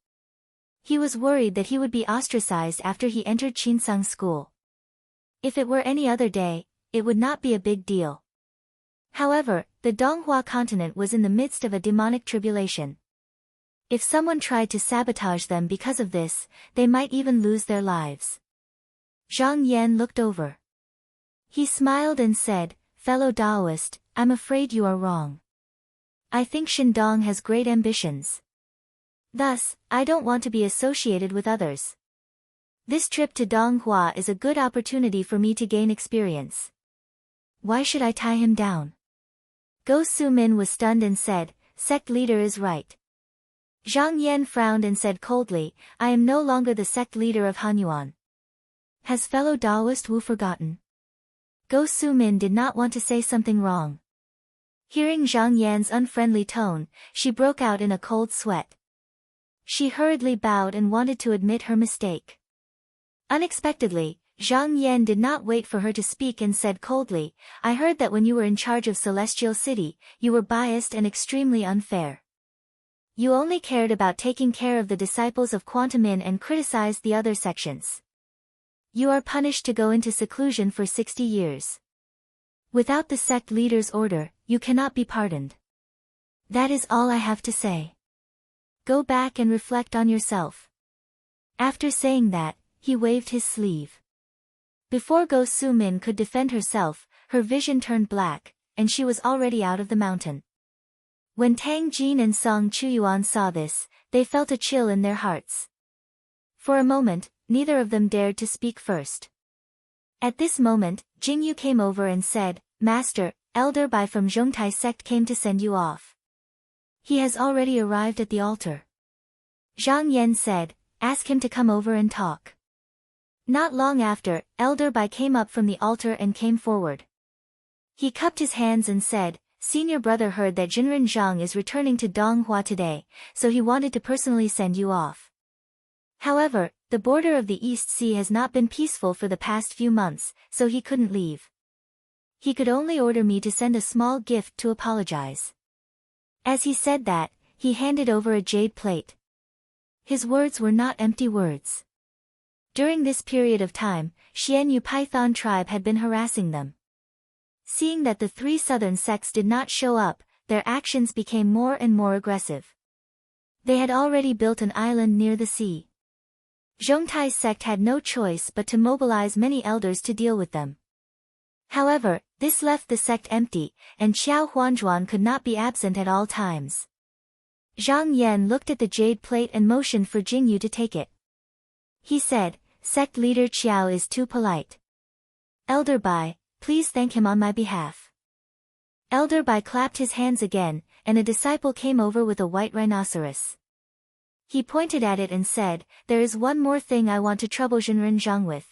He was worried that he would be ostracized after he entered Chinsang school. If it were any other day, it would not be a big deal. However, the Donghua continent was in the midst of a demonic tribulation. If someone tried to sabotage them because of this, they might even lose their lives. Zhang Yan looked over. He smiled and said, "Fellow Taoist, I'm afraid you are wrong. I think Shandong has great ambitions. Thus, I don't want to be associated with others. This trip to Donghua is a good opportunity for me to gain experience. Why should I tie him down?" Go Su-min was stunned and said, "Sect leader is right." Zhang Yan frowned and said coldly, "I am no longer the sect leader of Hanyuan. Has fellow Taoist Wu forgotten?" Go Su-min did not want to say something wrong. Hearing Zhang Yan's unfriendly tone, she broke out in a cold sweat. She hurriedly bowed and wanted to admit her mistake. Unexpectedly, Zhang Yan did not wait for her to speak and said coldly, "I heard that when you were in charge of Celestial City, you were biased and extremely unfair. You only cared about taking care of the disciples of Quantum Inn and criticized the other sections. You are punished to go into seclusion for 60 years. Without the sect leader's order, you cannot be pardoned. That is all I have to say. Go back and reflect on yourself." After saying that, he waved his sleeve. Before Go Su-min could defend herself, her vision turned black, and she was already out of the mountain. When Tang Jin and Song Chuyuan saw this, they felt a chill in their hearts. For a moment, neither of them dared to speak first. At this moment, Jingyu came over and said, "Master, Elder Bai from Zhongtai sect came to send you off. He has already arrived at the altar." Zhang Yan said, "Ask him to come over and talk." Not long after, Elder Bai came up from the altar and came forward. He cupped his hands and said, "Senior brother heard that Jinren Zhang is returning to Donghua today, so he wanted to personally send you off. However, the border of the East Sea has not been peaceful for the past few months, so he couldn't leave. He could only order me to send a small gift to apologize." As he said that, he handed over a jade plate. His words were not empty words. During this period of time, Xianyu Python tribe had been harassing them. Seeing that the 3 southern sects did not show up, their actions became more and more aggressive. They had already built an island near the sea. Zhongtai sect had no choice but to mobilize many elders to deal with them. However, this left the sect empty, and Xiao Huanzhuan could not be absent at all times. Zhang Yan looked at the jade plate and motioned for Jingyu to take it. He said, "Sect leader Qiao is too polite. Elder Bai, please thank him on my behalf." Elder Bai clapped his hands again, and a disciple came over with a white rhinoceros. He pointed at it and said, "There is one more thing I want to trouble Jinren Zhang with.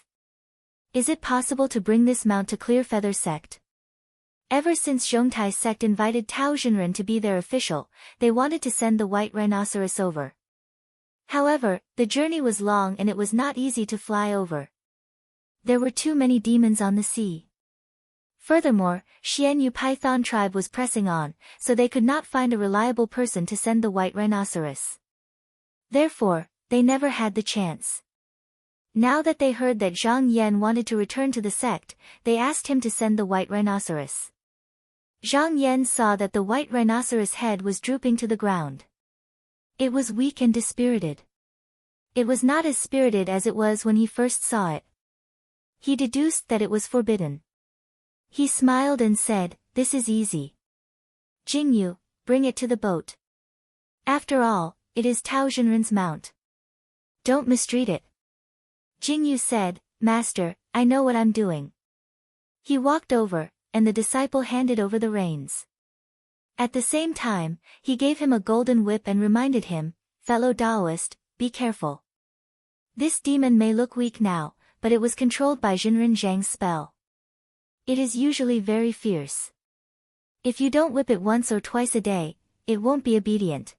Is it possible to bring this mount to Clear Feather sect?" Ever since Zhongtai sect invited Tao Jinren to be their official, they wanted to send the white rhinoceros over. However, the journey was long and it was not easy to fly over. There were too many demons on the sea. Furthermore, Xianyu Python tribe was pressing on, so they could not find a reliable person to send the white rhinoceros. Therefore, they never had the chance. Now that they heard that Zhang Yan wanted to return to the sect, they asked him to send the white rhinoceros. Zhang Yan saw that the white rhinoceros head was drooping to the ground. It was weak and dispirited. It was not as spirited as it was when he first saw it. He deduced that it was forbidden. He smiled and said, "This is easy. Jingyu, bring it to the boat. After all, it is Tao Zhenren's mount. Don't mistreat it." Jingyu said, "Master, I know what I'm doing." He walked over, and the disciple handed over the reins. At the same time, he gave him a golden whip and reminded him, "Fellow Taoist, be careful. This demon may look weak now, but it was controlled by Zhenren Zhang's spell. It is usually very fierce. If you don't whip it once or twice a day, it won't be obedient."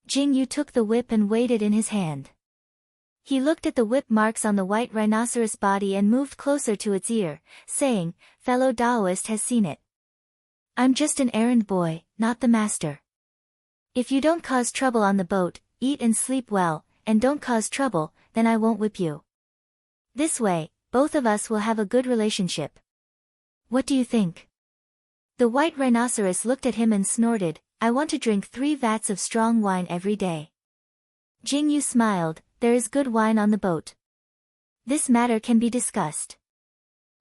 Jingyu took the whip and weighed it in his hand. He looked at the whip marks on the white rhinoceros body and moved closer to its ear, saying, "Fellow Taoist has seen it. I'm just an errand boy, not the master. If you don't cause trouble on the boat, eat and sleep well, and don't cause trouble, then I won't whip you. This way, both of us will have a good relationship. What do you think?" The white rhinoceros looked at him and snorted, "I want to drink 3 vats of strong wine every day." Jingyu smiled, "There is good wine on the boat. This matter can be discussed."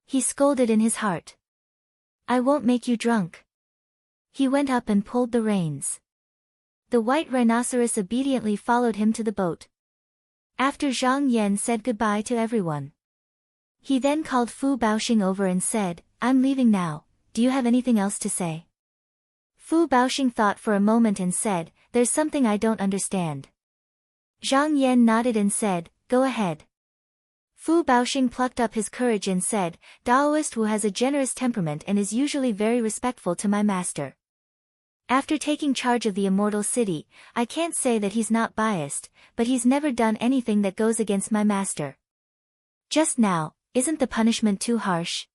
He scolded in his heart, "I won't make you drunk." He went up and pulled the reins. The white rhinoceros obediently followed him to the boat. After Zhang Yan said goodbye to everyone, he then called Fu Baoxing over and said, "I'm leaving now, do you have anything else to say?" Fu Baoxing thought for a moment and said, "There's something I don't understand." Zhang Yan nodded and said, "Go ahead." Fu Baoxing plucked up his courage and said, "Taoist Wu has a generous temperament and is usually very respectful to my master. After taking charge of the immortal city, I can't say that he's not biased, but he's never done anything that goes against my master. Just now, isn't the punishment too harsh?"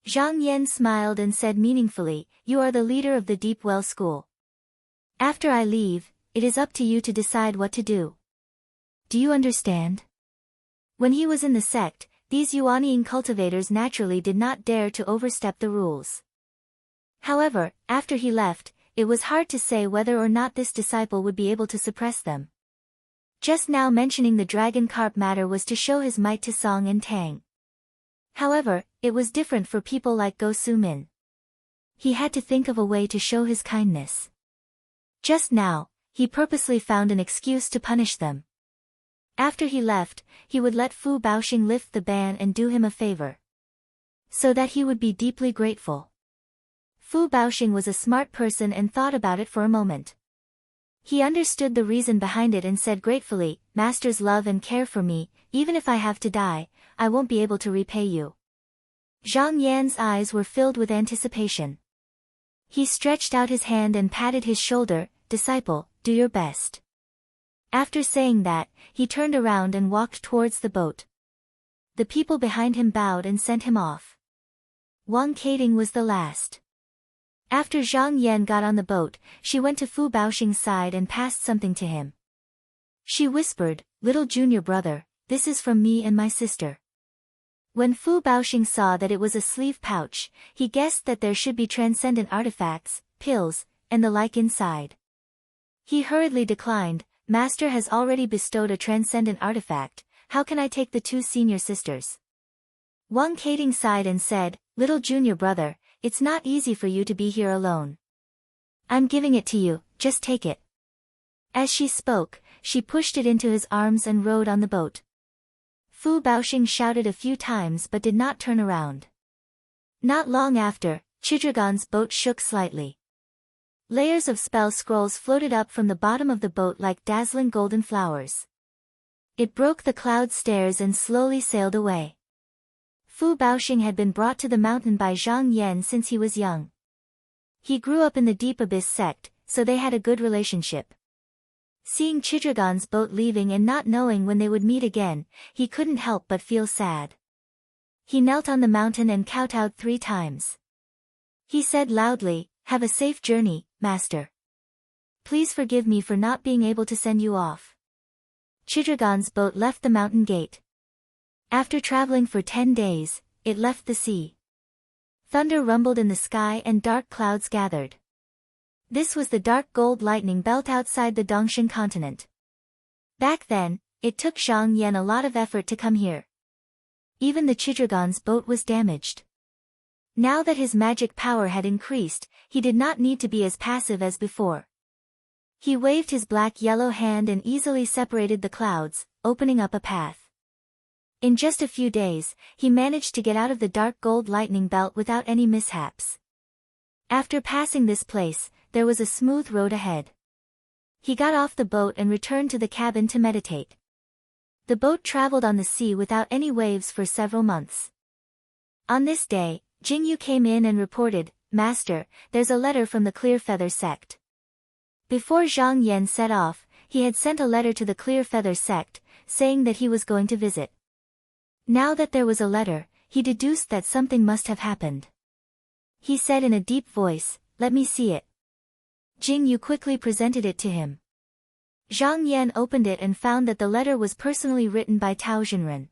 Zhang Yan smiled and said meaningfully, "You are the leader of the Deep Well School. After I leave, it is up to you to decide what to do. Do you understand?" When he was in the sect, these Yuanying cultivators naturally did not dare to overstep the rules. However, after he left, it was hard to say whether or not this disciple would be able to suppress them. Just now mentioning the dragon carp matter was to show his might to Song and Tang. However, it was different for people like Go Su-min. He had to think of a way to show his kindness. Just now, he purposely found an excuse to punish them. After he left, he would let Fu Baoxing lift the ban and do him a favor, so that he would be deeply grateful. Fu Baoxing was a smart person and thought about it for a moment. He understood the reason behind it and said gratefully, "Master's love and care for me, even if I have to die, I won't be able to repay you." Zhang Yan's eyes were filled with anticipation. He stretched out his hand and patted his shoulder, "Disciple, do your best." After saying that, he turned around and walked towards the boat. The people behind him bowed and sent him off. Wang Kading was the last. After Zhang Yan got on the boat, she went to Fu Baoxing's side and passed something to him. She whispered, "Little junior brother, this is from me and my sister." When Fu Baoxing saw that it was a sleeve pouch, he guessed that there should be transcendent artifacts, pills, and the like inside. He hurriedly declined, "Master has already bestowed a transcendent artifact, how can I take the 2 senior sisters?" Wang Kading sighed and said, "Little junior brother, it's not easy for you to be here alone. I'm giving it to you, just take it." As she spoke, she pushed it into his arms and rode on the boat. Fu Baoxing shouted a few times but did not turn around. Not long after, Chidragon's boat shook slightly. Layers of spell scrolls floated up from the bottom of the boat like dazzling golden flowers. It broke the cloud stairs and slowly sailed away. Fu Baoxing had been brought to the mountain by Zhang Yan since he was young. He grew up in the Deep Abyss sect, so they had a good relationship. Seeing Chidragon's boat leaving and not knowing when they would meet again, he couldn't help but feel sad. He knelt on the mountain and kowtowed 3 times. He said loudly, "Have a safe journey, Master. Please forgive me for not being able to send you off." Chidragon's boat left the mountain gate. After traveling for 10 days, it left the sea. Thunder rumbled in the sky and dark clouds gathered. This was the dark gold lightning belt outside the Dongshan continent. Back then, it took Zhang Yan a lot of effort to come here. Even the Chidragon's boat was damaged. Now that his magic power had increased, he did not need to be as passive as before. He waved his black-yellow hand and easily separated the clouds, opening up a path. In just a few days, he managed to get out of the dark gold lightning belt without any mishaps. After passing this place, there was a smooth road ahead. He got off the boat and returned to the cabin to meditate. The boat traveled on the sea without any waves for several months. On this day, Jingyu came in and reported, "Master, there's a letter from the Clear Feather sect." Before Zhang Yan set off, he had sent a letter to the Clear Feather sect, saying that he was going to visit. Now that there was a letter, he deduced that something must have happened. He said in a deep voice, "Let me see it." Jingyu quickly presented it to him. Zhang Yan opened it and found that the letter was personally written by Tao Xinren.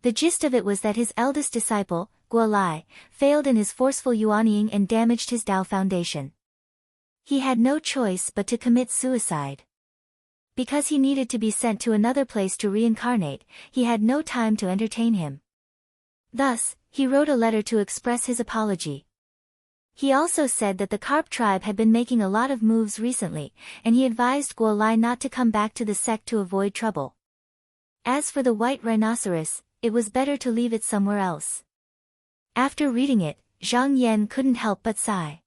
The gist of it was that his eldest disciple, Guo Lai, failed in his forceful yuanying and damaged his Dao foundation. He had no choice but to commit suicide. Because he needed to be sent to another place to reincarnate, he had no time to entertain him. Thus, he wrote a letter to express his apology. He also said that the Carp tribe had been making a lot of moves recently, and he advised Guo Lai not to come back to the sect to avoid trouble. As for the white rhinoceros, it was better to leave it somewhere else. After reading it, Zhang Yan couldn't help but sigh.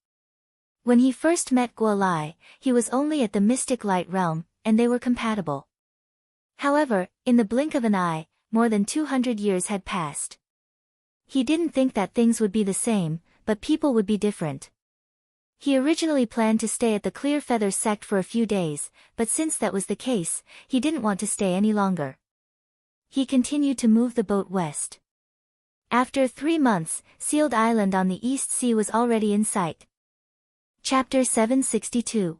When he first met Guo Lai, he was only at the mystic light realm, and they were compatible. However, in the blink of an eye, more than 200 years had passed. He didn't think that things would be the same, but people would be different. He originally planned to stay at the Clear Feather sect for a few days, but since that was the case, he didn't want to stay any longer. He continued to move the boat west. After 3 months, Sealed Island on the East Sea was already in sight. Chapter 762.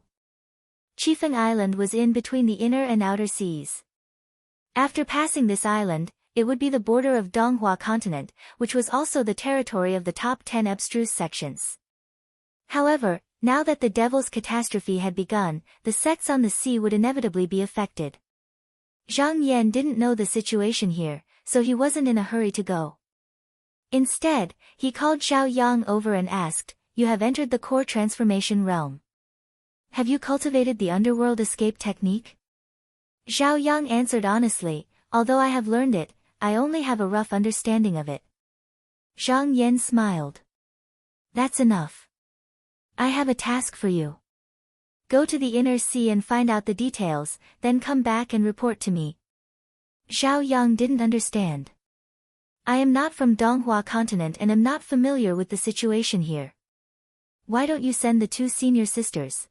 Chifeng Island was in between the inner and outer seas. After passing this island, it would be the border of Donghua continent, which was also the territory of the top 10 abstruse sections. However, now that the Devil's Catastrophe had begun, the sects on the sea would inevitably be affected. Zhang Yan didn't know the situation here, so he wasn't in a hurry to go. Instead, he called Xiao Yang over and asked, "You have entered the core transformation realm. Have you cultivated the underworld escape technique?" Xiao Yang answered honestly, "Although I have learned it, I only have a rough understanding of it." Zhang Yan smiled. "That's enough. I have a task for you. Go to the inner sea and find out the details, then come back and report to me." Xiao Yang didn't understand. "I am not from Donghua continent and am not familiar with the situation here. Why don't you send the 2 senior sisters?"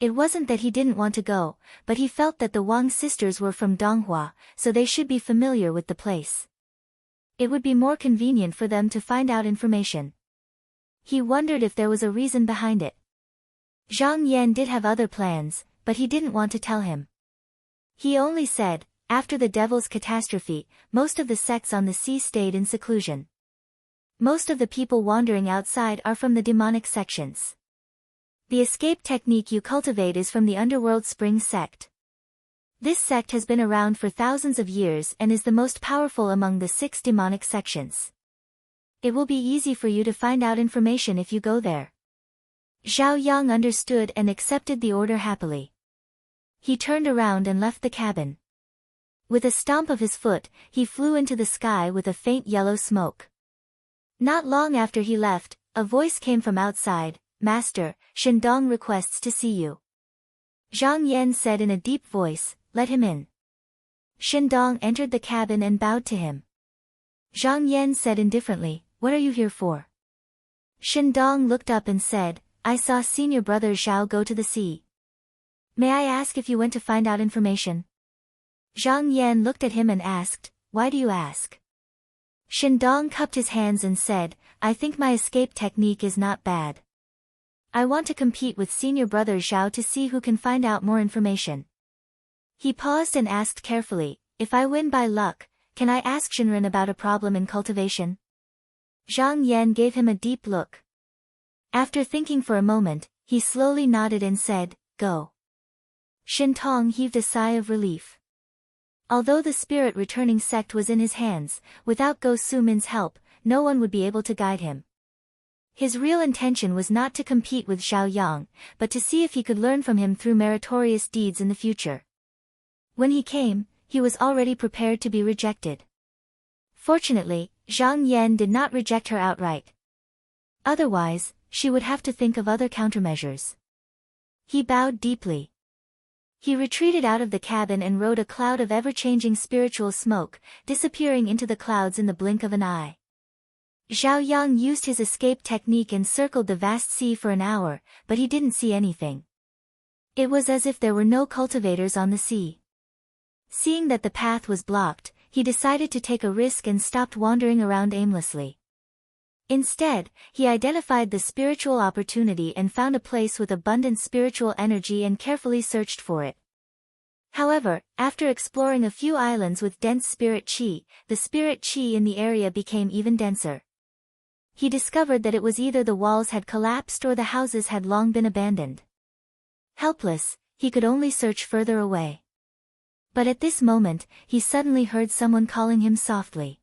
It wasn't that he didn't want to go, but he felt that the Wang sisters were from Donghua, so they should be familiar with the place. It would be more convenient for them to find out information. He wondered if there was a reason behind it. Zhang Yan did have other plans, but he didn't want to tell him. He only said, after the Devil's Catastrophe, most of the sects on the sea stayed in seclusion. Most of the people wandering outside are from the demonic sections. The escape technique you cultivate is from the Underworld Spring sect. This sect has been around for thousands of years and is the most powerful among the 6 demonic sections. It will be easy for you to find out information if you go there. Xiao Yang understood and accepted the order happily. He turned around and left the cabin. With a stomp of his foot, he flew into the sky with a faint yellow smoke. Not long after he left, a voice came from outside, "Master, Shendong requests to see you." Zhang Yan said in a deep voice, "Let him in." Shendong entered the cabin and bowed to him. Zhang Yan said indifferently, "What are you here for?" Shendong looked up and said, "I saw senior brother Zhao go to the sea. May I ask if you went to find out information?" Zhang Yan looked at him and asked, "Why do you ask?" Shendong cupped his hands and said, "I think my escape technique is not bad. I want to compete with senior brother Zhao to see who can find out more information." He paused and asked carefully, "If I win by luck, can I ask Shinran about a problem in cultivation?" Zhang Yan gave him a deep look. After thinking for a moment, He slowly nodded and said, "Go." Shen Tong heaved a sigh of relief. Although the spirit returning sect was in his hands, without Go Su Min's help, no one would be able to guide him. His real intention was not to compete with Zhao Yang, but to see if he could learn from him through meritorious deeds in the future. When he came, he was already prepared to be rejected. Fortunately, Zhang Yan did not reject her outright. Otherwise, she would have to think of other countermeasures. He bowed deeply. He retreated out of the cabin and rode a cloud of ever-changing spiritual smoke, disappearing into the clouds in the blink of an eye. Zhao Yang used his escape technique and circled the vast sea for an hour, but he didn't see anything. It was as if there were no cultivators on the sea. Seeing that the path was blocked, he decided to take a risk and stopped wandering around aimlessly. Instead, he identified the spiritual opportunity and found a place with abundant spiritual energy and carefully searched for it. However, after exploring a few islands with dense spirit qi, the spirit qi in the area became even denser. He discovered that it was either the walls had collapsed or the houses had long been abandoned. Helpless, he could only search further away. But at this moment, he suddenly heard someone calling him softly.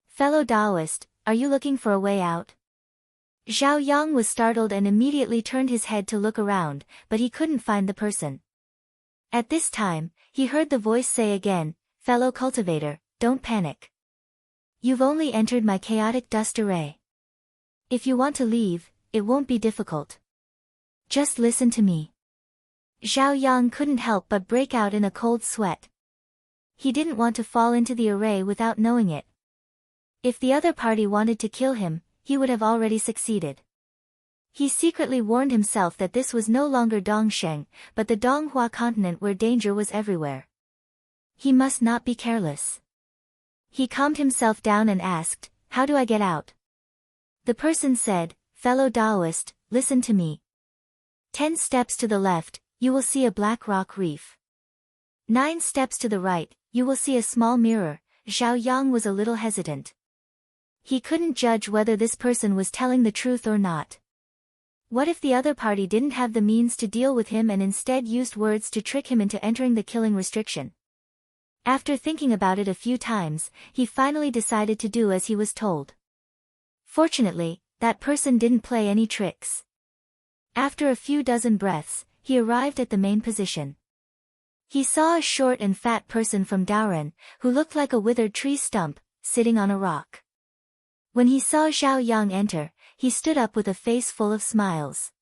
"Fellow Taoist, are you looking for a way out?" Zhao Yang was startled and immediately turned his head to look around, but he couldn't find the person. At this time, he heard the voice say again, "Fellow cultivator, don't panic. You've only entered my chaotic dust array. If you want to leave, it won't be difficult. Just listen to me." Zhao Yang couldn't help but break out in a cold sweat. He didn't want to fall into the array without knowing it. If the other party wanted to kill him, he would have already succeeded. He secretly warned himself that this was no longer Dongsheng, but the Donghua continent where danger was everywhere. He must not be careless. He calmed himself down and asked, "How do I get out?" The person said, "Fellow Taoist, listen to me. 10 steps to the left, you will see a black rock reef. 9 steps to the right, you will see a small mirror." Zhao Yang was a little hesitant. He couldn't judge whether this person was telling the truth or not. What if the other party didn't have the means to deal with him and instead used words to trick him into entering the killing restriction? After thinking about it a few times, he finally decided to do as he was told. Fortunately, that person didn't play any tricks. After a few dozen breaths, he arrived at the main position. He saw a short and fat person from Daoren, who looked like a withered tree stump, sitting on a rock. When he saw Zhao Yang enter, he stood up with a face full of smiles.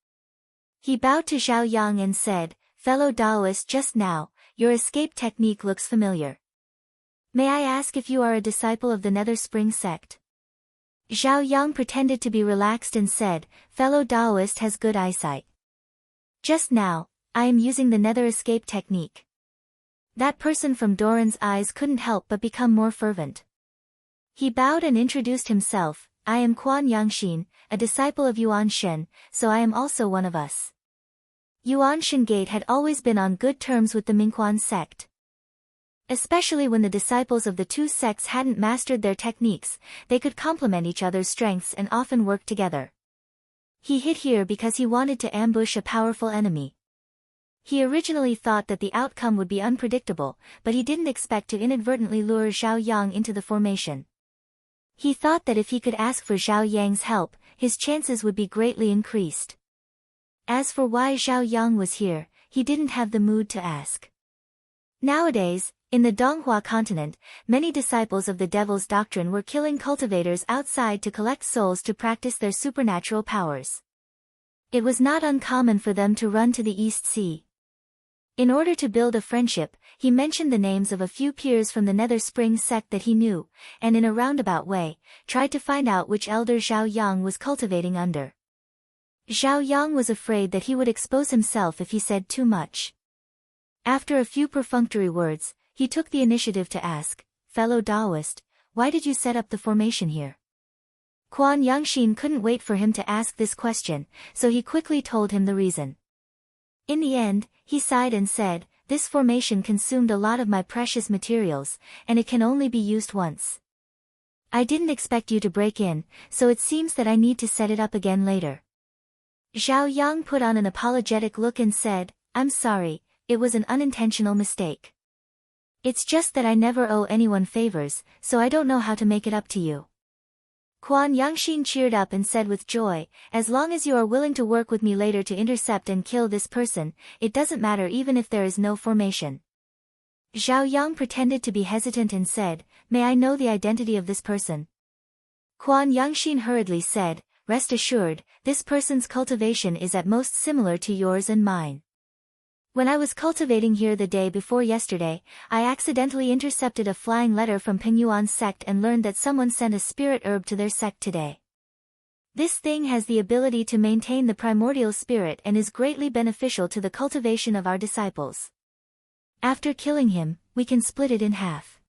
He bowed to Zhao Yang and said, "Fellow Taoist, just now, your escape technique looks familiar. May I ask if you are a disciple of the Nether Spring sect?" Zhao Yang pretended to be relaxed and said, "Fellow Taoist has good eyesight. Just now, I am using the Nether escape technique." That person from Doran's eyes couldn't help but become more fervent. He bowed and introduced himself, "I am Quan Yangshin, a disciple of Yuan Shen, so I am also one of us." Yuan Shen Gate had always been on good terms with the Mingquan sect. Especially when the disciples of the two sects hadn't mastered their techniques, they could complement each other's strengths and often work together. He hid here because he wanted to ambush a powerful enemy. He originally thought that the outcome would be unpredictable, but he didn't expect to inadvertently lure Zhao Yang into the formation. He thought that if he could ask for Zhao Yang's help, his chances would be greatly increased. As for why Zhao Yang was here, he didn't have the mood to ask. Nowadays, in the Donghua continent, many disciples of the Devil's Doctrine were killing cultivators outside to collect souls to practice their supernatural powers. It was not uncommon for them to run to the East Sea. In order to build a friendship, he mentioned the names of a few peers from the Nether Spring sect that he knew, and in a roundabout way, tried to find out which elder Zhao Yang was cultivating under. Zhao Yang was afraid that he would expose himself if he said too much. After a few perfunctory words, he took the initiative to ask, "Fellow Taoist, why did you set up the formation here?" Quan Yangshin couldn't wait for him to ask this question, so he quickly told him the reason. In the end, he sighed and said, "This formation consumed a lot of my precious materials, and it can only be used once. I didn't expect you to break in, so it seems that I need to set it up again later." Zhao Yang put on an apologetic look and said, "I'm sorry, it was an unintentional mistake. It's just that I never owe anyone favors, so I don't know how to make it up to you." Quan Yangxin cheered up and said with joy, "As long as you are willing to work with me later to intercept and kill this person, it doesn't matter even if there is no formation." Zhao Yang pretended to be hesitant and said, "May I know the identity of this person?" Quan Yangxin hurriedly said, "Rest assured, this person's cultivation is at most similar to yours and mine. When I was cultivating here the day before yesterday, I accidentally intercepted a flying letter from Pingyuan's sect and learned that someone sent a spirit herb to their sect today. This thing has the ability to maintain the primordial spirit and is greatly beneficial to the cultivation of our disciples. After killing him, we can split it in half.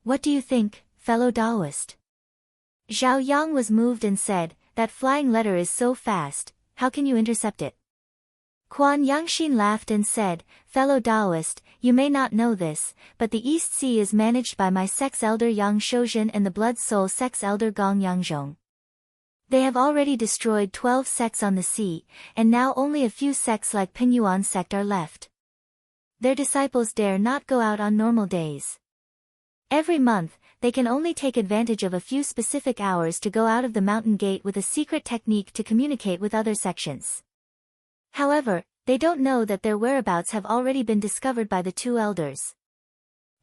What do you think, fellow Taoist?" Zhao Yang was moved and said, "That flying letter is so fast, how can you intercept it?" Quan Yangxin laughed and said, "Fellow Taoist, you may not know this, but the East Sea is managed by my sect's elder Yang Shoujin and the Blood Soul sect's elder Gong Yangzhong. They have already destroyed 12 sects on the sea, and now only a few sects like Pingyuan sect are left. Their disciples dare not go out on normal days. Every month, they can only take advantage of a few specific hours to go out of the mountain gate with a secret technique to communicate with other sections. However, they don't know that their whereabouts have already been discovered by the two elders.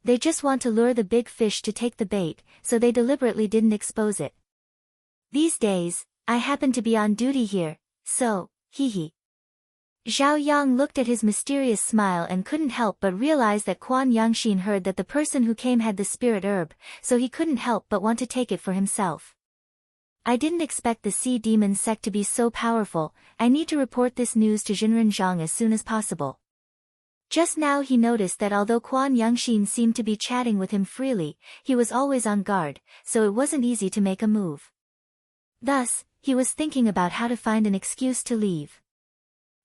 They just want to lure the big fish to take the bait, so they deliberately didn't expose it. These days, I happen to be on duty here, so, hee." Zhao Yang looked at his mysterious smile and couldn't help but realize that Quan Yangxin heard that the person who came had the spirit herb, so he couldn't help but want to take it for himself. "I didn't expect the Sea Demon sect to be so powerful. I need to report this news to Jinren Zhang as soon as possible." Just now he noticed that although Quan Yangxin seemed to be chatting with him freely, he was always on guard, so it wasn't easy to make a move. Thus, he was thinking about how to find an excuse to leave.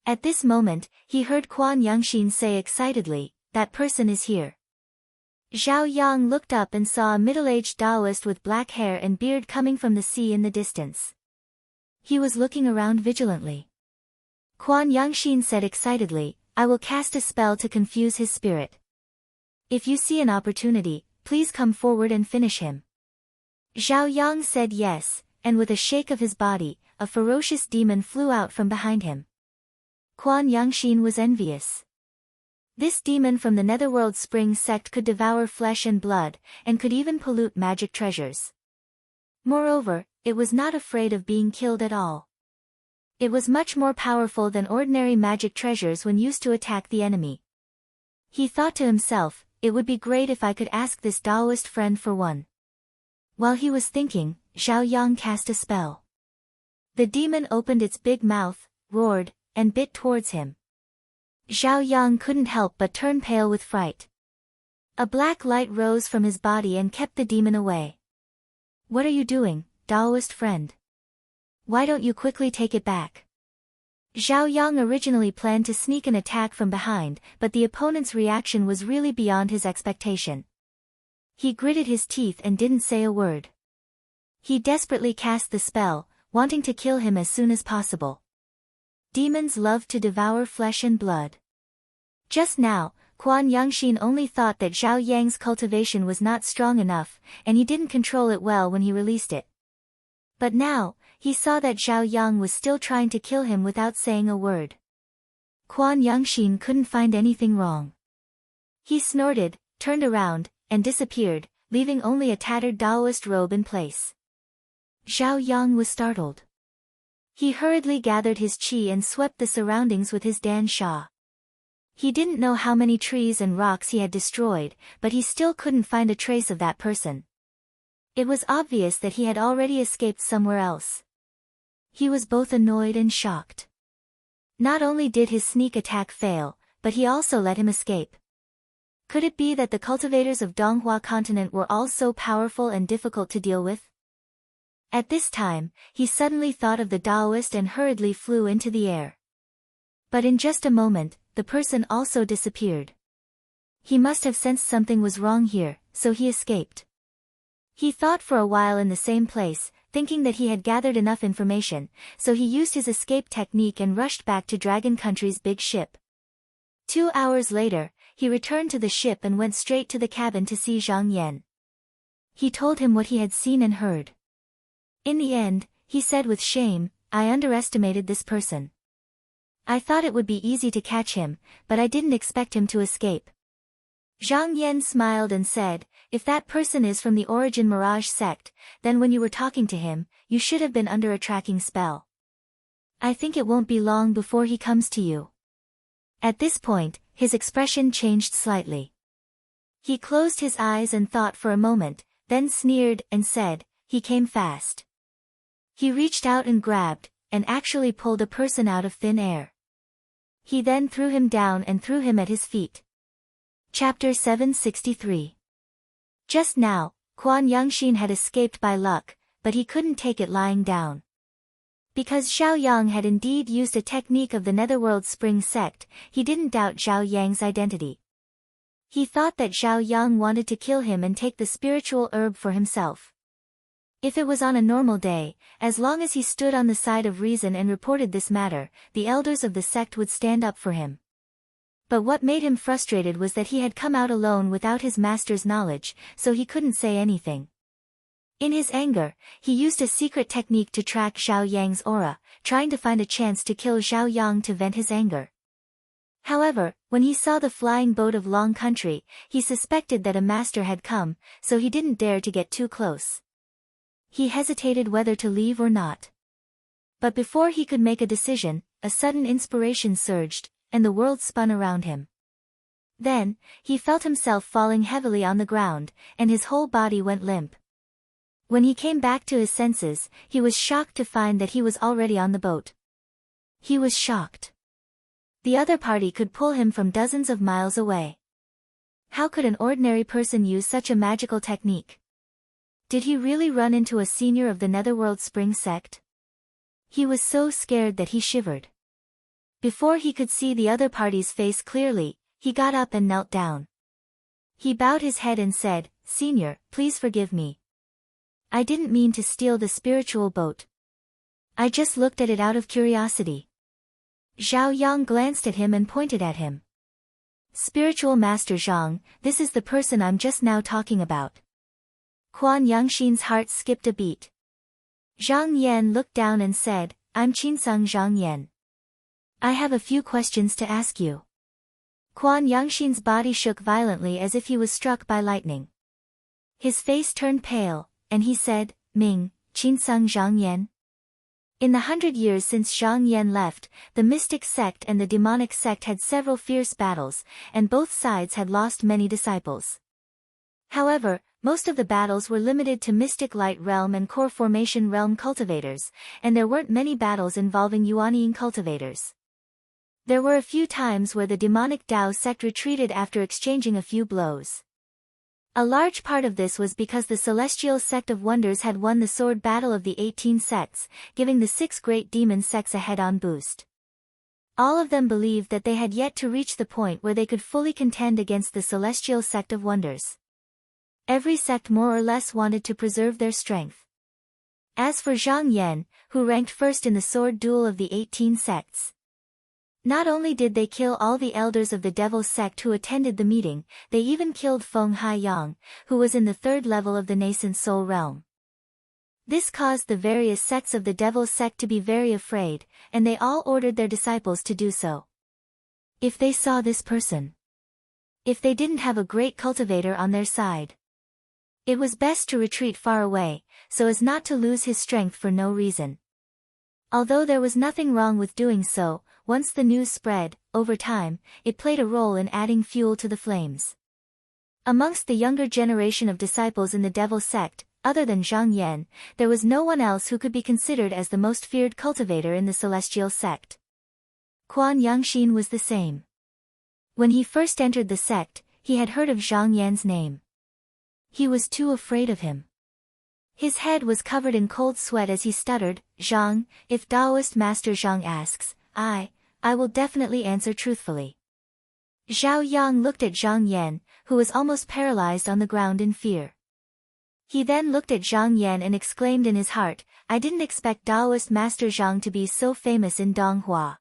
At this moment, he heard Quan Yangxin say excitedly, "That person is here." Zhao Yang looked up and saw a middle-aged Taoist with black hair and beard coming from the sea in the distance. He was looking around vigilantly. Quan Yangxin said excitedly, "I will cast a spell to confuse his spirit. If you see an opportunity, please come forward and finish him." Zhao Yang said yes, and with a shake of his body, a ferocious demon flew out from behind him. Quan Yangxin was envious. This demon from the Netherworld Spring sect could devour flesh and blood, and could even pollute magic treasures. Moreover, it was not afraid of being killed at all. It was much more powerful than ordinary magic treasures when used to attack the enemy. He thought to himself, "It would be great if I could ask this Taoist friend for one." While he was thinking, Zhao Yang cast a spell. The demon opened its big mouth, roared, and bit towards him. Zhao Yang couldn't help but turn pale with fright. A black light rose from his body and kept the demon away. "What are you doing, Taoist friend? Why don't you quickly take it back?" Zhao Yang originally planned to sneak an attack from behind, but the opponent's reaction was really beyond his expectation. He gritted his teeth and didn't say a word. He desperately cast the spell, wanting to kill him as soon as possible. Demons love to devour flesh and blood. Just now, Quan Yangxin only thought that Zhao Yang's cultivation was not strong enough, and he didn't control it well when he released it. But now, he saw that Zhao Yang was still trying to kill him without saying a word. Quan Yangxin couldn't find anything wrong. He snorted, turned around, and disappeared, leaving only a tattered Taoist robe in place. Zhao Yang was startled. He hurriedly gathered his qi and swept the surroundings with his Dan Sha. He didn't know how many trees and rocks he had destroyed, but he still couldn't find a trace of that person. It was obvious that he had already escaped somewhere else. He was both annoyed and shocked. Not only did his sneak attack fail, but he also let him escape. Could it be that the cultivators of Donghua continent were all so powerful and difficult to deal with? At this time, he suddenly thought of the Taoist and hurriedly flew into the air. But in just a moment, the person also disappeared. He must have sensed something was wrong here, so he escaped. He thought for a while in the same place, thinking that he had gathered enough information, so he used his escape technique and rushed back to Dragon Country's big ship. 2 hours later, he returned to the ship and went straight to the cabin to see Zhang Yan. He told him what he had seen and heard. In the end, he said with shame, I underestimated this person. I thought it would be easy to catch him, but I didn't expect him to escape. Zhang Yan smiled and said, if that person is from the Origin Mirage sect, then when you were talking to him, you should have been under a tracking spell. I think it won't be long before he comes to you. At this point, his expression changed slightly. He closed his eyes and thought for a moment, then sneered and said, he came fast. He reached out and grabbed, and actually pulled a person out of thin air. He then threw him down and threw him at his feet. Chapter 763. Just now, Quan Yangxin had escaped by luck, but he couldn't take it lying down. Because Zhao Yang had indeed used a technique of the Netherworld Spring sect, he didn't doubt Zhao Yang's identity. He thought that Zhao Yang wanted to kill him and take the spiritual herb for himself. If it was on a normal day, as long as he stood on the side of reason and reported this matter, the elders of the sect would stand up for him. But what made him frustrated was that he had come out alone without his master's knowledge, so he couldn't say anything. In his anger, he used a secret technique to track Zhao Yang's aura, trying to find a chance to kill Zhao Yang to vent his anger. However, when he saw the flying boat of Long Country, he suspected that a master had come, so he didn't dare to get too close. He hesitated whether to leave or not. But before he could make a decision, a sudden inspiration surged, and the world spun around him. Then, he felt himself falling heavily on the ground, and his whole body went limp. When he came back to his senses, he was shocked to find that he was already on the boat. He was shocked. The other party could pull him from dozens of miles away. How could an ordinary person use such a magical technique? Did he really run into a senior of the Netherworld Spring sect? He was so scared that he shivered. Before he could see the other party's face clearly, he got up and knelt down. He bowed his head and said, Senior, please forgive me. I didn't mean to steal the spiritual boat. I just looked at it out of curiosity. Zhao Yang glanced at him and pointed at him. Spiritual Master Zhang, this is the person I'm just now talking about. Quan Yangxin's heart skipped a beat. Zhang Yan looked down and said, I'm Qinsang Zhang Yan. I have a few questions to ask you. Quan Yangxin's body shook violently as if he was struck by lightning. His face turned pale, and he said, Ming, Qinsang Zhang Yan. In the 100 years since Zhang Yan left, the mystic sect and the demonic sect had several fierce battles, and both sides had lost many disciples. However, most of the battles were limited to Mystic Light Realm and Core Formation Realm cultivators, and there weren't many battles involving Yuanian cultivators. There were a few times where the demonic Dao sect retreated after exchanging a few blows. A large part of this was because the Celestial Sect of Wonders had won the sword battle of the 18 sects, giving the 6 great demon sects a head-on boost. All of them believed that they had yet to reach the point where they could fully contend against the Celestial Sect of Wonders. Every sect more or less wanted to preserve their strength. As for Zhang Yan, who ranked first in the sword duel of the 18 sects, not only did they kill all the elders of the Devil's sect who attended the meeting, they even killed Feng Haiyang, who was in the 3rd level of the nascent soul realm. This caused the various sects of the Devil's sect to be very afraid, and they all ordered their disciples to do so. If they saw this person, if they didn't have a great cultivator on their side, it was best to retreat far away, so as not to lose his strength for no reason. Although there was nothing wrong with doing so, once the news spread, over time, it played a role in adding fuel to the flames. Amongst the younger generation of disciples in the Devil sect, other than Zhang Yan, there was no one else who could be considered as the most feared cultivator in the Celestial sect. Quan Yangxin was the same. When he first entered the sect, he had heard of Zhang Yan's name. He was too afraid of him. His head was covered in cold sweat as he stuttered, Zhang, if Taoist Master Zhang asks, I will definitely answer truthfully. Zhao Yang looked at Zhang Yan, who was almost paralyzed on the ground in fear. He then looked at Zhang Yan and exclaimed in his heart, I didn't expect Taoist Master Zhang to be so famous in Donghua.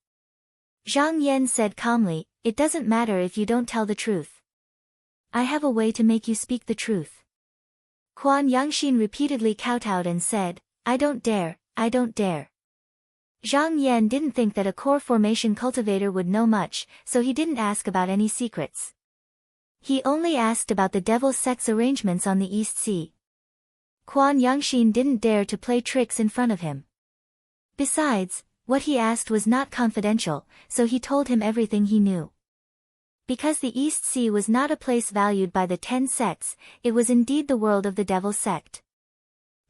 Zhang Yan said calmly, it doesn't matter if you don't tell the truth. I have a way to make you speak the truth. Quan Yangxin repeatedly kowtowed and said, I don't dare, I don't dare. Zhang Yan didn't think that a core formation cultivator would know much, so he didn't ask about any secrets. He only asked about the devil's sex arrangements on the East Sea. Quan Yangxin didn't dare to play tricks in front of him. Besides, what he asked was not confidential, so he told him everything he knew. Because the East Sea was not a place valued by the 10 sects, it was indeed the world of the devil sect.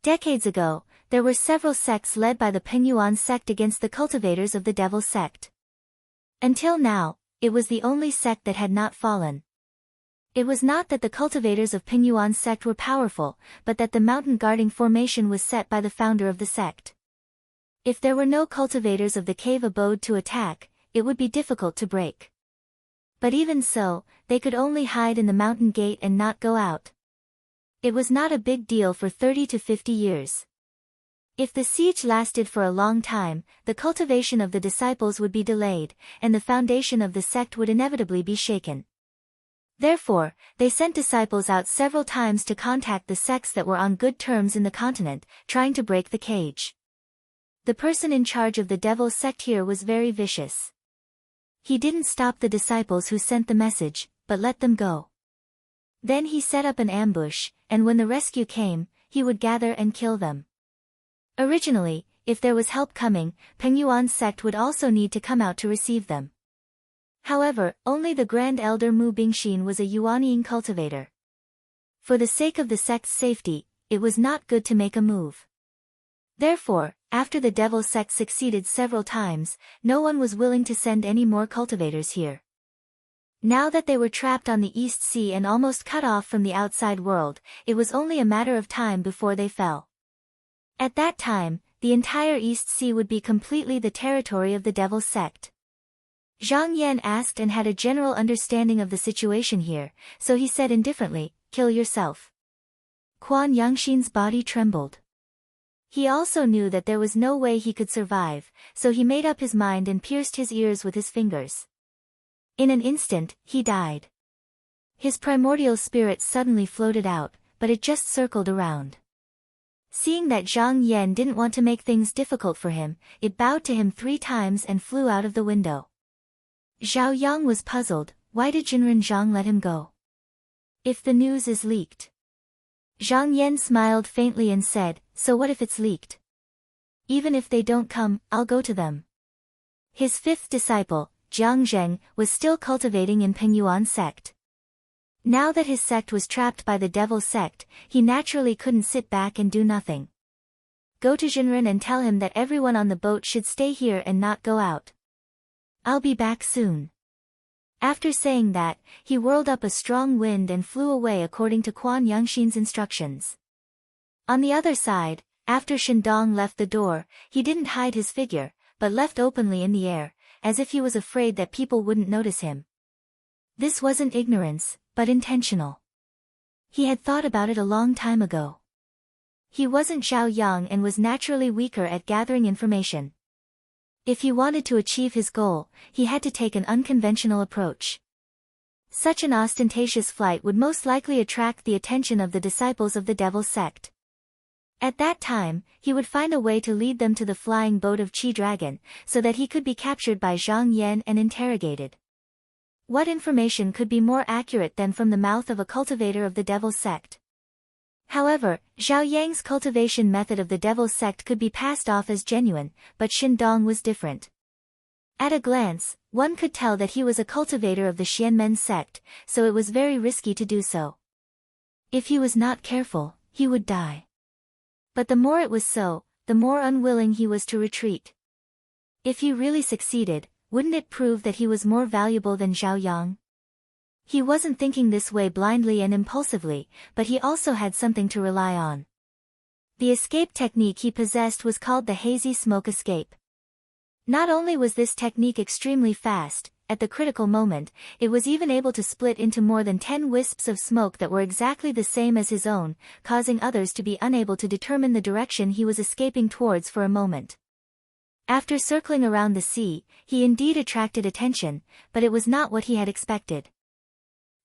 Decades ago, there were several sects led by the Pengyuan sect against the cultivators of the devil sect. Until now, it was the only sect that had not fallen. It was not that the cultivators of Pengyuan sect were powerful, but that the mountain guarding formation was set by the founder of the sect. If there were no cultivators of the cave abode to attack, it would be difficult to break. But even so, they could only hide in the mountain gate and not go out. It was not a big deal for 30 to 50 years. If the siege lasted for a long time, the cultivation of the disciples would be delayed, and the foundation of the sect would inevitably be shaken. Therefore, they sent disciples out several times to contact the sects that were on good terms in the continent, trying to break the cage. The person in charge of the devil sect here was very vicious. He didn't stop the disciples who sent the message, but let them go. Then he set up an ambush, and when the rescue came, he would gather and kill them. Originally, if there was help coming, Pengyuan sect would also need to come out to receive them. However, only the Grand Elder Mu Bingxin was a Yuanying cultivator. For the sake of the sect's safety, it was not good to make a move. Therefore, after the devil sect succeeded several times, no one was willing to send any more cultivators here. Now that they were trapped on the East Sea and almost cut off from the outside world, it was only a matter of time before they fell. At that time, the entire East Sea would be completely the territory of the devil sect. Zhang Yan asked and had a general understanding of the situation here, so he said indifferently, kill yourself. Quan Yangxin's body trembled. He also knew that there was no way he could survive, so he made up his mind and pierced his ears with his fingers. In an instant, he died. His primordial spirit suddenly floated out, but it just circled around. Seeing that Zhang Yan didn't want to make things difficult for him, it bowed to him 3 times and flew out of the window. Zhao Yang was puzzled, why did Jinren Zhang let him go? If the news is leaked. Zhang Yan smiled faintly and said, so what if it's leaked? Even if they don't come, I'll go to them. His 5th disciple, Jiang Zheng, was still cultivating in Pengyuan sect. Now that his sect was trapped by the devil sect, he naturally couldn't sit back and do nothing. Go to Jinren and tell him that everyone on the boat should stay here and not go out. I'll be back soon. After saying that, he whirled up a strong wind and flew away according to Quan Yangxin's instructions. On the other side, after Shindong left the door, he didn't hide his figure, but left openly in the air, as if he was afraid that people wouldn't notice him. This wasn't ignorance, but intentional. He had thought about it a long time ago. He wasn't Zhao Yang and was naturally weaker at gathering information. If he wanted to achieve his goal, he had to take an unconventional approach. Such an ostentatious flight would most likely attract the attention of the disciples of the devil sect. At that time, he would find a way to lead them to the flying boat of Qi Dragon, so that he could be captured by Zhang Yan and interrogated. What information could be more accurate than from the mouth of a cultivator of the devil sect? However, Zhao Yang's cultivation method of the devil sect could be passed off as genuine, but Shindong was different. At a glance, one could tell that he was a cultivator of the Xianmen sect, so it was very risky to do so. If he was not careful, he would die. But the more it was so, the more unwilling he was to retreat. If he really succeeded, wouldn't it prove that he was more valuable than Zhao Yang? He wasn't thinking this way blindly and impulsively, but he also had something to rely on. The escape technique he possessed was called the hazy smoke escape. Not only was this technique extremely fast, at the critical moment, it was even able to split into more than 10 wisps of smoke that were exactly the same as his own, causing others to be unable to determine the direction he was escaping towards for a moment. After circling around the sea, he indeed attracted attention, but it was not what he had expected.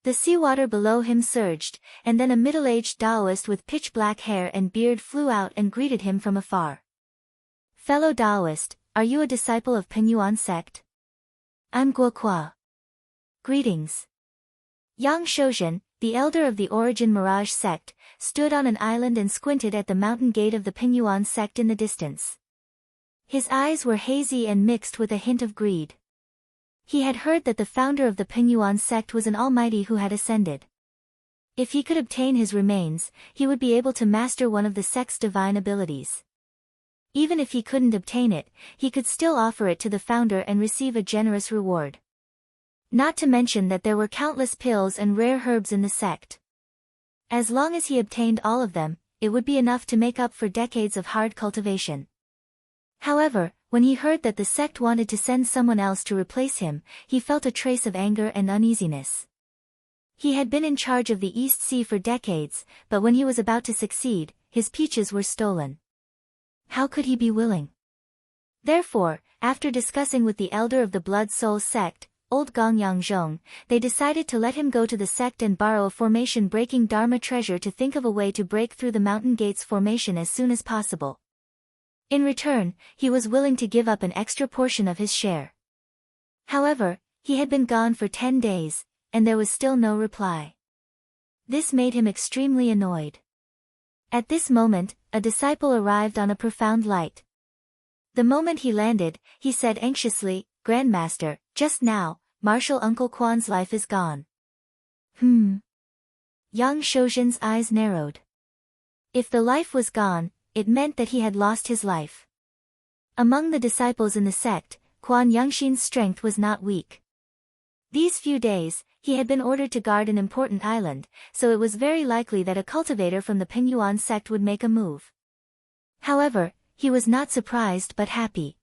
The seawater below him surged, and then a middle-aged Taoist with pitch-black hair and beard flew out and greeted him from afar. "Fellow Taoist, are you a disciple of Pingyuan sect?" "I'm Guokua." "Greetings." Yang Shozhen, the elder of the Origin Mirage sect, stood on an island and squinted at the mountain gate of the Pingyuan sect in the distance. His eyes were hazy and mixed with a hint of greed. He had heard that the founder of the Pingyuan sect was an almighty who had ascended. If he could obtain his remains, he would be able to master one of the sect's divine abilities. Even if he couldn't obtain it, he could still offer it to the founder and receive a generous reward. Not to mention that there were countless pills and rare herbs in the sect. As long as he obtained all of them, it would be enough to make up for decades of hard cultivation. However, when he heard that the sect wanted to send someone else to replace him, he felt a trace of anger and uneasiness. He had been in charge of the East Sea for decades, but when he was about to succeed, his peaches were stolen. How could he be willing? Therefore, after discussing with the elder of the Blood Soul sect, Old Gongyang Zhong, they decided to let him go to the sect and borrow a formation-breaking Dharma treasure to think of a way to break through the Mountain Gates formation as soon as possible. In return, he was willing to give up an extra portion of his share. However, he had been gone for 10 days, and there was still no reply. This made him extremely annoyed. At this moment, a disciple arrived on a profound light. The moment he landed, he said anxiously, "Grandmaster, just now, Marshal Uncle Quan's life is gone." Yang Shozhen's eyes narrowed. If the life was gone, it meant that he had lost his life. Among the disciples in the sect, Quan Yangxin's strength was not weak. These few days, he had been ordered to guard an important island, so it was very likely that a cultivator from the Pingyuan sect would make a move. However, he was not surprised but happy.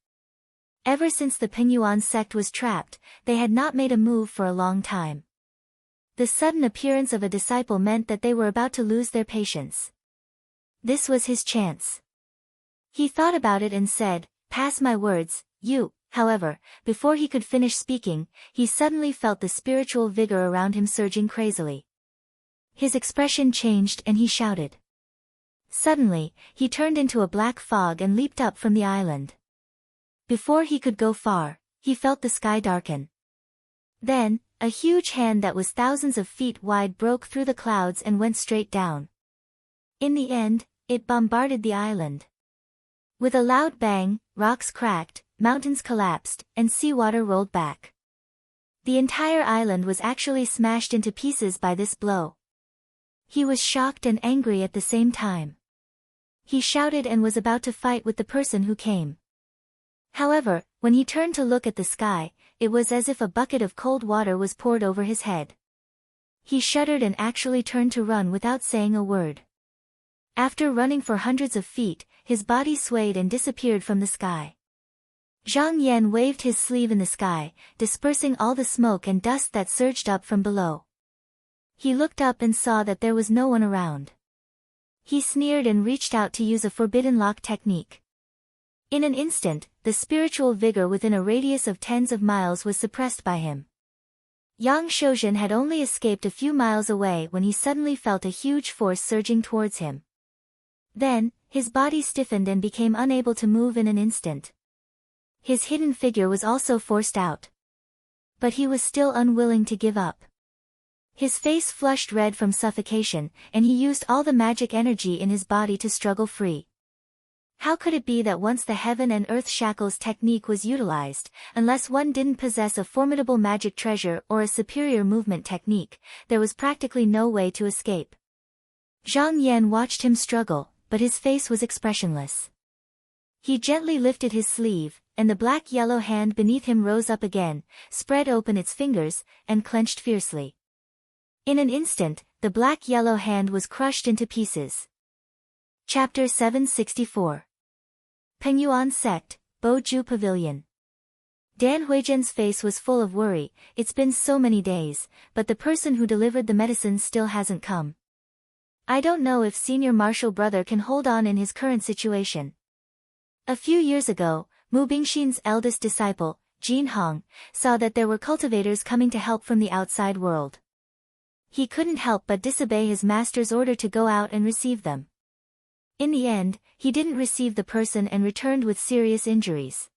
Ever since the Pingyuan sect was trapped, they had not made a move for a long time. The sudden appearance of a disciple meant that they were about to lose their patience. This was his chance. He thought about it and said, "Pass my words, you." However, before he could finish speaking, he suddenly felt the spiritual vigor around him surging crazily. His expression changed and he shouted. Suddenly, he turned into a black fog and leaped up from the island. Before he could go far, he felt the sky darken. Then, a huge hand that was thousands of feet wide broke through the clouds and went straight down. In the end, it bombarded the island. With a loud bang, rocks cracked, mountains collapsed, and seawater rolled back. The entire island was actually smashed into pieces by this blow. He was shocked and angry at the same time. He shouted and was about to fight with the person who came. However, when he turned to look at the sky, it was as if a bucket of cold water was poured over his head. He shuddered and actually turned to run without saying a word. After running for hundreds of feet, his body swayed and disappeared from the sky. Zhang Yan waved his sleeve in the sky, dispersing all the smoke and dust that surged up from below. He looked up and saw that there was no one around. He sneered and reached out to use a forbidden lock technique. In an instant, the spiritual vigor within a radius of tens of miles was suppressed by him. Yang Shozhen had only escaped a few miles away when he suddenly felt a huge force surging towards him. Then, his body stiffened and became unable to move in an instant. His hidden figure was also forced out. But he was still unwilling to give up. His face flushed red from suffocation, and he used all the magic energy in his body to struggle free. How could it be that once the heaven and earth shackles technique was utilized, unless one didn't possess a formidable magic treasure or a superior movement technique, there was practically no way to escape? Zhang Yan watched him struggle, but his face was expressionless. He gently lifted his sleeve, and the black-yellow hand beneath him rose up again, spread open its fingers, and clenched fiercely. In an instant, the black-yellow hand was crushed into pieces. Chapter 764. Pingyuan Sect, Boju Pavilion. Dan Huijian's face was full of worry. It's been so many days, but the person who delivered the medicine still hasn't come. I don't know if senior marshal brother can hold on in his current situation. A few years ago, Mu Bingxin's eldest disciple, Jin Hong, saw that there were cultivators coming to help from the outside world. He couldn't help but disobey his master's order to go out and receive them. In the end, he didn't receive the person and returned with serious injuries.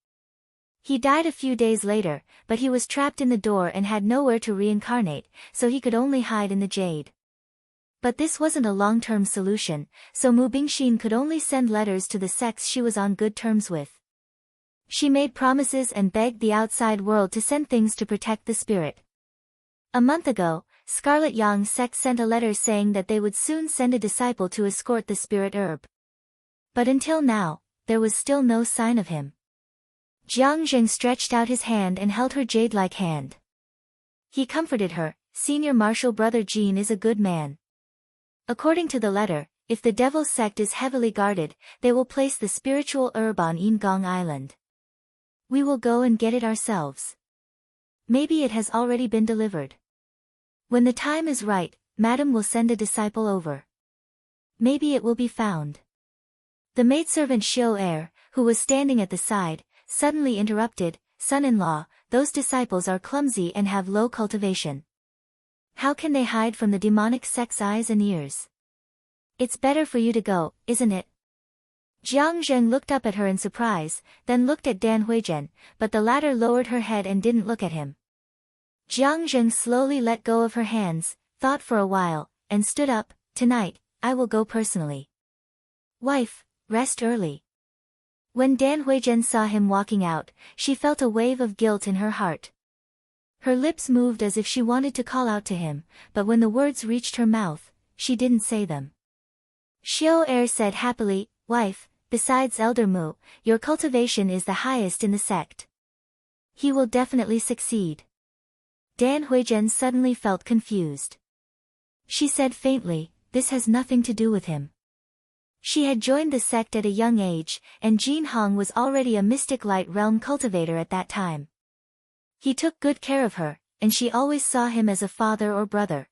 He died a few days later, but he was trapped in the door and had nowhere to reincarnate, so he could only hide in the jade. But this wasn't a long-term solution, so Mu Bingxin could only send letters to the sects she was on good terms with. She made promises and begged the outside world to send things to protect the spirit. A month ago, Scarlet Yang sect sent a letter saying that they would soon send a disciple to escort the spirit herb. But until now, there was still no sign of him. Jiang Zheng stretched out his hand and held her jade-like hand. He comforted her. Senior marshal brother Jin is a good man. According to the letter, if the devil sect is heavily guarded, they will place the spiritual herb on Yingong Island. We will go and get it ourselves. Maybe it has already been delivered. When the time is right, Madam will send a disciple over. Maybe it will be found. The maidservant Xiao Er, who was standing at the side, suddenly interrupted, "Son-in-law, those disciples are clumsy and have low cultivation. How can they hide from the demonic sect's eyes and ears? It's better for you to go, isn't it?" Jiang Zheng looked up at her in surprise, then looked at Dan Huijian, but the latter lowered her head and didn't look at him. Jiang Zheng slowly let go of her hands, thought for a while, and stood up. "Tonight, I will go personally." "Wife, rest early." When Dan Huijian saw him walking out, she felt a wave of guilt in her heart. Her lips moved as if she wanted to call out to him, but when the words reached her mouth, she didn't say them. Xiao Er said happily, "Wife, besides Elder Mu, your cultivation is the highest in the sect. He will definitely succeed." Dan Huijian suddenly felt confused. She said faintly, "This has nothing to do with him." She had joined the sect at a young age, and Jin Hong was already a mystic light realm cultivator at that time. He took good care of her, and she always saw him as a father or brother.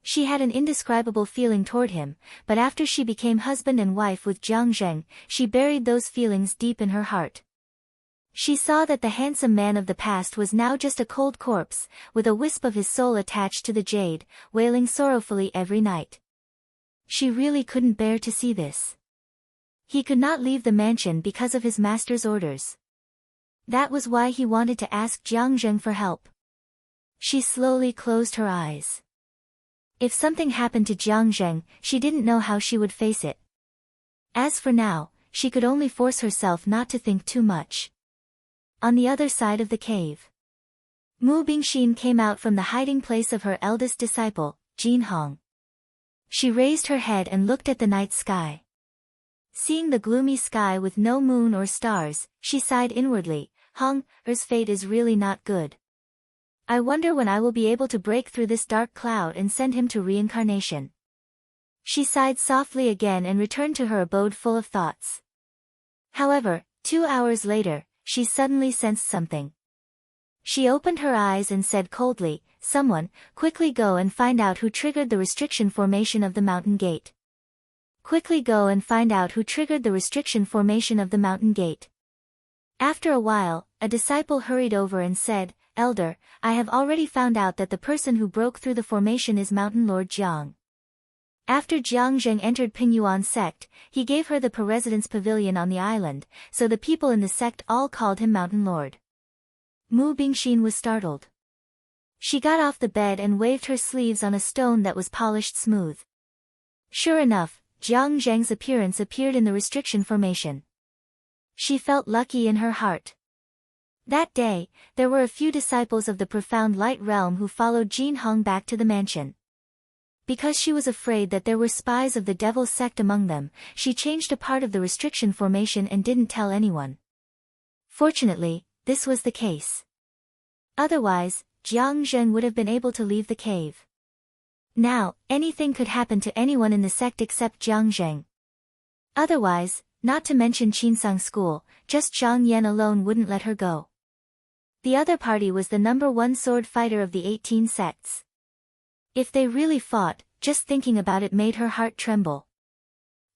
She had an indescribable feeling toward him, but after she became husband and wife with Jiang Zheng, she buried those feelings deep in her heart. She saw that the handsome man of the past was now just a cold corpse, with a wisp of his soul attached to the jade, wailing sorrowfully every night. She really couldn't bear to see this. He could not leave the mansion because of his master's orders. That was why he wanted to ask Jiang Zheng for help. She slowly closed her eyes. If something happened to Jiang Zheng, she didn't know how she would face it. As for now, she could only force herself not to think too much. On the other side of the cave, Mu Bingxin came out from the hiding place of her eldest disciple, Jin Hong. She raised her head and looked at the night sky. Seeing the gloomy sky with no moon or stars, she sighed inwardly. Hong Er's fate is really not good. I wonder when I will be able to break through this dark cloud and send him to reincarnation. She sighed softly again and returned to her abode full of thoughts. However, 2 hours later, she suddenly sensed something. She opened her eyes and said coldly, "Someone, quickly go and find out who triggered the restriction formation of the mountain gate. Quickly go and find out who triggered the restriction formation of the mountain gate." After a while, a disciple hurried over and said, "Elder, I have already found out that the person who broke through the formation is Mountain Lord Jiang." After Jiang Zheng entered Pingyuan sect, he gave her the residence pavilion on the island, so the people in the sect all called him Mountain Lord. Mu Bingxin was startled. She got off the bed and waved her sleeves on a stone that was polished smooth. Sure enough, Jiang Zheng's appearance appeared in the restriction formation. She felt lucky in her heart. That day, there were a few disciples of the profound light realm who followed Jin Hong back to the mansion. Because she was afraid that there were spies of the devil's sect among them, she changed a part of the restriction formation and didn't tell anyone. Fortunately, this was the case. Otherwise, Jiang Zheng would have been able to leave the cave. Now, anything could happen to anyone in the sect except Jiang Zheng. Otherwise, not to mention Qinsang School, just Zhang Yan alone wouldn't let her go. The other party was the #1 sword fighter of the 18 sects. If they really fought, just thinking about it made her heart tremble.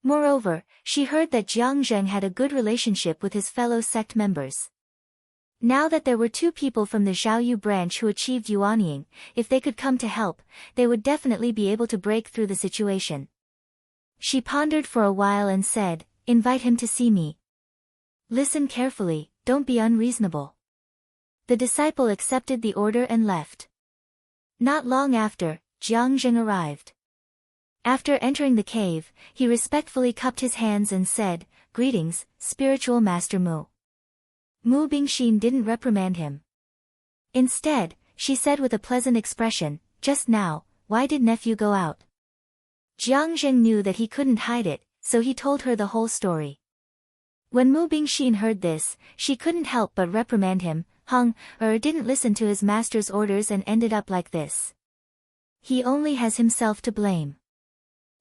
Moreover, she heard that Jiang Zheng had a good relationship with his fellow sect members. Now that there were 2 people from the Zhaoyu branch who achieved Yuanying, if they could come to help, they would definitely be able to break through the situation. She pondered for a while and said, "Invite him to see me. Listen carefully, don't be unreasonable." The disciple accepted the order and left. Not long after, Jiang Zheng arrived. After entering the cave, he respectfully cupped his hands and said, "Greetings, spiritual master Mu." Mu Bingxin didn't reprimand him. Instead, she said with a pleasant expression, "Just now, why did nephew go out?" Jiang Zheng knew that he couldn't hide it, so he told her the whole story. When Mu Bingxin heard this, she couldn't help but reprimand him. Didn't listen to his master's orders and ended up like this. He only has himself to blame.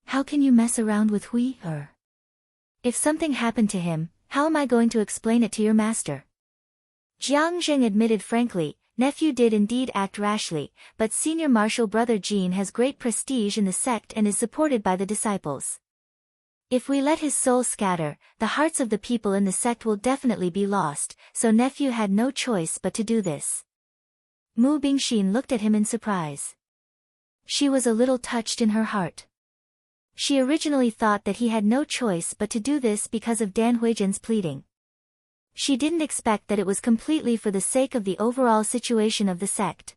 How can you mess around with Hui? If something happened to him, how am I going to explain it to your master? Jiang Zheng admitted frankly, nephew did indeed act rashly, but senior martial brother Jin has great prestige in the sect and is supported by the disciples. If we let his soul scatter, the hearts of the people in the sect will definitely be lost, so nephew had no choice but to do this. Mu Bingxin looked at him in surprise. She was a little touched in her heart. She originally thought that he had no choice but to do this because of Dan Huijian's pleading. She didn't expect that it was completely for the sake of the overall situation of the sect.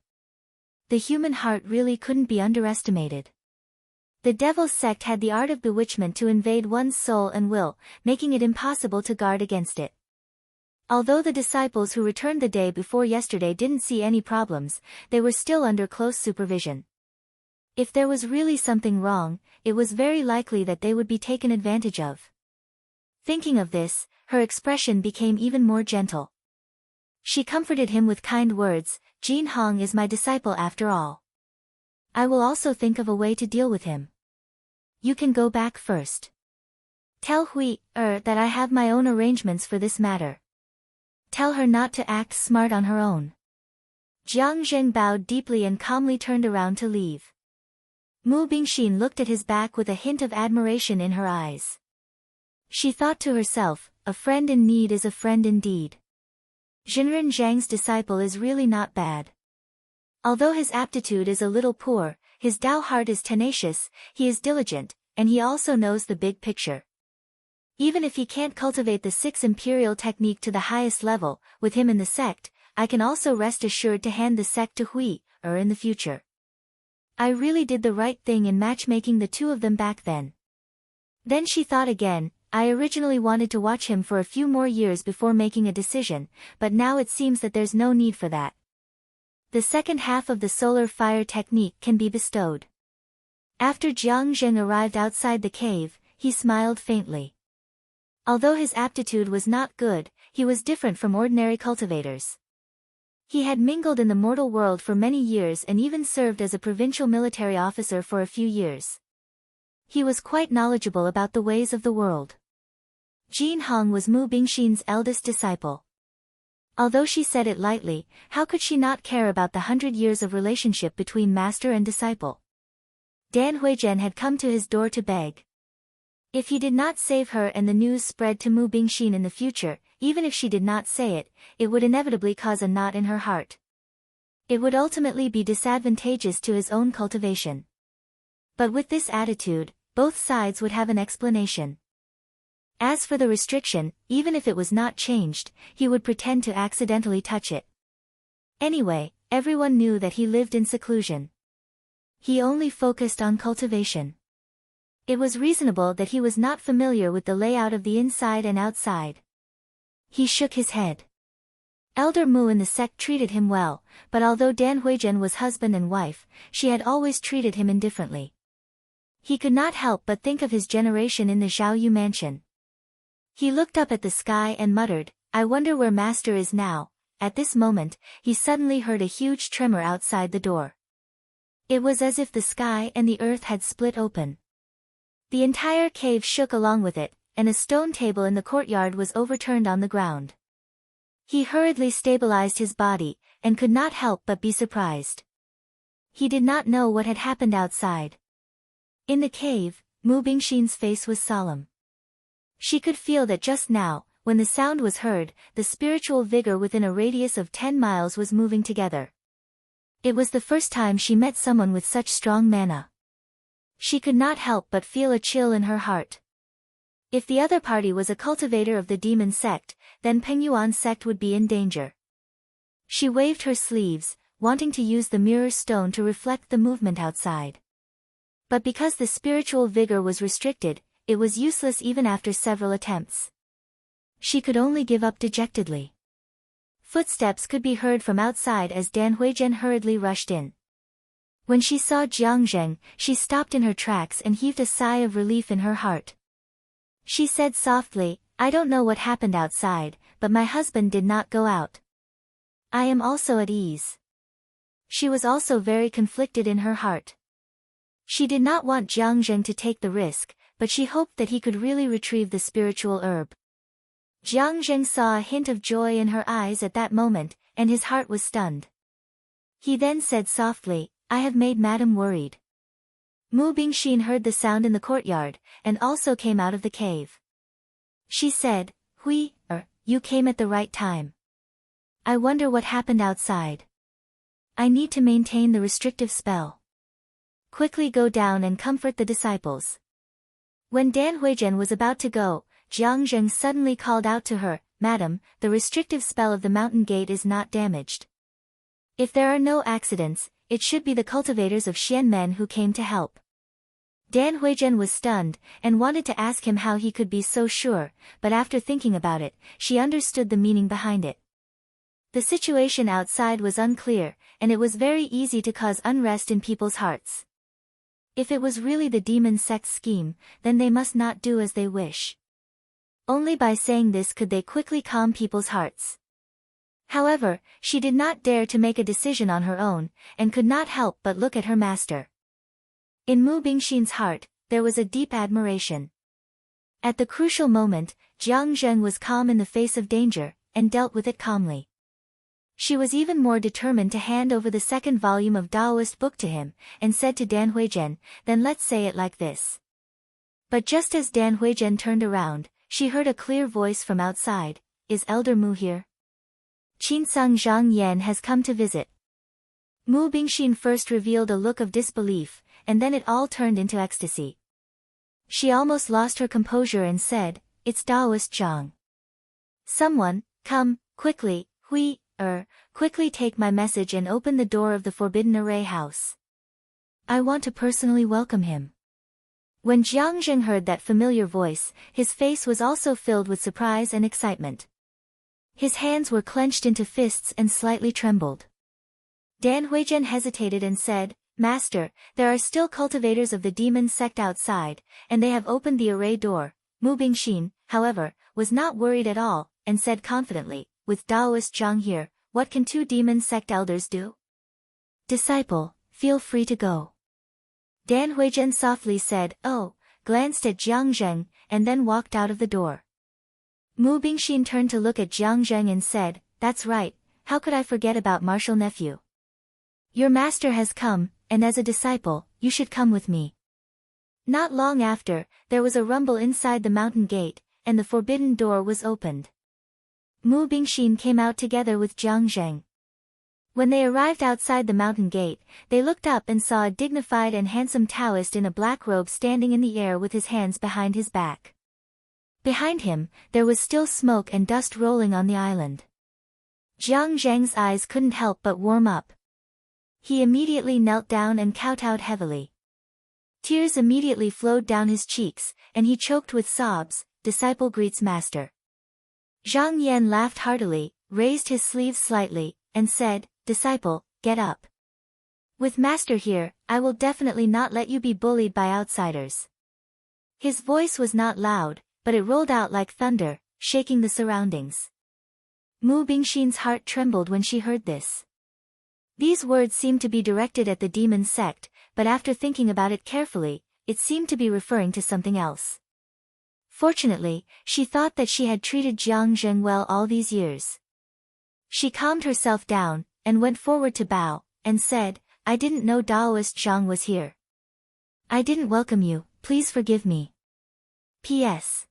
The human heart really couldn't be underestimated. The devil's sect had the art of bewitchment to invade one's soul and will, making it impossible to guard against it. Although the disciples who returned the day before yesterday didn't see any problems, they were still under close supervision. If there was really something wrong, it was very likely that they would be taken advantage of. Thinking of this, her expression became even more gentle. She comforted him with kind words, "Jin Hong is my disciple after all. I will also think of a way to deal with him. You can go back first. Tell Hui that I have my own arrangements for this matter. Tell her not to act smart on her own." Jiang Zheng bowed deeply and calmly turned around to leave. Mu Bingxin looked at his back with a hint of admiration in her eyes. She thought to herself, a friend in need is a friend indeed. Jinren Zhang's disciple is really not bad. Although his aptitude is a little poor, his Dao heart is tenacious, he is diligent, and he also knows the big picture. Even if he can't cultivate the 6 imperial technique to the highest level, with him in the sect, I can also rest assured to hand the sect to Hui in the future. I really did the right thing in matchmaking the 2 of them back then. Then she thought again, I originally wanted to watch him for a few more years before making a decision, but now it seems that there's no need for that. The second half of the solar fire technique can be bestowed. After Jiang Zheng arrived outside the cave, he smiled faintly. Although his aptitude was not good, he was different from ordinary cultivators. He had mingled in the mortal world for many years and even served as a provincial military officer for a few years. He was quite knowledgeable about the ways of the world. Jin Hong was Mu Bingxin's eldest disciple. Although she said it lightly, how could she not care about the 100 years of relationship between master and disciple? Dan Huijian had come to his door to beg. If he did not save her and the news spread to Mu Bingxin in the future, even if she did not say it, it would inevitably cause a knot in her heart. It would ultimately be disadvantageous to his own cultivation. But with this attitude, both sides would have an explanation. As for the restriction, even if it was not changed, he would pretend to accidentally touch it. Anyway, everyone knew that he lived in seclusion. He only focused on cultivation. It was reasonable that he was not familiar with the layout of the inside and outside. He shook his head. Elder Mu in the sect treated him well, but although Dan Huijian was husband and wife, she had always treated him indifferently. He could not help but think of his generation in the Zhaoyu mansion. He looked up at the sky and muttered, I wonder where master is now. At this moment, he suddenly heard a huge tremor outside the door. It was as if the sky and the earth had split open. The entire cave shook along with it, and a stone table in the courtyard was overturned on the ground. He hurriedly stabilized his body, and could not help but be surprised. He did not know what had happened outside. In the cave, Mu Bingxin's face was solemn. She could feel that just now, when the sound was heard, the spiritual vigor within a radius of 10 miles was moving together. It was the first time she met someone with such strong mana. She could not help but feel a chill in her heart. If the other party was a cultivator of the demon sect, then Pengyuan's sect would be in danger. She waved her sleeves, wanting to use the mirror stone to reflect the movement outside. But because the spiritual vigor was restricted, it was useless even after several attempts. She could only give up dejectedly. Footsteps could be heard from outside as Dan Huizhen hurriedly rushed in. When she saw Jiang Zheng, she stopped in her tracks and heaved a sigh of relief in her heart. She said softly, "I don't know what happened outside, but my husband did not go out. I am also at ease." She was also very conflicted in her heart. She did not want Jiang Zheng to take the risk, but she hoped that he could really retrieve the spiritual herb. Jiang Zheng saw a hint of joy in her eyes at that moment, and his heart was stunned. He then said softly, "I have made Madam worried." Mu Bingxin heard the sound in the courtyard, and also came out of the cave. She said, You came at the right time. I wonder what happened outside. I need to maintain the restrictive spell. Quickly go down and comfort the disciples." When Dan Huizhen was about to go, Jiang Zheng suddenly called out to her, "Madam, the restrictive spell of the mountain gate is not damaged. If there are no accidents, it should be the cultivators of Xianmen who came to help." Dan Huizhen was stunned, and wanted to ask him how he could be so sure, but after thinking about it, she understood the meaning behind it. The situation outside was unclear, and it was very easy to cause unrest in people's hearts. If it was really the demon sect's scheme, then they must not do as they wish. Only by saying this could they quickly calm people's hearts. However, she did not dare to make a decision on her own, and could not help but look at her master. In Mu Bingxin's heart, there was a deep admiration. At the crucial moment, Jiang Zheng was calm in the face of danger, and dealt with it calmly. She was even more determined to hand over the second volume of Taoist book to him, and said to Dan Huizhen, "Then let's say it like this." But just as Dan Huizhen turned around, she heard a clear voice from outside, "Is Elder Mu here? Qinsang Zhang Yan has come to visit." Mu Bingxin first revealed a look of disbelief, and then it all turned into ecstasy. She almost lost her composure and said, "It's Taoist Zhang. Someone, come, quickly, quickly take my message and open the door of the Forbidden Array house. I want to personally welcome him." When Jiang Zheng heard that familiar voice, his face was also filled with surprise and excitement. His hands were clenched into fists and slightly trembled. Dan Huizhen hesitated and said, "Master, there are still cultivators of the demon sect outside, and they have opened the array door." Mu Bingxin, however, was not worried at all, and said confidently, "With Taoist Zhang here, what can two demon sect elders do? Disciple, feel free to go." Dan Huizhen softly said, "Oh," glanced at Jiang Zheng, and then walked out of the door. Mu Bingxin turned to look at Jiang Zheng and said, "That's right, how could I forget about martial nephew? Your master has come, and as a disciple, you should come with me." Not long after, there was a rumble inside the mountain gate, and the forbidden door was opened. Mu Bingxin came out together with Jiang Zheng. When they arrived outside the mountain gate, they looked up and saw a dignified and handsome Taoist in a black robe standing in the air with his hands behind his back. Behind him, there was still smoke and dust rolling on the island. Jiang Zheng's eyes couldn't help but warm up. He immediately knelt down and kowtowed heavily. Tears immediately flowed down his cheeks, and he choked with sobs. "Disciple greets master." Zhang Yan laughed heartily, raised his sleeves slightly, and said, "Disciple, get up. With master here, I will definitely not let you be bullied by outsiders." His voice was not loud, but it rolled out like thunder, shaking the surroundings. Mu Bingxin's heart trembled when she heard this. These words seemed to be directed at the demon sect, but after thinking about it carefully, it seemed to be referring to something else. Fortunately, she thought that she had treated Jiang Zheng well all these years. She calmed herself down, and went forward to bow, and said, I didn't know Taoist Zhang was here. I didn't welcome you, please forgive me. P.S.